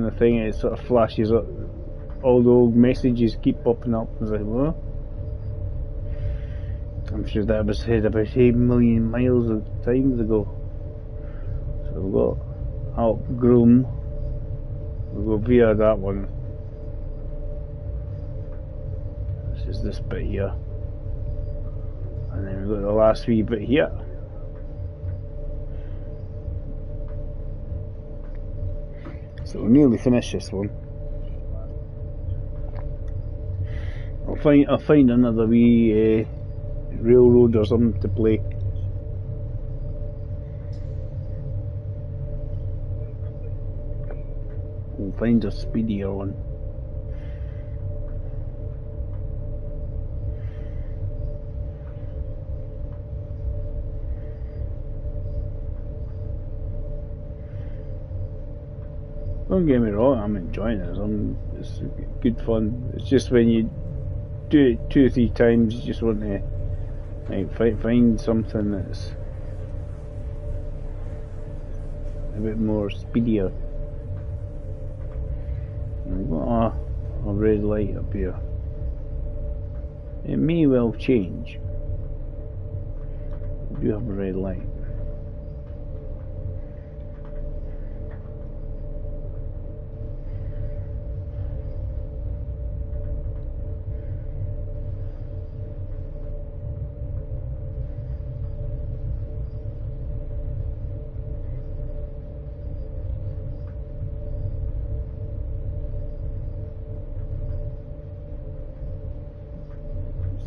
the thing. It sort of flashes up. All the old messages keep popping up. I was like, what? I'm sure that was said about 8 million miles of times ago. So we've got Alpine. We'll go via that one. This is this bit here. And then we've got the last wee bit here. So we'll nearly finish this one. I'll find another wee railroad or something to play. We'll find a speedier one. Don't get me wrong, I'm enjoying it. It's good fun. It's just when you do it 2 or 3 times, you just want to find something that's a bit more speedier. And we've got a red light up here. It may well change. We do have a red light.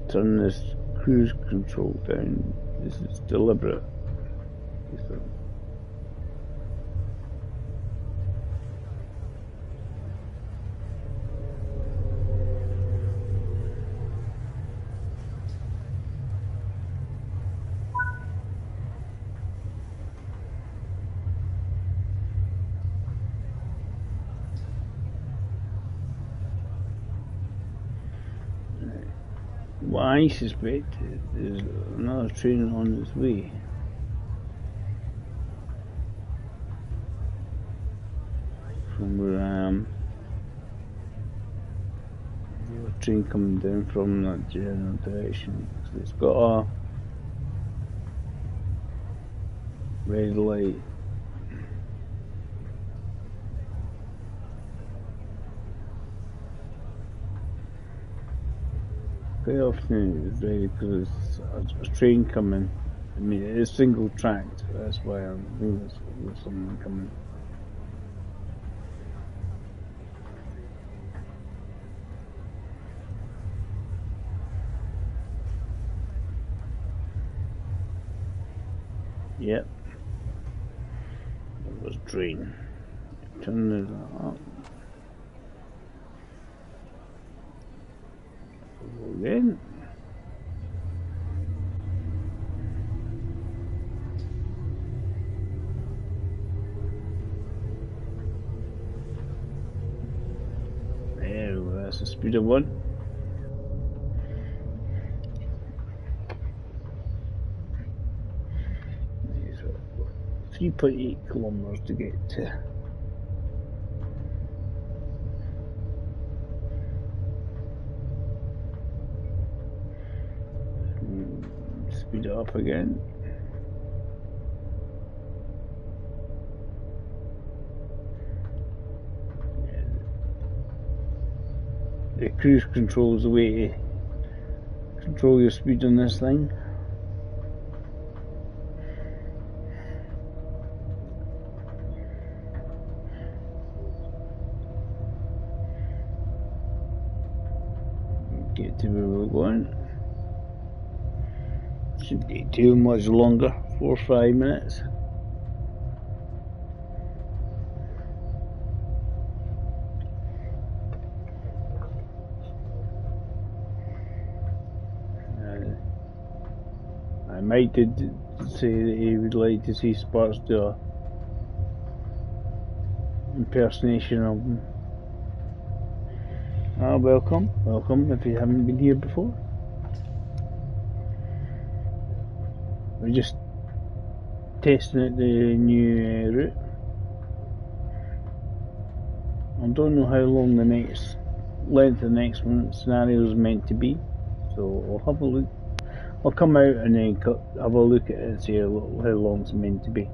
Turn this cruise control down. This is deliberate. What I suspect is another train on its way. From where I am. There's a train coming down from that general direction. So it's got a red light. Quite often it's ready because it's a train coming. I mean, it is single tracked, that's why I'm thinking there's someone coming. Yep. There was a train. Turn it up. Again. There we go, that's the speed of one. So 3.8 kilometers to get to. Speed it up again. The cruise control is the way to control your speed on this thing. Get to where we're going. Shouldn't take too much longer 4 or 5 minutes. Mike did say that he would like to see Sparks do a impersonation of him. Welcome if you haven't been here before. We're just testing out the new route. I don't know how long the next length of the next one scenario is meant to be, so I'll have a look. I'll come out and then have a look at it and see how long it's meant to be.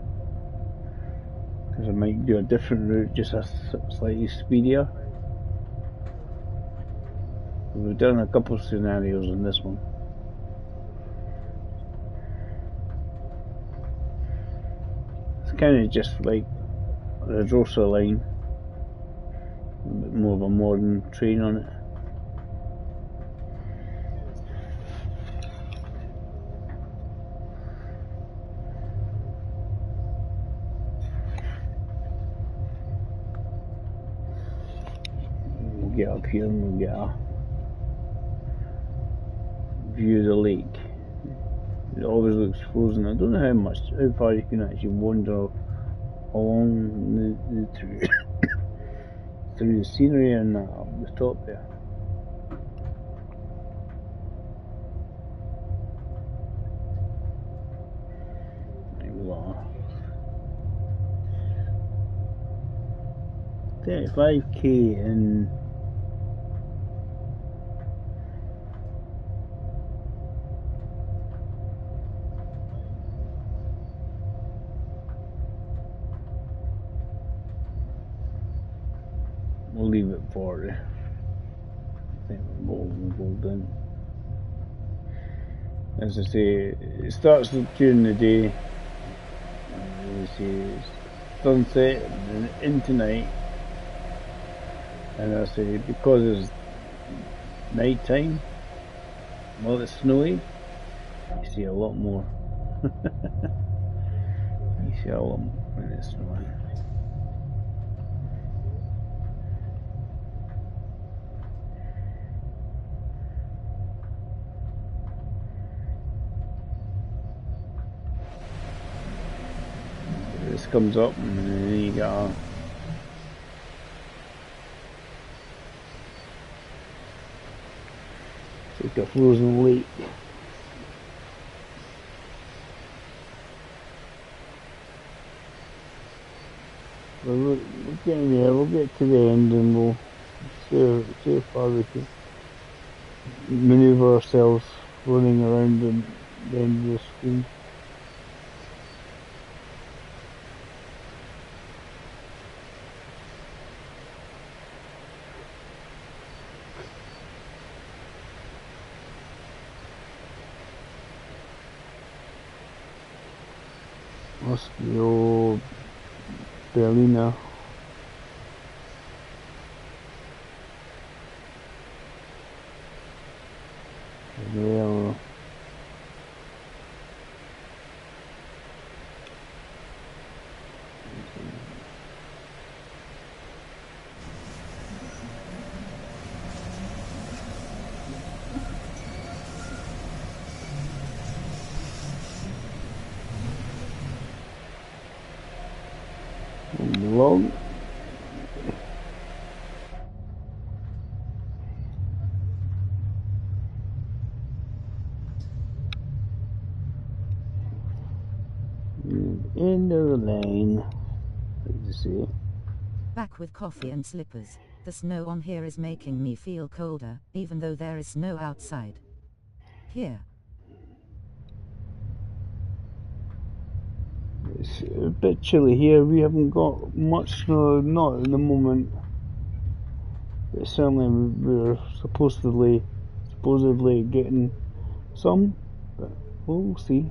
Because I might do a different route, just a slightly speedier. We've done a couple of scenarios in this one. It's kind of just like the Rosa line, a bit more of a modern train on it. We'll get up here and we'll get a view of the lake. It always looks frozen. I don't know how far you can actually wander along through the scenery and up the top there. There we are. 35k and we'll leave it for I think we'll go down. As I say, it starts during the day. As I say, it's sunset and into night. And I say, because it's night time, while it's snowy, you see a lot more. You see a lot more when it's snowing. This comes up and then you got it's like a frozen lake. We're getting there, we'll get to the end and we'll see how far we can manoeuvre ourselves running around the end of the screen. Must be old Berliner. Well, long. End of the lane, as you see. Back with coffee and slippers. The snow on here is making me feel colder, even though there is snow outside. Here. It's a bit chilly here. We haven't got much snow, not at the moment. But certainly we're supposedly getting some, but we'll see.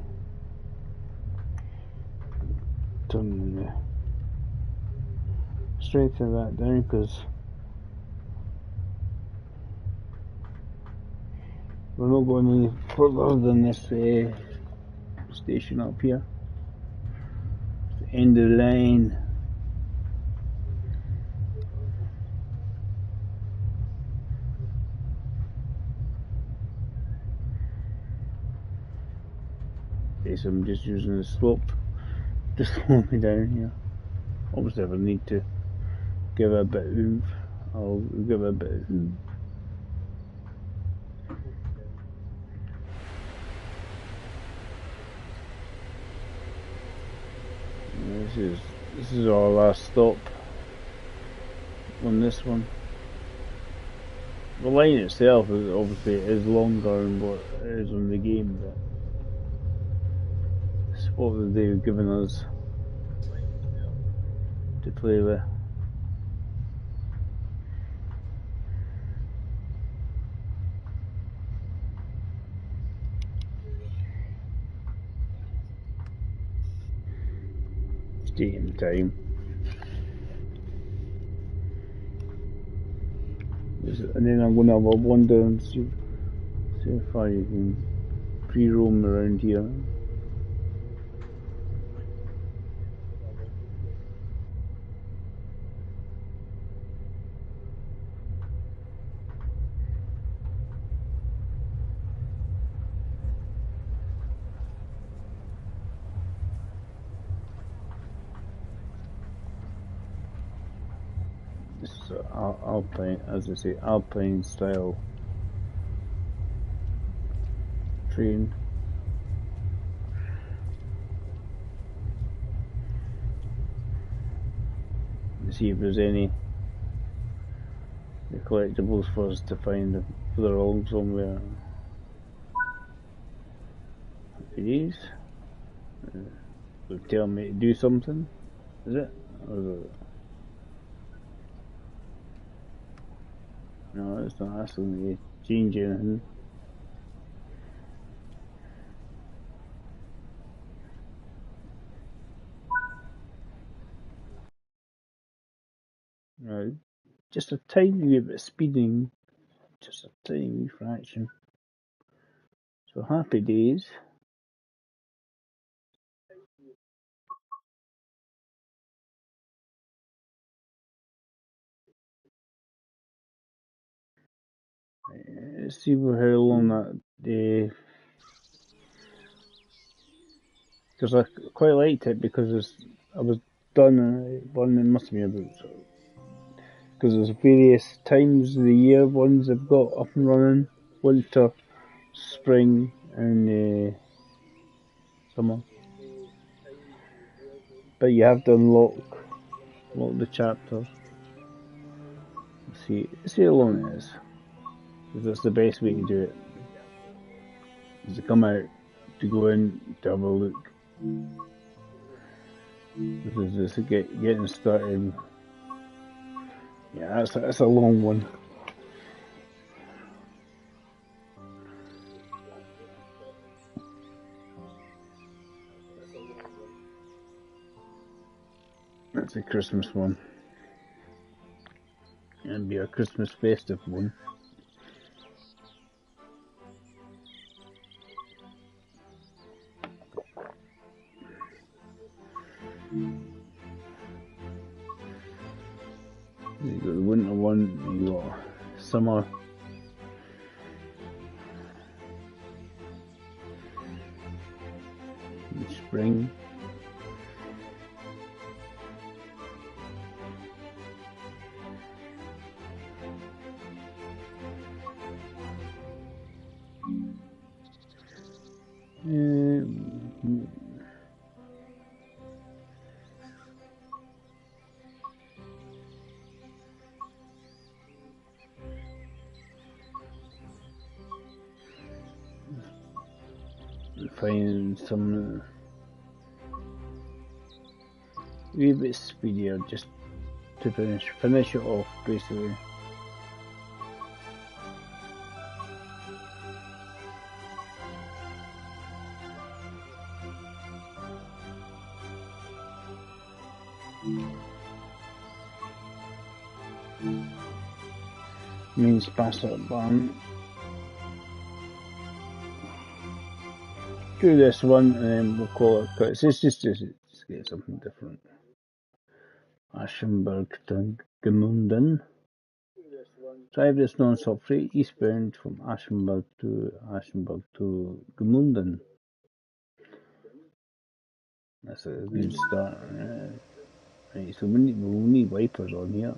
Turn the strength of that down because we're not going any further than this station up here. End of the line. Okay, so I'm just using the slope to slow me down here. Obviously if I need to give it a bit of oomph, I'll give it a bit of oomph. This is our last stop on this one. The line itself is obviously longer than what it is on the game, but it's what they've given us to play with. Stadium time. And then I'm going to have a wander and see if I can free roam around here. This is Alpine, as I say, Alpine style train. Let's see if there's any collectibles for us to find further along somewhere. These would tell me to do something, is it? Or is it? No, it's not asking me to change anything. No, just a tiny bit of speeding, just a tiny fraction. So happy days. Let's see how long that day. Because I quite liked it because I was done. One it must have been about. Because there's various times of the year ones I've got up and running: winter, spring, and summer. But you have to unlock the chapters. Let's see how long it is. Because that's the best way to do it. Is to come out, to go in, to have a look. This is just getting started. Yeah, that's a long one. That's a Christmas one. And be a Christmas festive one. You got the winter one, you got summer. And spring. Find some a wee bit speedier just to finish it off basically. Means pass that barn. Do this one and then we'll call it quits. It's get something different. Aschenberg to Gemünden. Drive this non-stop freight eastbound from Aschenberg to Gemünden. That's a good start. Right, so we'll need wipers on here.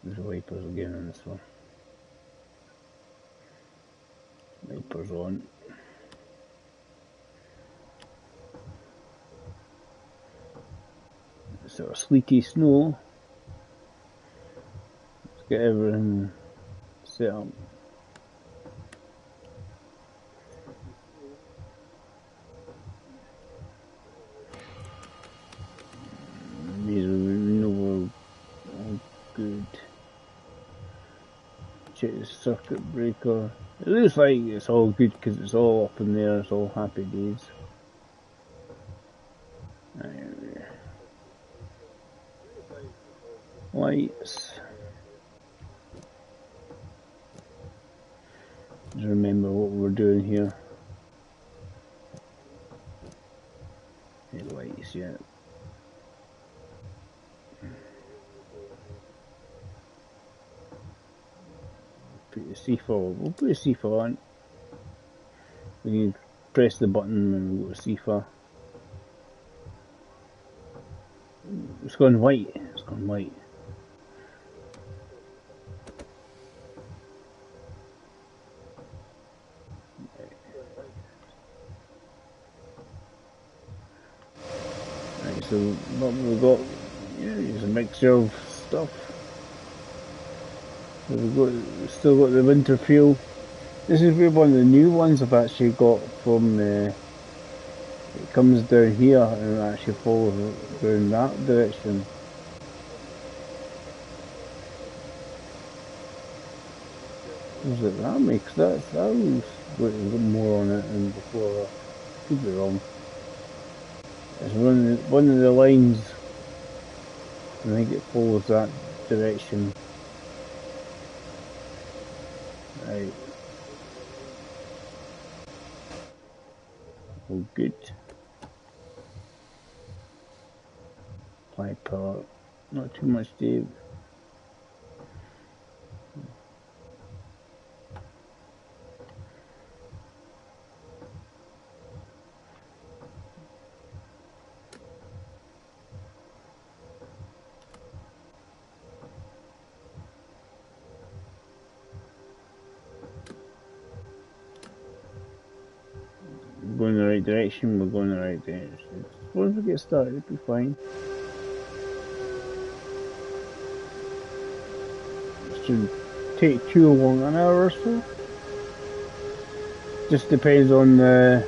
There's wipers again on this one. Wipers on. Sort of sleety snow. Let's get everything set up. These know we're all good. Check the circuit breaker. It looks like it's all good because it's all up in there, it's all happy days. Lights. Just remember what we're doing here. Lights, yeah. Put the C4. We'll put the C4 on. We can press the button and we'll go to C4. It's gone white. It's gone white. Right, so what we've got, is a mixture of stuff. So we've still got the winter fuel. This is where one of the new ones I've actually got from it comes down here and it actually follows down that direction. Was it that makes that was got more on it than before. I could be wrong. It's one of the lines. I think it follows that direction. Right. All good. Apply power. Not too much, Dave. Going in the right direction, we're going in the right direction. Once we get started, it'll be fine. It shouldn't take too long, an hour or so. Just depends on the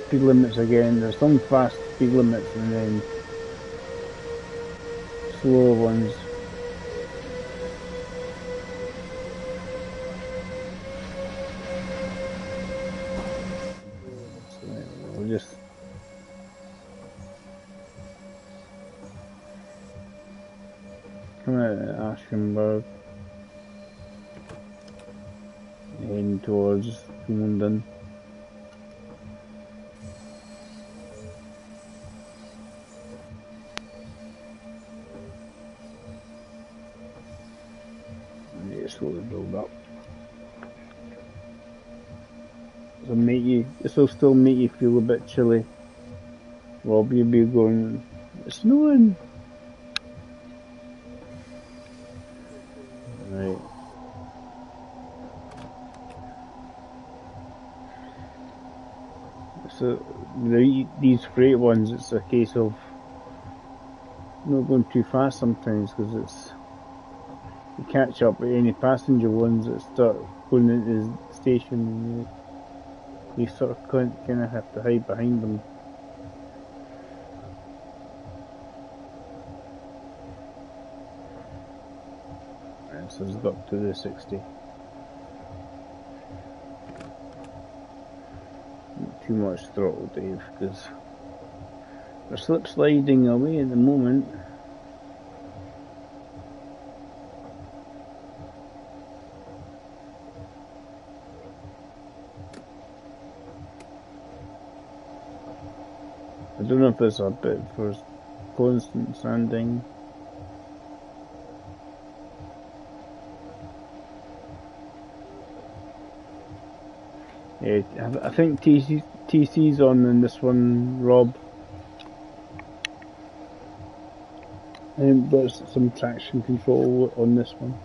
speed limits again. There's some fast speed limits and then slower ones. We'll just come out of Aschenberg, heading towards London. Slowly build up. This will still make you feel a bit chilly. Rob, you'll be going, it's snowing. Right. So these freight ones, it's a case of not going too fast sometimes because you catch up with any passenger ones that start going into the station and you sort of kind of have to hide behind them. Right, so it's got up to the 60. Not too much throttle, Dave, because we're slip sliding away at the moment. I don't know if there's a bit for constant sanding. Yeah, I think TC's on in this one, Rob. There's some traction control on this one.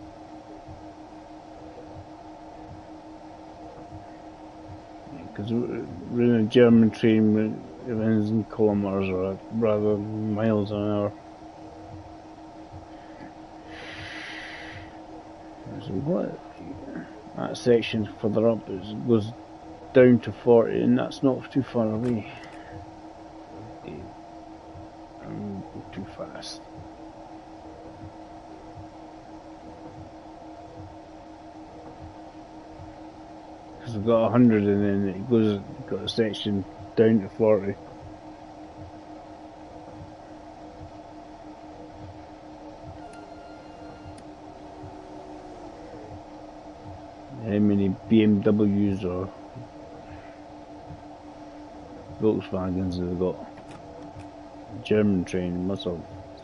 Because we're in a German train, it runs in kilometres or rather miles an hour. So what? That section further up goes down to 40, and that's not too far away. I'm too fast. Because we've got 100 and then it got a section down to 40. How many BMWs or Volkswagens have got? German train must have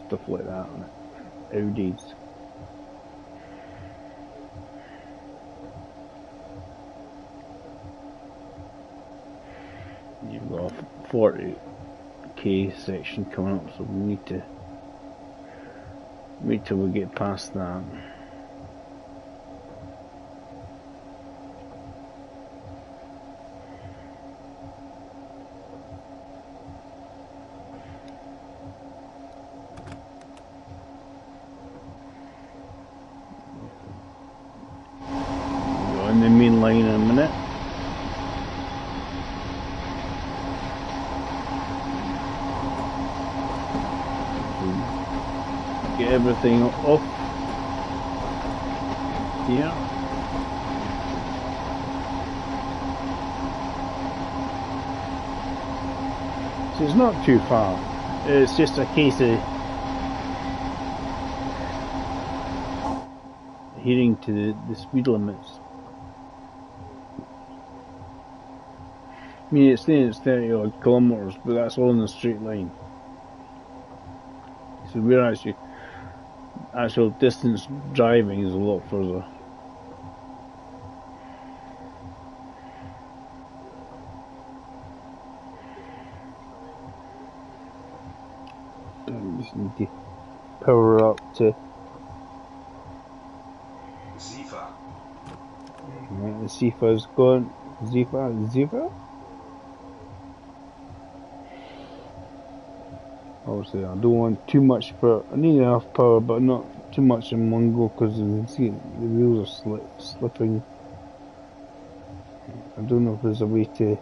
stuff like that on it. Audis. You've got a 40k section coming up, so we need to wait till we get past that. Go on the main line in a minute. Get everything off here. So it's not too far. It's just a case of adhering to the speed limits. I mean, it's saying it's 30 odd kilometres, but that's all in a straight line. So we're actual distance driving is a lot further. We just need to power up to Zifa. Right, the Zifa's gone. Zifa? Obviously, I don't want too much power. I need enough power, but not too much in one go because you can see the wheels are slipping. I don't know if there's a way to.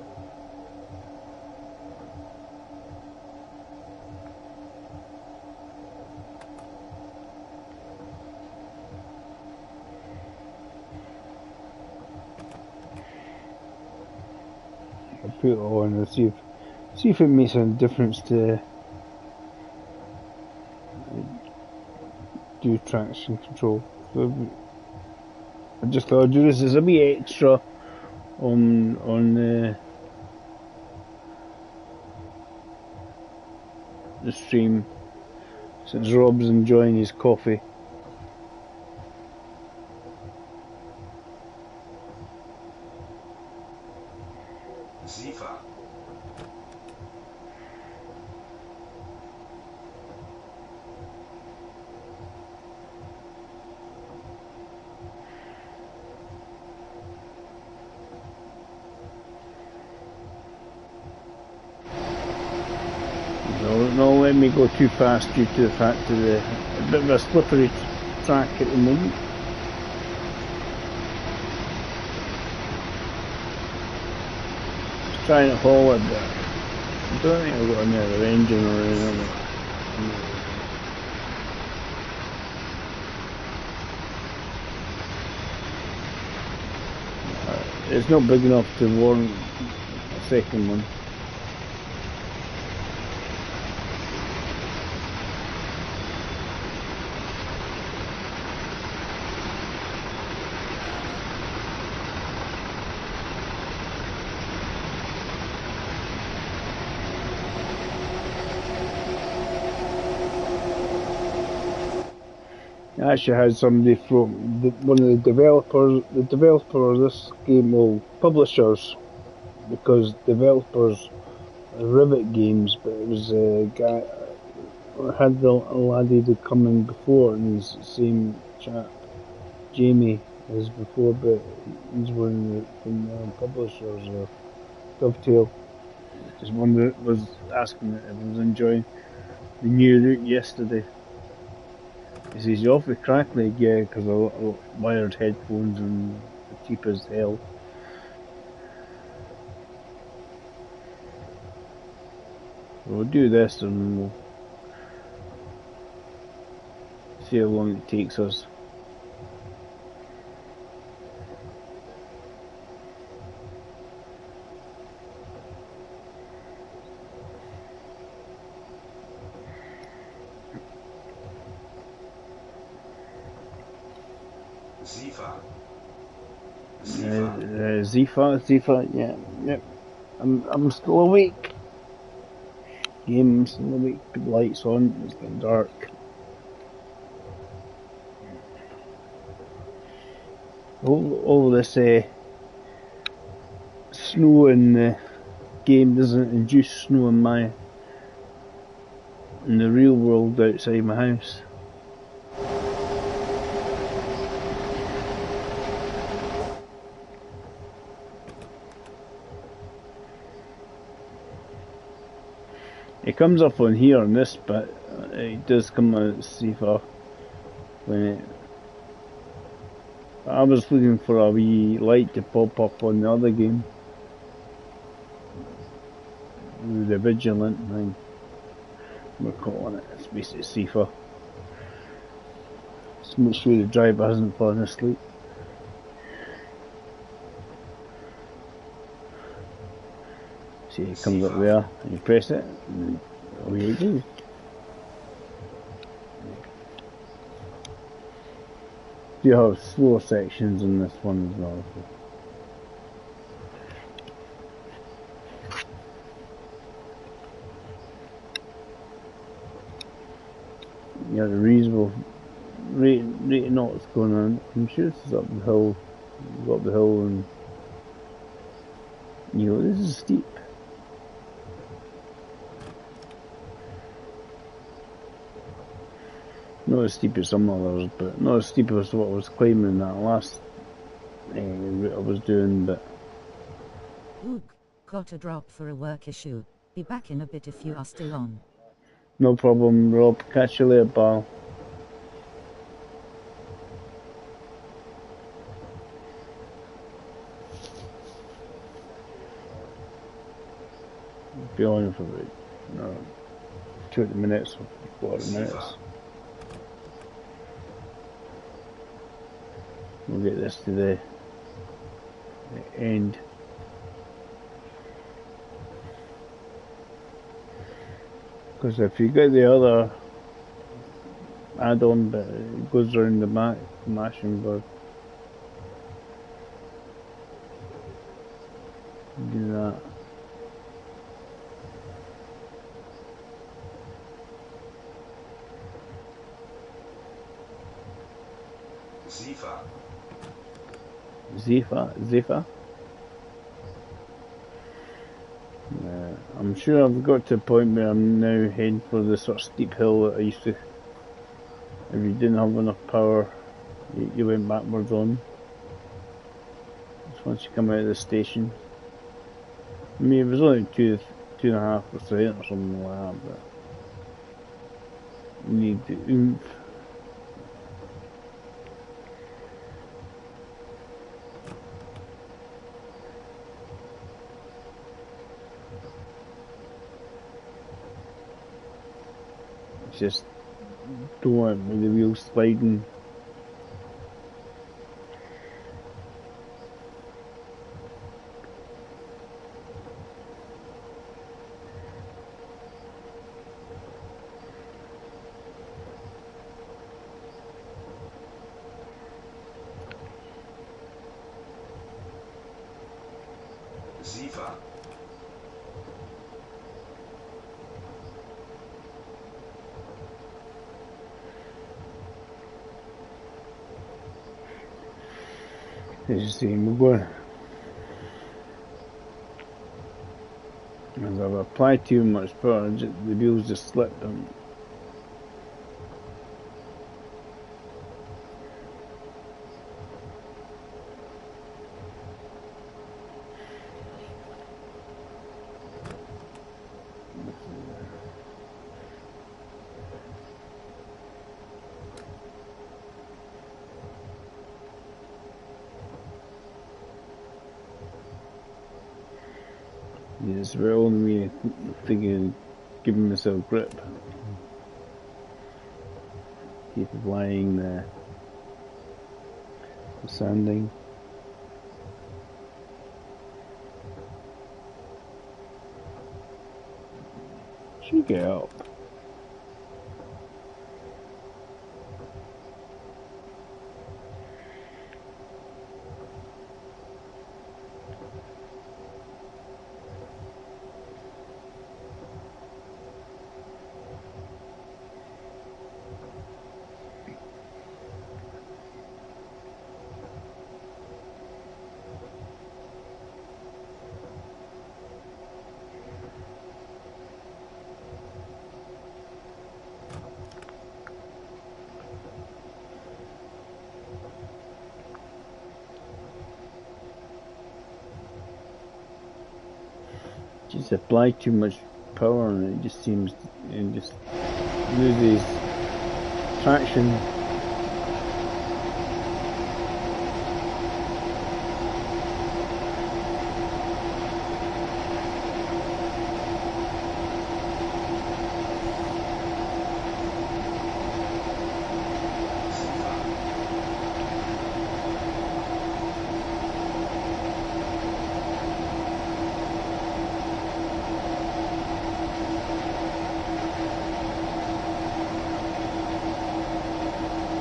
I'll put it on and see if it makes a difference to do traction control. So I just thought I'd do this as a wee extra on the stream since Rob's enjoying his coffee. Zifa. Don't let me go too fast due to the fact of a bit of a slippery track at the moment. Just trying to haul it, but I don't think I've got another engine or anything. It's not big enough to warrant a second one. I actually had somebody from one of the developer of this game, well, publishers, because developers are Rivet Games, but it was a guy, had the laddie that come in before, and he's the same chap, Jamie, as before, but he's one from the publishers, Dovetail. Just wondered, was asking if I was enjoying the new route yesterday. He says, you awfully crackly, yeah, because I wired headphones and they're cheap as hell. We'll do this and we'll see how long it takes us. Zifa, yeah, yep. I'm still awake. Game, still awake. Put the lights on. It's getting dark. All this snow in the game doesn't induce snow in the real world outside my house. It comes up on here on this, but it does come out Zifa when I was looking for a wee light to pop up on the other game. The Vigilant thing. We're calling it. It's basically Zifa. Just make sure the driver hasn't fallen asleep. See, it comes up there, and you press it, and away you go. You have slower sections in this one as well. You have a reasonable rate of knots going on. I'm sure this is up the hill. Go up the hill and this is steep. Not as steep as some others, but not as steep as what I was climbing that last route I was doing, but... Ook, got a drop for a work issue. Be back in a bit if you are still on. No problem, Rob. Catch you later, pal. Be on for about 20 minutes or 40 minutes. We'll get this to the end. Because if you get the other add-on bit, it goes around the back, mashing bird. Do that. Zifa. I'm sure I've got to a point where I'm now heading for the sort of steep hill that I used to. If you didn't have enough power, you went backwards on. Just once you come out of the station. I mean, it was only 2.5% or something like that, but you need the oomph. Just don't want with the wheels sliding. Zifa. As you see, we're going. As I've applied too much power, the wheels just slipped them. It's the only way thinking, giving myself grip. Keep applying the sanding. Should get up. Just apply too much power and it just seems it just loses traction.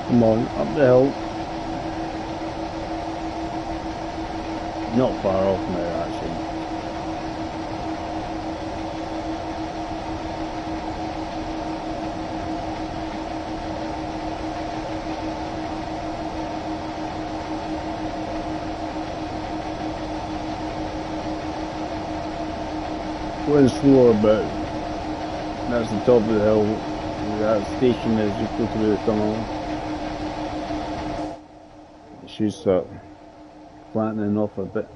Come on, up the hill. Not far off now, actually. Going slower, but that's the top of the hill. That station as you go through the tunnel. It should start flattening off a bit.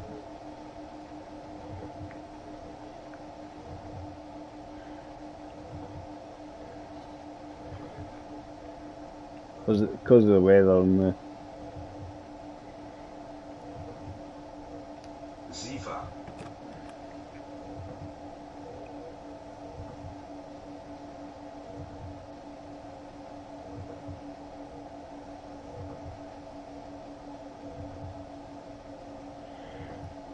Because of the weather and the Ziva.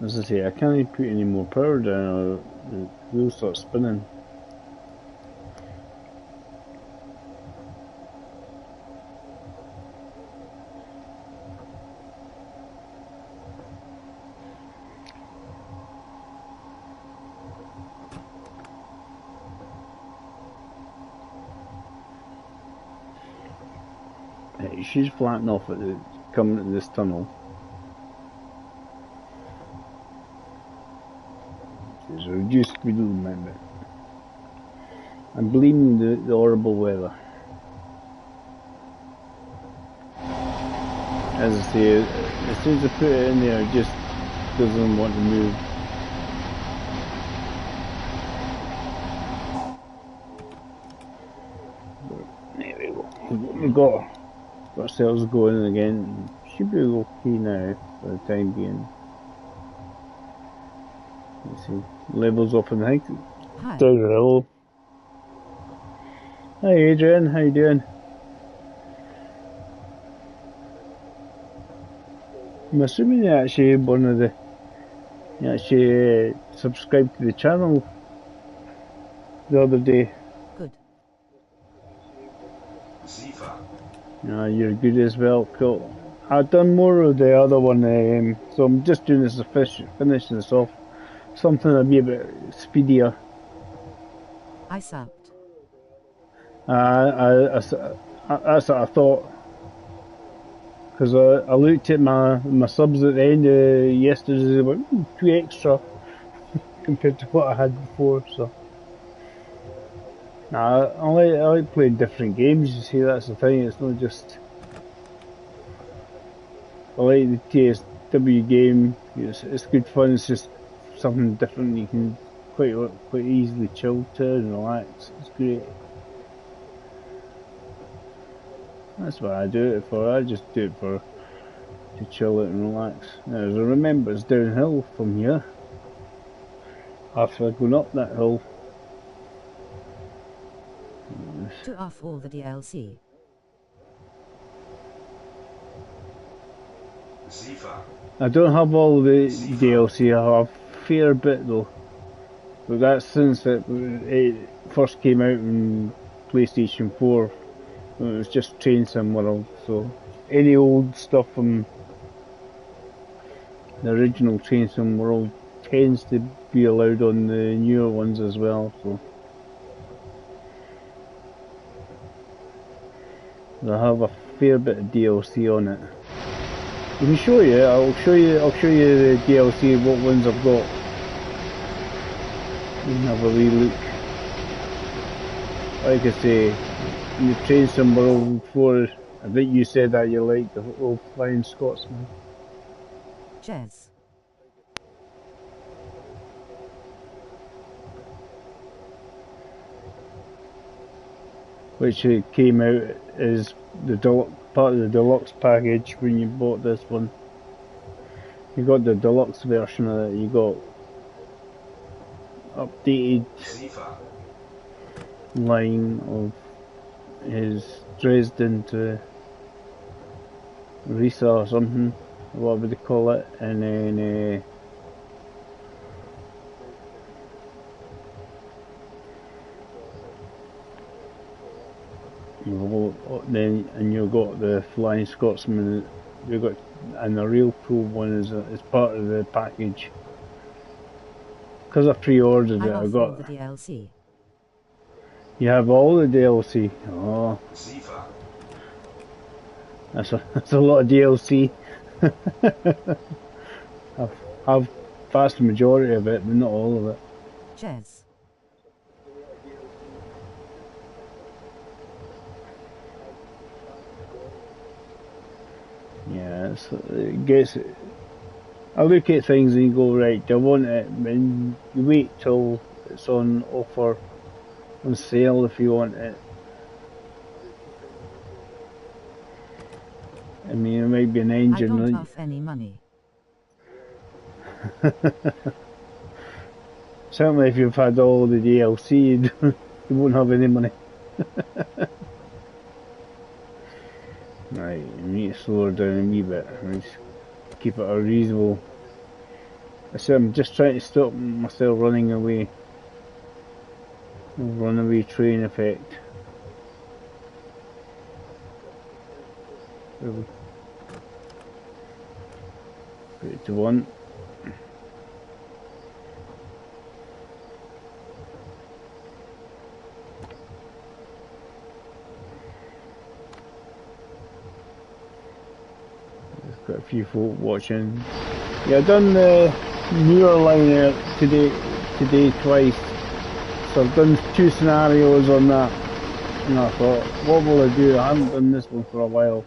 As I say, I can't put any more power down or the wheels start spinning. It should flatten off at the coming to this tunnel. There's a reduced speed limit. I'm blaming the horrible weather. As I say, as soon as I put it in there, it just doesn't want to move. There we go. We got ourselves going again. Should be okay now for the time being. Let's see. Levels off in the height. Hi. Hello. Hi Adrian, how you doing? I'm assuming you're actually one of the you actually subscribed to the channel the other day. Good. Ziva. Yeah, you're good as well, cool. I've done more of the other one, so I'm just doing this to finish this off. Something that'll be a bit speedier. I subbed. That's what I thought. because I looked at my subs at the end of yesterday's, about 2 extra compared to what I had before. So, nah, I like playing different games. You see, that's the thing. It's not just I like the TSW game. It's good fun. It's just something different. You can quite easily chill to and relax. It's great. That's what I do it for. I just do it to chill out and relax. Now, as I remember, it's downhill from here. After going up that hill. To off all the DLC. I don't have all the DLC. I have a fair bit though. But that's since it first came out in PlayStation 4. It was just Train Sim World, so any old stuff from the original Train Sim World tends to be allowed on the newer ones as well. So I have a fair bit of DLC on it. I can show you. I'll show you the DLC. What ones I've got. You can have a wee look. Like I say, in the Train Sim World 4, I think you said that you liked the old Flying Scotsman. Jez. Which came out as the part of the deluxe package when you bought this one. You got the deluxe version of it. You got updated line of his Dresden to Risa or something, what would they call it, and then you got the Flying Scotsman. You got, and the Real Pro one is part of the package. Because I pre-ordered it, I got all the DLC. You have all the DLC. Oh, that's a lot of DLC. I've vast majority of it, but not all of it. Jez. Yeah, it gets. I look at things and you go, right, I want it, and you wait till it's on offer, on sale if you want it. I mean, it might be an engine. I don't have any money. Certainly if you've had all the DLC, you won't have any money. Right, you need to slow her down a wee bit. Just keep it a reasonable. I'm just trying to stop myself running away. Runaway train effect. 3 to 1. There's quite a few folk watching. Yeah, I've done the newer line today twice. So I've done 2 scenarios on that. And I thought, what will I do? I haven't done this one for a while.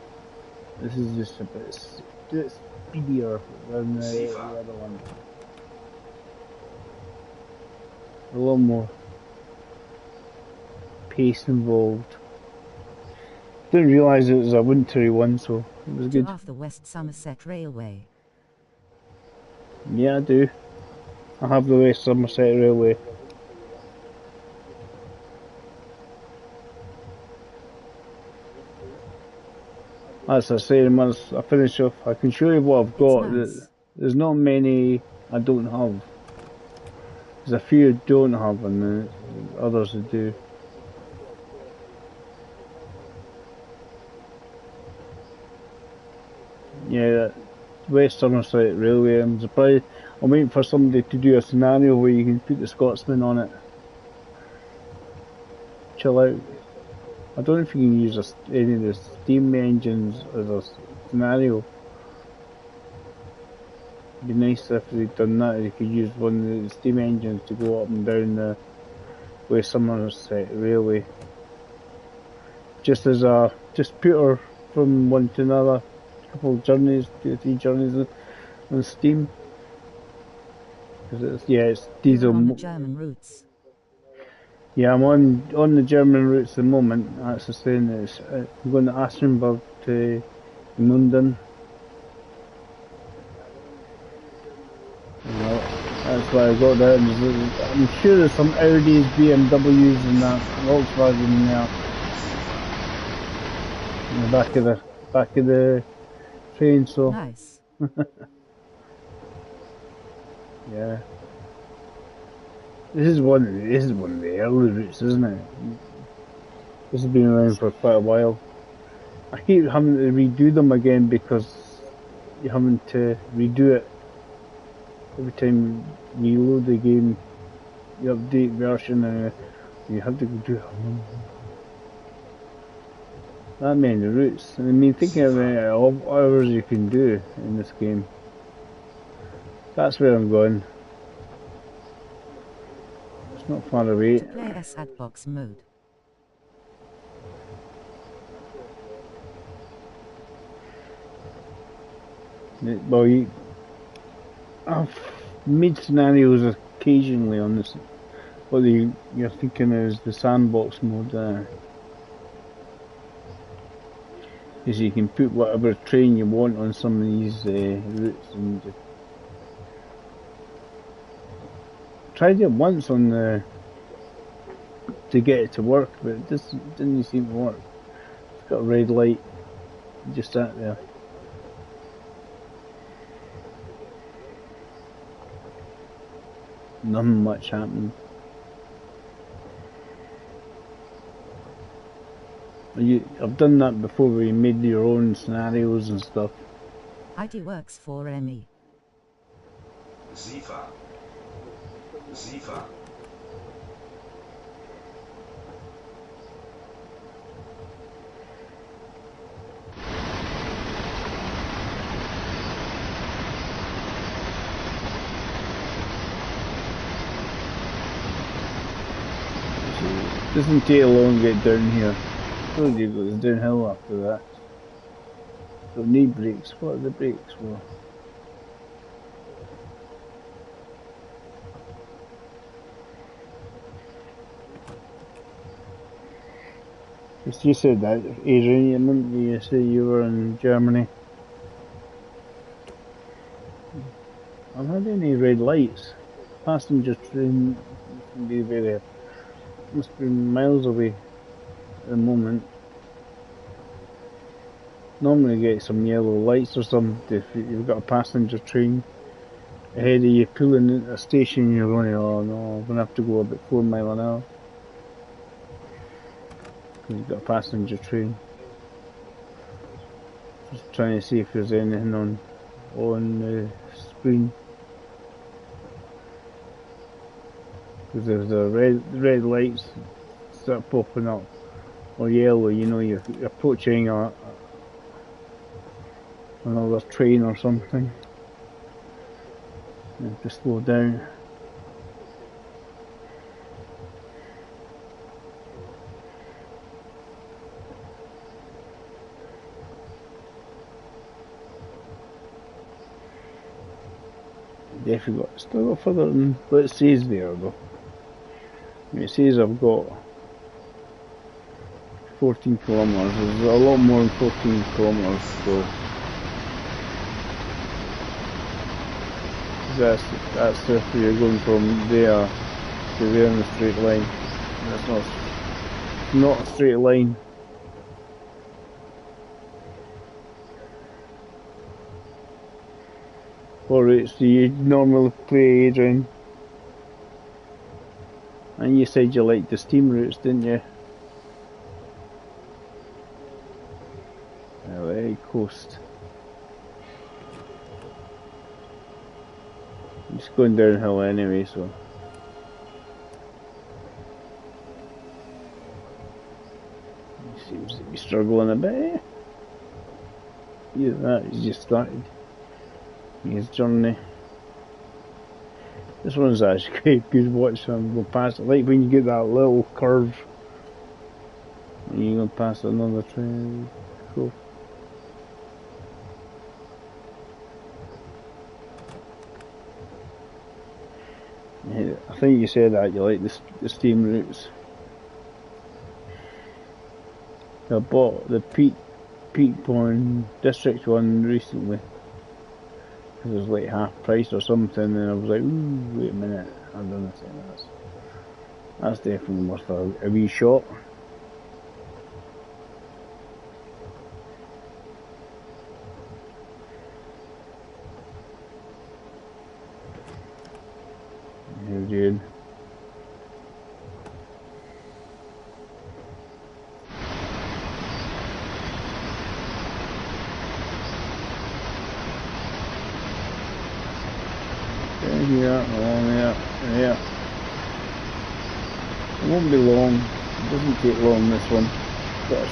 This is just a bit speedier than the other one. A lot more pace involved. Didn't realise it was a wintry one, so it was good. Off the West Somerset Railway. Yeah, I do. I have the West Somerset Railway. As I say, once I finish off, I can show you what I've got. Nice. There's not many I don't have. There's a few I don't have, and others I do. Yeah, West Somerset Railway. I'm surprised. I'm waiting for somebody to do a scenario where you can put the Scotsman on it. Chill out. I don't know if you can use any of the steam engines as a scenario. It'd be nice if they'd done that. They could use one of the steam engines to go up and down the way Somerset Railway. Just as a just put her from one to another, couple of journeys, 2 or 3 journeys on steam. Because it's diesel. You're on the German routes. Yeah, I'm on the German routes at the moment. That's the thing. I'm going to Assenburg to London. That's why I got that. I'm sure there's some Audis, BMWs, and that Volkswagen in there. In the back of the train. So Nice. yeah. This is one of the early routes, isn't it? This has been around for quite a while. I keep having to redo them again because you're having to redo it every time you load the game, the update version, and you have to go do it. That many routes. I mean, thinking of the hours you can do in this game. That's where I'm going. It's not far away. To play sandbox mode. Well, I've made scenarios occasionally on this. What you're thinking is the sandbox mode there. Is you can put whatever train you want on some of these routes and just tried it once on the to get it to work, but it didn't seem to work. It's got a red light. Just sat there. Nothing much happened. I've done that before where you made your own scenarios and stuff. IT works for ME. Sifa. Sifa. It doesn't take long to get down here. Told you it goes downhill after that. Don't need brakes. What are the brakes for? Because you said that, Adrian, you said you were in Germany. I haven't had any red lights. Passenger train can be very, must be miles away at the moment. Normally get some yellow lights or something if you've got a passenger train ahead of you pulling into a station. You're going, oh no, I'm going to have to go about 4 miles an hour. Because you've got a passenger train. Just trying to see if there's anything on the screen. Because if the red lights start popping up, or yellow, you know you're approaching another train or something. You have to slow down. Definitely still got further than what it says there though. It says I've got 14 kilometers. There's a lot more than 14 kilometers, so that's if you're going from there to there in a straight line. That's not a straight line. What routes do you normally play, Adrian? And you said you liked the steam routes, didn't you? LA coast. I'm just going downhill anyway, so. He seems to be struggling a bit. Either that, he's just started his journey. This one's actually quite good watching him go past it. Like when you get that little curve and you go past another train. Cool. Yeah, I think you said that you like the steam routes. I bought the Peak Point District one recently. It was like half price or something, and I was like, ooh, wait a minute, I've done this thing. That's definitely worth a wee shot. Here's Jade. Yeah. It won't be long. It doesn't take long, this one. Got a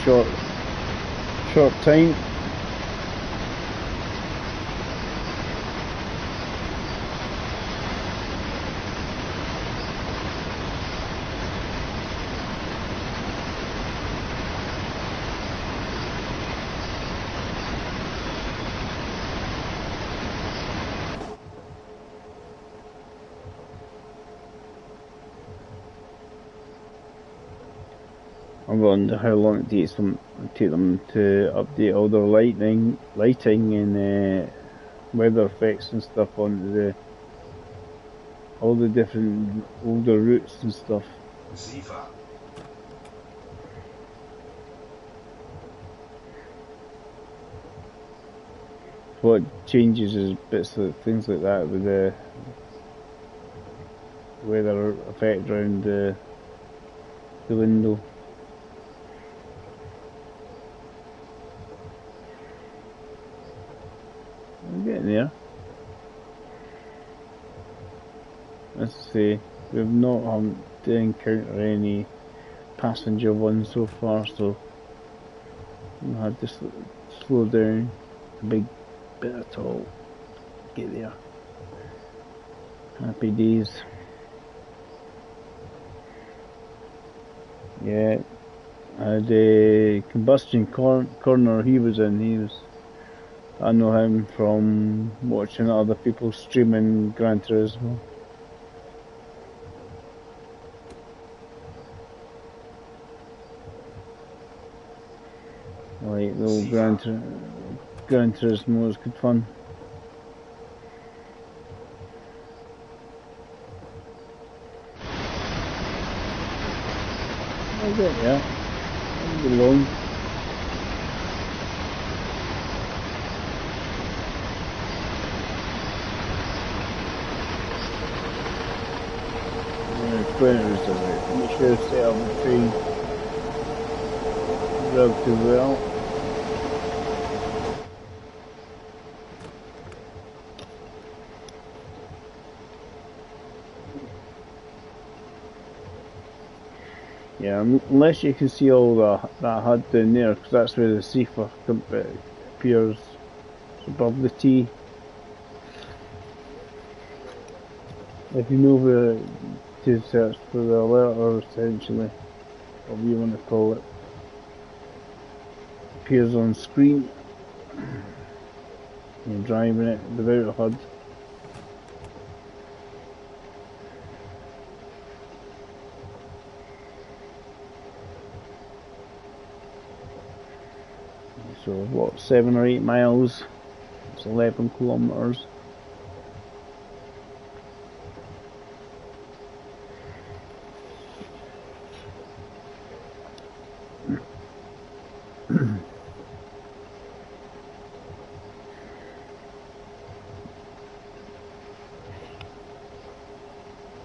short time. I wonder how long it takes them to update all their lighting and weather effects and stuff onto all the different older routes and stuff. Ziva. What changes is bits of things like that with the weather effect around the window. I'm getting there. Let's see, we've not to encounter any passenger ones so far, so we'll have to slow down a big bit at all. Get there. Happy days. Yeah, the combustion corner he was in, I know him from watching other people streaming Gran Turismo. Like the old Gran Turismo was good fun. That's it, yeah. That'll be long. Printers of it. Make sure to set up the train relatively well. Yeah, unless you can see all that HUD down there, because that's where the Ziva appears above the T. If you know where to search for the alert, essentially, whatever you want to call it, appears on screen. You're driving it without a HUD. So what, 7 or 8 miles? It's 11 kilometers.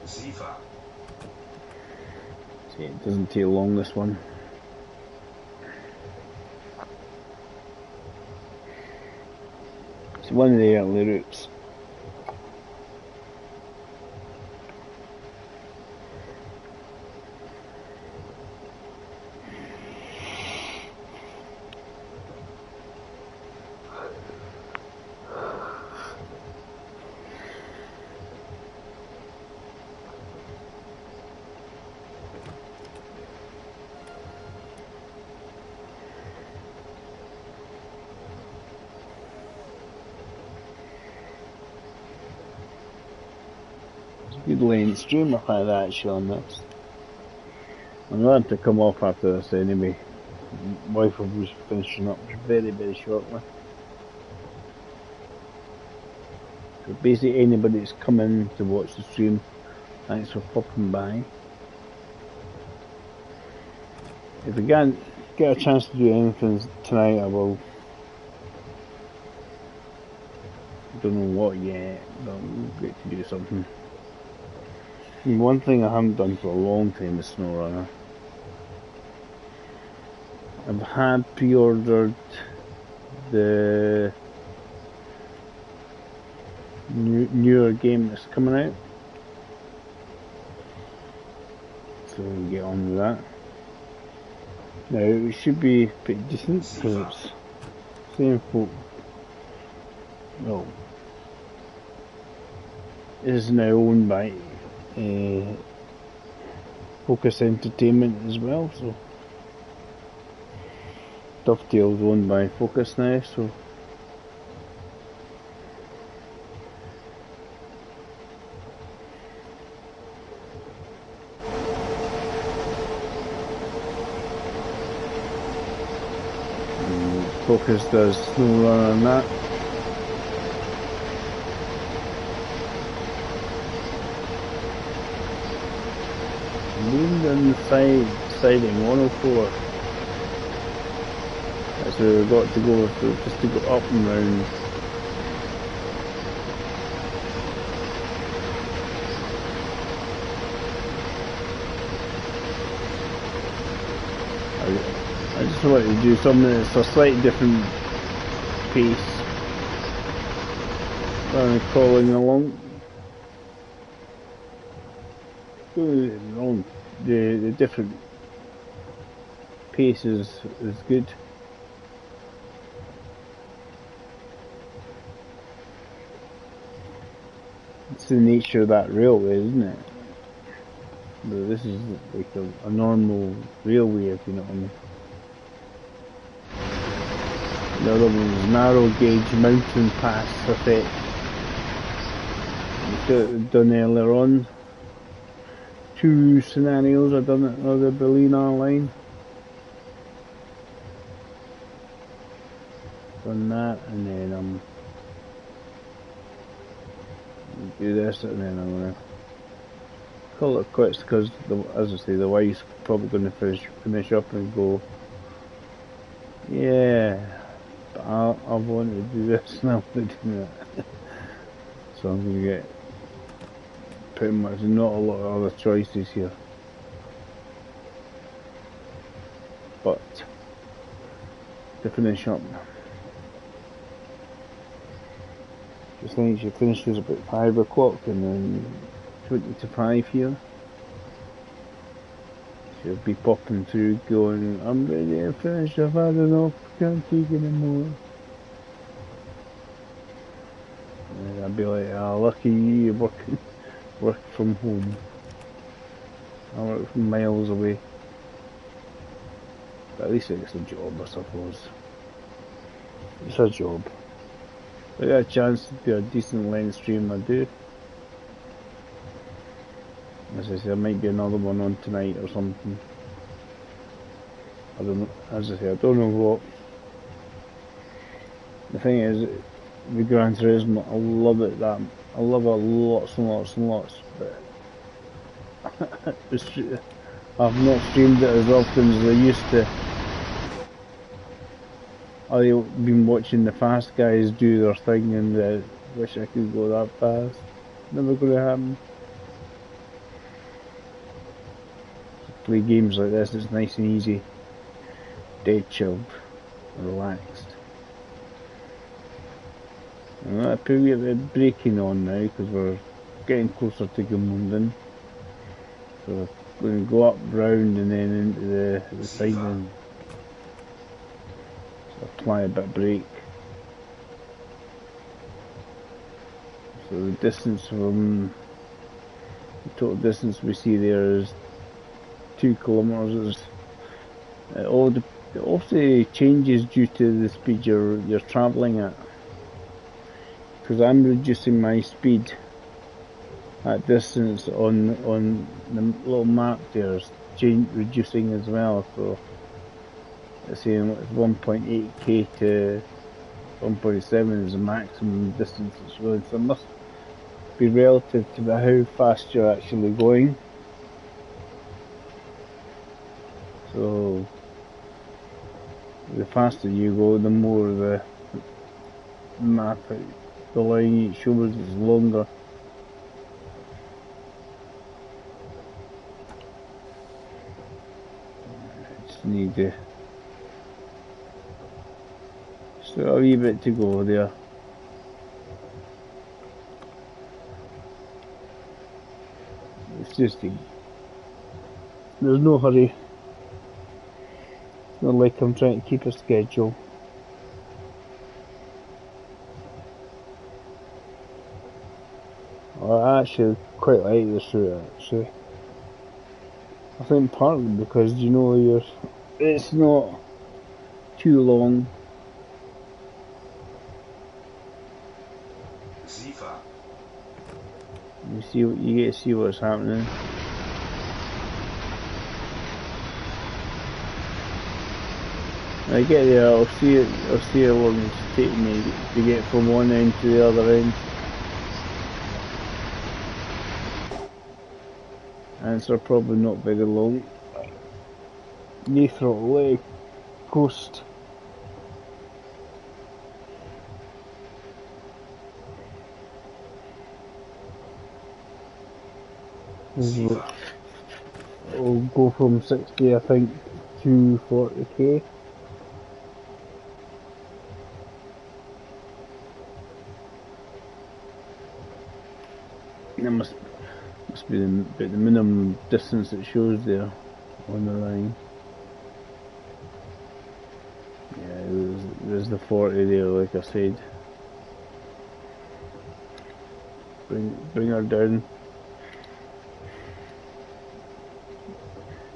Ziva. See, it doesn't take long, this one. It's one of the early routes. good length stream I've had actually on this. I'm going to come off after this anyway. My wife will be finishing up very, very shortly. So basically anybody that's come in to watch the stream, thanks for popping by. If we can't get a chance to do anything tonight, I will. Don't know what yet, but we'll get to do something. And one thing I haven't done for a long time is SnowRunner. I've had pre-ordered the newer game that's coming out, so we'll get on with that. Now it should be pretty decent because it's same folk. Well, it is now owned by Focus Entertainment as well, so Dovetail's owned by Focus now, so Focus does SnowRunner and that. Linden siding 104. That's where we've got to go, just to go up and round. I just wanted to do something that's a slightly different pace rather than crawling along. The different pace is good. It's the nature of that railway, isn't it? But this is like a normal railway, if you know what I mean. The other one is narrow gauge mountain pass effect. Done earlier on. 2 scenarios I've done it on the Berninalinie. Done that, and then do this, and then I'm gonna call it quits because, as I say, the wife's probably going to finish up and go, yeah, but I want to do this and I want to do that. So I'm going to get pretty much not a lot of other choices here. But to finish up, just think she finishes about 5 o'clock and then 20 to 5 here. She'll be popping through going, I'm ready to finish, I've had enough, can't take anymore. And I'll be like, lucky you, work from home. I work from miles away. But at least it's a job, I suppose. It's a job. If I get a chance to do a decent length stream, I do. As I say, there might be another one on tonight or something. I don't know, as I say, I don't know what. The thing is, the Gran Turismo, I love it that, I love it lots and lots and lots, but I've not streamed it as often as I used to. I've been watching the fast guys do their thing and wish I could go that fast. Never gonna happen. To play games like this, it's nice and easy. Dead chilled. Relaxed. And I'll probably get the braking on now because we're getting closer to Gilmundon. So we're going to go up, round and then into the side and apply a bit of brake. So the distance from, the total distance we see there is 2 kilometres. It also changes due to the speed you're travelling at. Because I'm reducing my speed that distance on the little map there is reducing as well. So it's saying it's 1.8k to 1.7 is the maximum distance it's going. So it must be relative to how fast you're actually going. So the faster you go, the more the map, the line it shows is longer. I just need to still a wee bit to go there. It's just there's no hurry. It's not like I'm trying to keep a schedule. I actually quite like this route actually. I think partly because it's not too long. You get to see what's happening. When I get there, I'll see how long it's taking me to get from one end to the other end. And it's probably not very long. Knee throttle, leg, coast. We'll go from 60, I think, to 40k. That must be the minimum distance it shows there on the line. Yeah, there's the 40 there, like I said. Bring her down.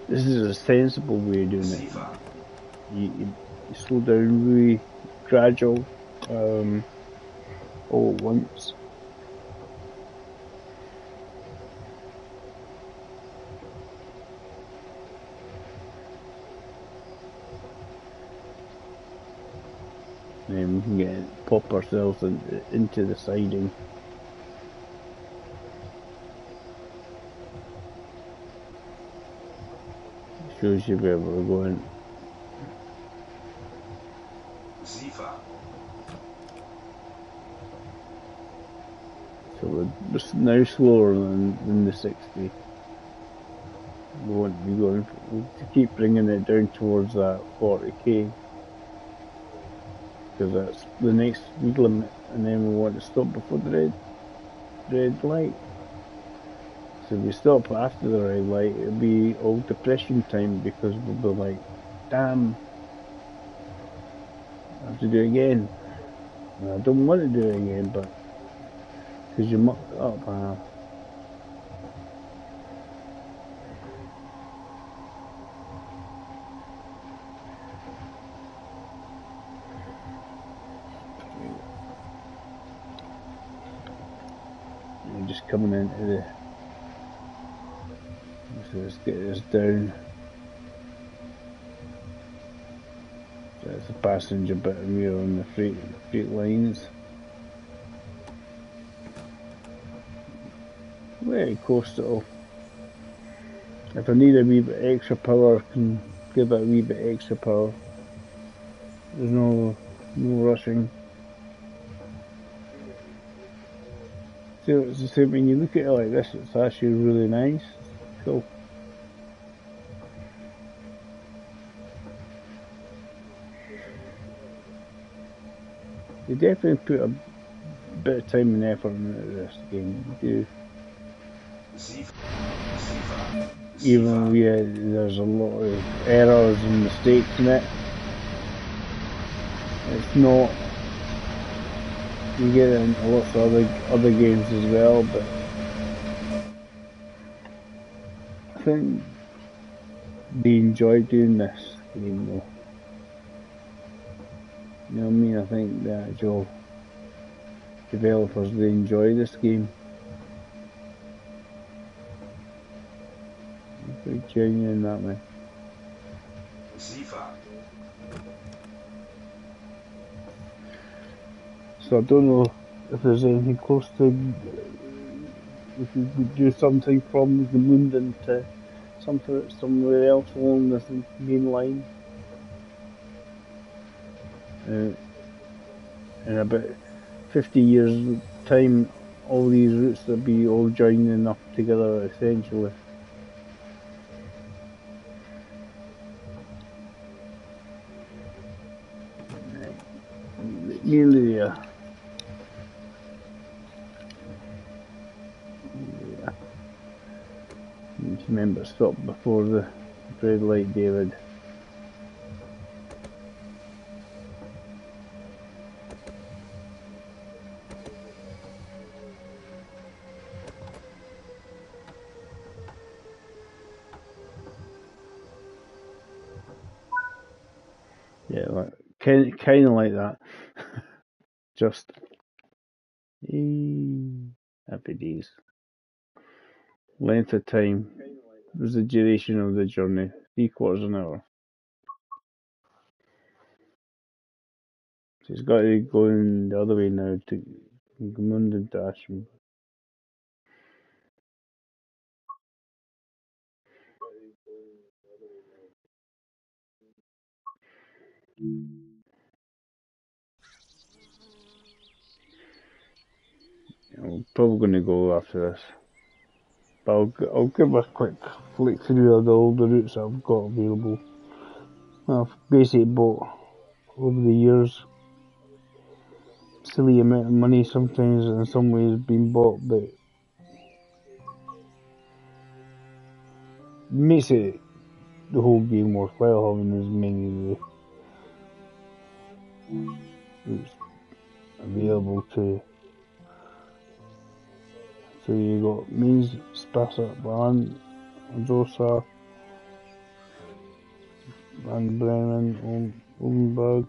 This is a sensible way of doing it. You slow down really gradual, all at once. Then we can pop ourselves into the siding. Shows you where we're going. So we're just now slower than the 60. We want to be going to keep bringing it down towards that 40k. Because that's the next speed limit, and then we want to stop before the red light. So if we stop after the red light, it'll be all depression time because we'll be like, damn, I have to do it again. And I don't want to do it again, but because you mucked it up. You're just coming into the. So let's get this down. That's the passenger bit and we're on the freight lines. Very coastal. If I need a wee bit extra power, I can give it a wee bit extra power. There's no rushing. So when you look at it like this, it's actually really nice. It's cool. They definitely put a bit of time and effort into this game. They do. Even though there's a lot of errors and mistakes in it, it's not. You get it in lots of other games as well, but I think they enjoy doing this game though. You know what I mean? I think the actual developers, they enjoy this game. Big genuine that way. Sifa. So I don't know if there's anything close to, if you could do something from the moon into something somewhere else along this main line. In about 50 years time, all these routes will be all joining up together essentially. Nearly there. Yeah. Just remember, stop before the red light, David. Yeah, like, kind of like that. Just happy days. Length of time was the duration of the journey, 3/4 an hour. So he's got to go in the other way now to London to Ashton. I'm probably going to go after this. But I'll give a quick flick through all the routes I've got available. I've basically bought over the years. Silly amount of money sometimes in some ways being bought, but makes it the whole game worthwhile having as many routes available to. So you got Mainz, Spasser, Bahn, Josa, Van Bremen, Oldenburg,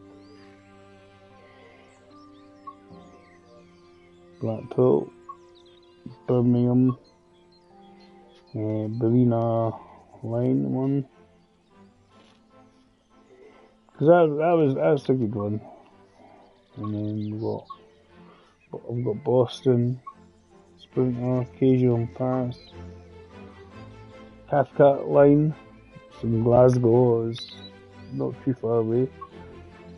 Blackpool, Birmingham, Berliner Line 1. Because that's a good one. And then I've got Boston, Sprinter, Cajun Pass, Cathcart Line from Glasgow is not too far away.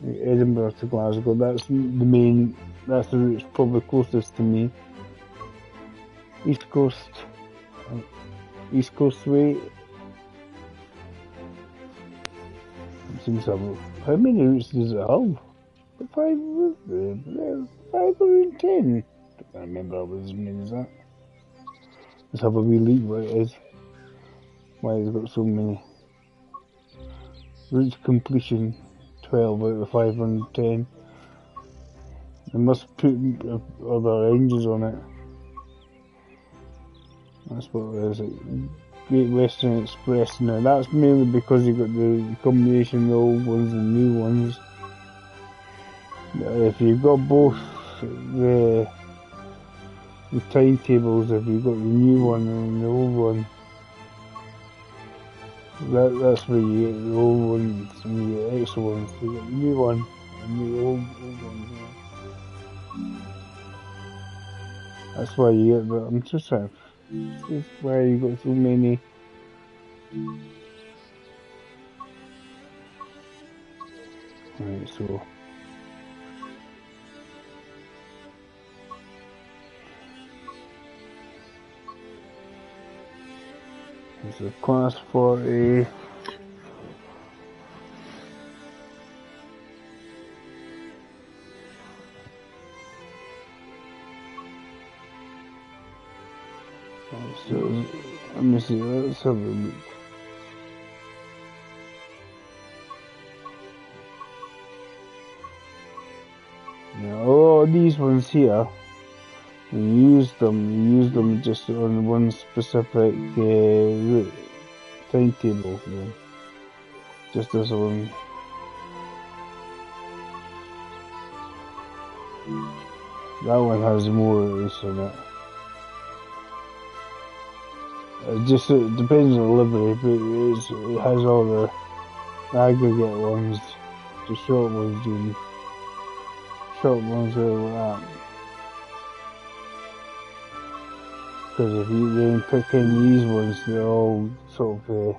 Edinburgh to Glasgow, that's the route that's probably closest to me. East Coast Way. It seems to have, how many routes does it have? 510. I can't remember how as many as that. Let's have a wee look what it is. Why it's got so many. Route completion 12 out of 510. They must put other engines on it. That's what it is. Great Western Express. Now that's mainly because you got the combination of the old ones and new ones. If you've got both the timetables, if you've got the new one and the old one, that's where you get the old ones and you get extra ones. So you get the new one and the old ones. Yeah. That's why you get that. I'm just saying. This is why you got so many. Right, so. It's a class 40. So, let me see, let's have a look. Now, all these ones here, you use them just on one specific route timetable. Yeah. Just this one. That one has more routes on it. It depends on the livery, but it has all the aggregate ones, the short ones, and short ones are like that. Because if you then pick in these ones, they're all sort of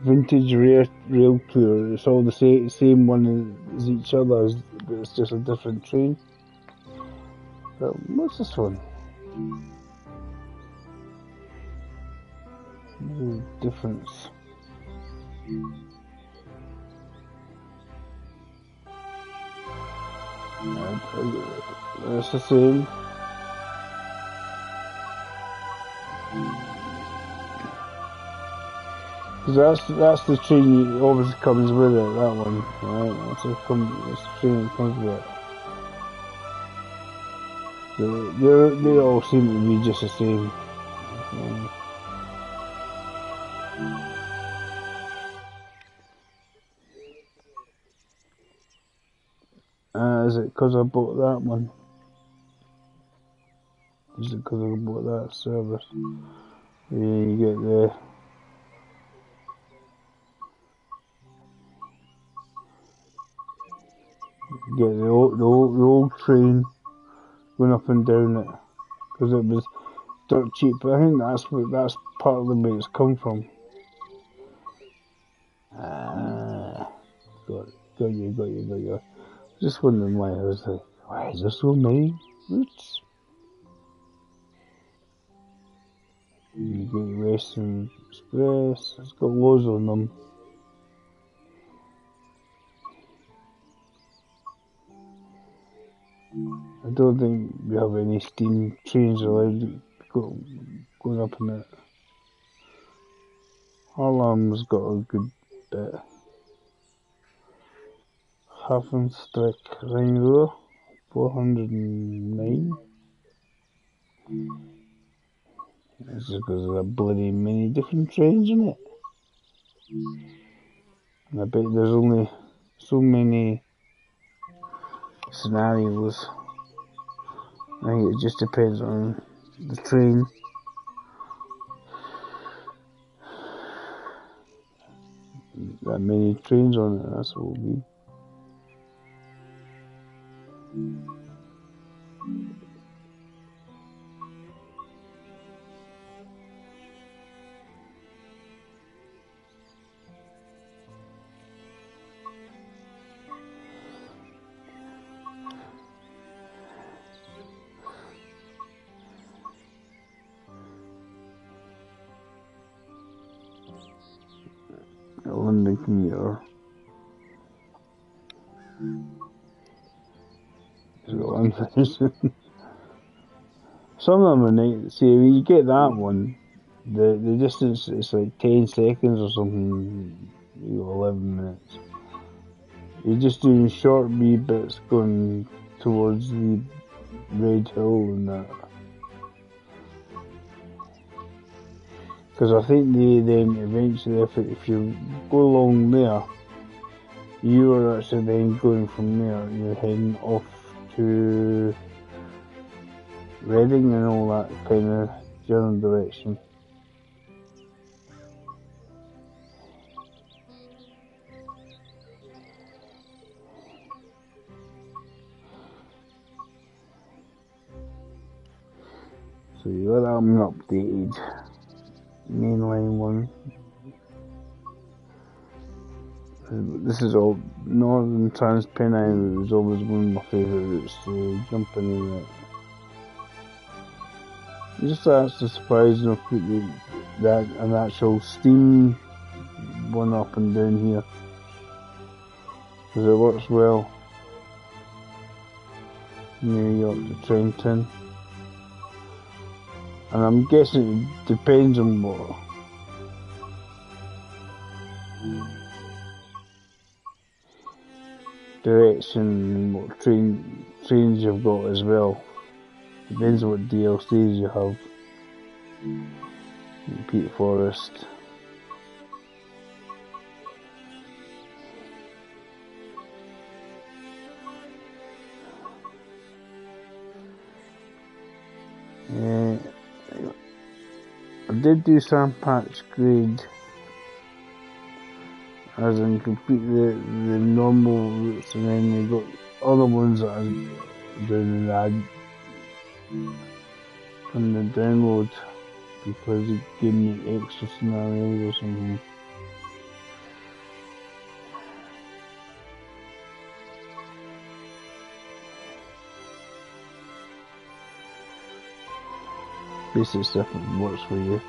vintage rail tour. It's all the same one as each other, but it's just a different train. But what's this one? What's the difference? It's the same. Because that's the train that always comes with it, that one. Right? That's the train that comes with it. So they all seem to be just the same. Is it because I bought that one? Is it because I bought that service? Yeah, you get the old train going up and down it, because it was dirt cheap. But I think that's part of the way it's come from. Got you. Just wondering why I was like, why is there so many routes? You get Western Express, it's got loads of them. I don't think we have any steam trains allowed going up in it. Harlem's got a good bit. Hafenstrik Ringroe, 409. It's just because there are bloody many different trains in it. And I bet there's only so many scenarios. I think it just depends on the train. That many trains on it, that's what it will be. London commuter. Some of them are nice. See, when you get that one, the distance is like 10 seconds or something. You got 11 minutes. You're just doing short wee bits going towards the Red Hill and that. Because I think they then eventually, if you go along there, you are actually then going from there, you're heading off to Reading and all that kind of general direction. So you got that one updated. Mainline one. This is all Northern Transpennine. It was always one of my favourite routes to jump in it. Just actually surprised enough to that an actual steam one up and down here, because it works well. New York to Trenton. And I'm guessing it depends on what direction and what trains you've got as well. Depends on what DLCs you have. Peter Forest. I did do some patch grade, as in complete the normal routes, and then they got other ones that I doing the ad from the download because it gave me extra scenarios or something. Basic stuff that works for you.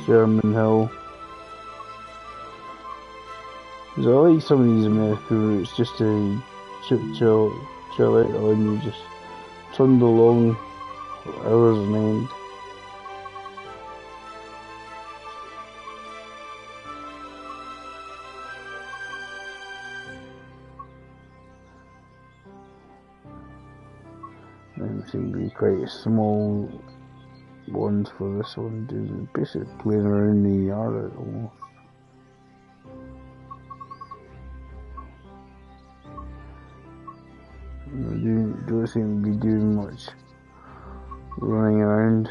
Sherman Hill. Because I like some of these American routes just to chill out on. You just trundle along for hours on end. There seem to be quite small ones for this one, basically playing around the yard almost. Don't seem to be doing much running around.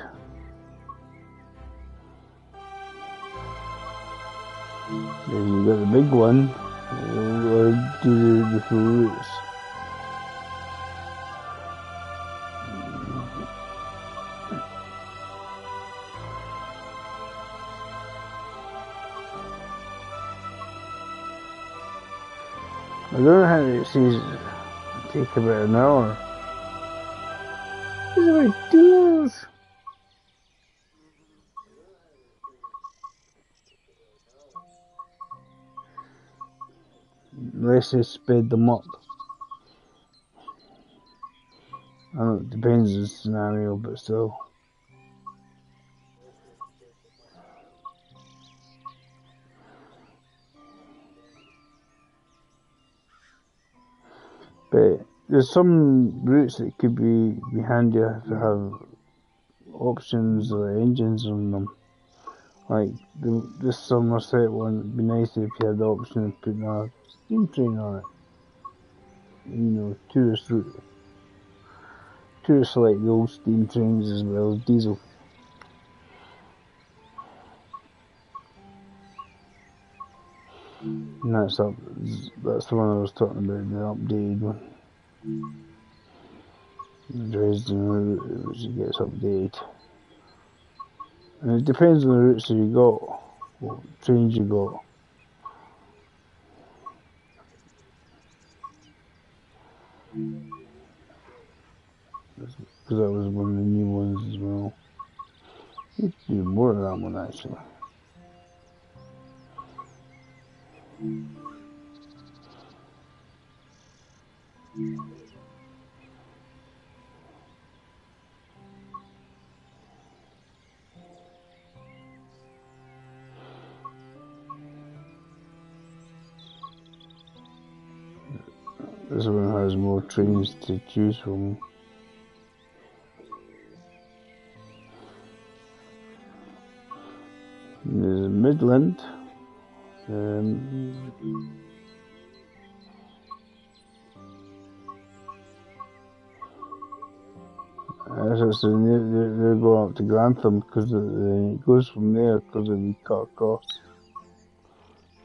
Then you got the big one, we'll do the full routes. I don't know how it says take about an hour. It's about 2 hours. Unless they sped them up. I don't know, it depends on the scenario, but still. But there's some routes that could be handy to have options or engines on them. Like this Somerset one, it'd be nice if you had the option of putting a steam train on it. You know, tourist route. Tourists like the old steam trains as well as diesel. And that's the one I was talking about, the updated one. The Dresden route, which gets updated. And it depends on the routes that you got, what trains you got. Because that was one of the new ones as well. You could do more of that one actually. This one has more trains to choose from. There's Midland. As I said, they're going up to Grantham because it goes from there because of the cut across.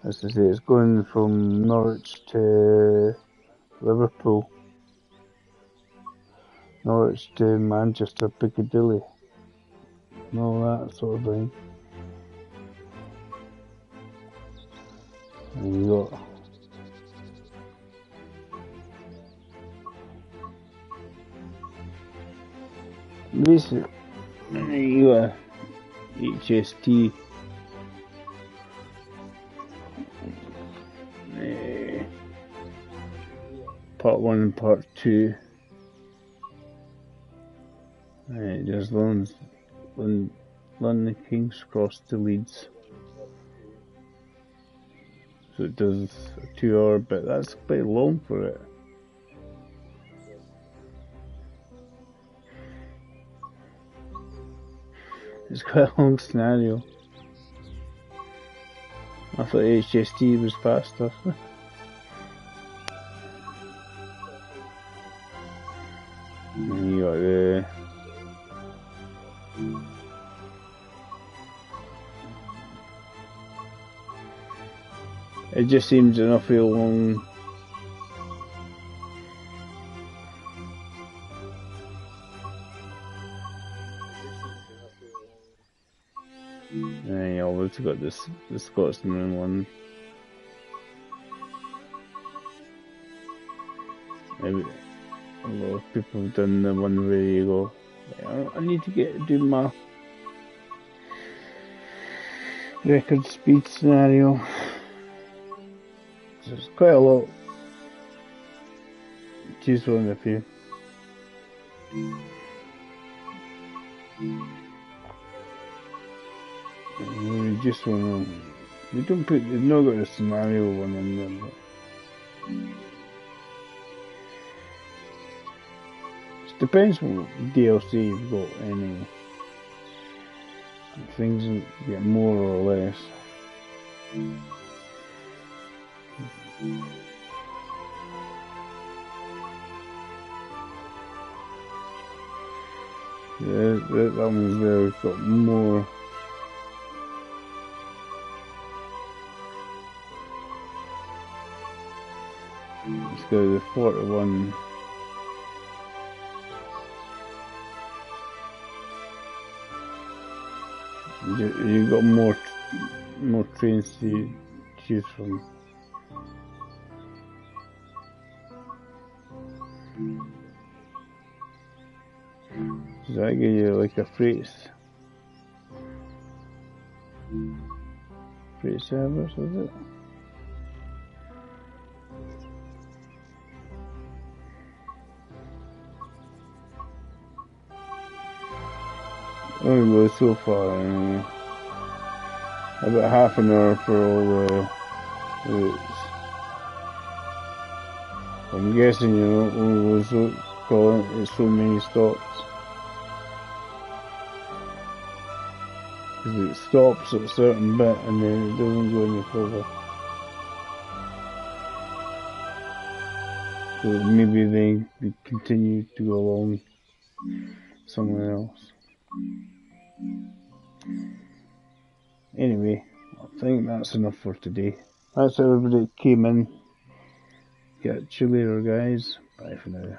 As I say, it's going from Norwich to Liverpool, Norwich to Manchester, Piccadilly, and all that sort of thing. And you got basically you got HST, part 1 and part 2. Just London King's Cross to Leeds. So it does a 2 hour bit. That's quite long for it. It's quite a long scenario. I thought HST was faster. And you got the it just seems an awful long. And you always got this the Scotsman one. Maybe a lot of people have done the one where you go, I need to do my record speed scenario. So it's quite a lot to choose one if you. You just want to. We don't put. They've not got a scenario one on there. But it depends what DLC you've got. Any things that get more or less. Yeah, that one's there. It's got more. Let's go to the 41. You got more trains to choose from. Does that give you like a freight service, is it? Only go so far anyway. About half an hour for all the routes. I'm guessing you don't only go so many stops. Because it stops at a certain bit and then it doesn't go any further. So maybe they continue to go along somewhere else. Anyway, I think that's enough for today. That's everybody that came in. Catch you later, guys. Bye for now.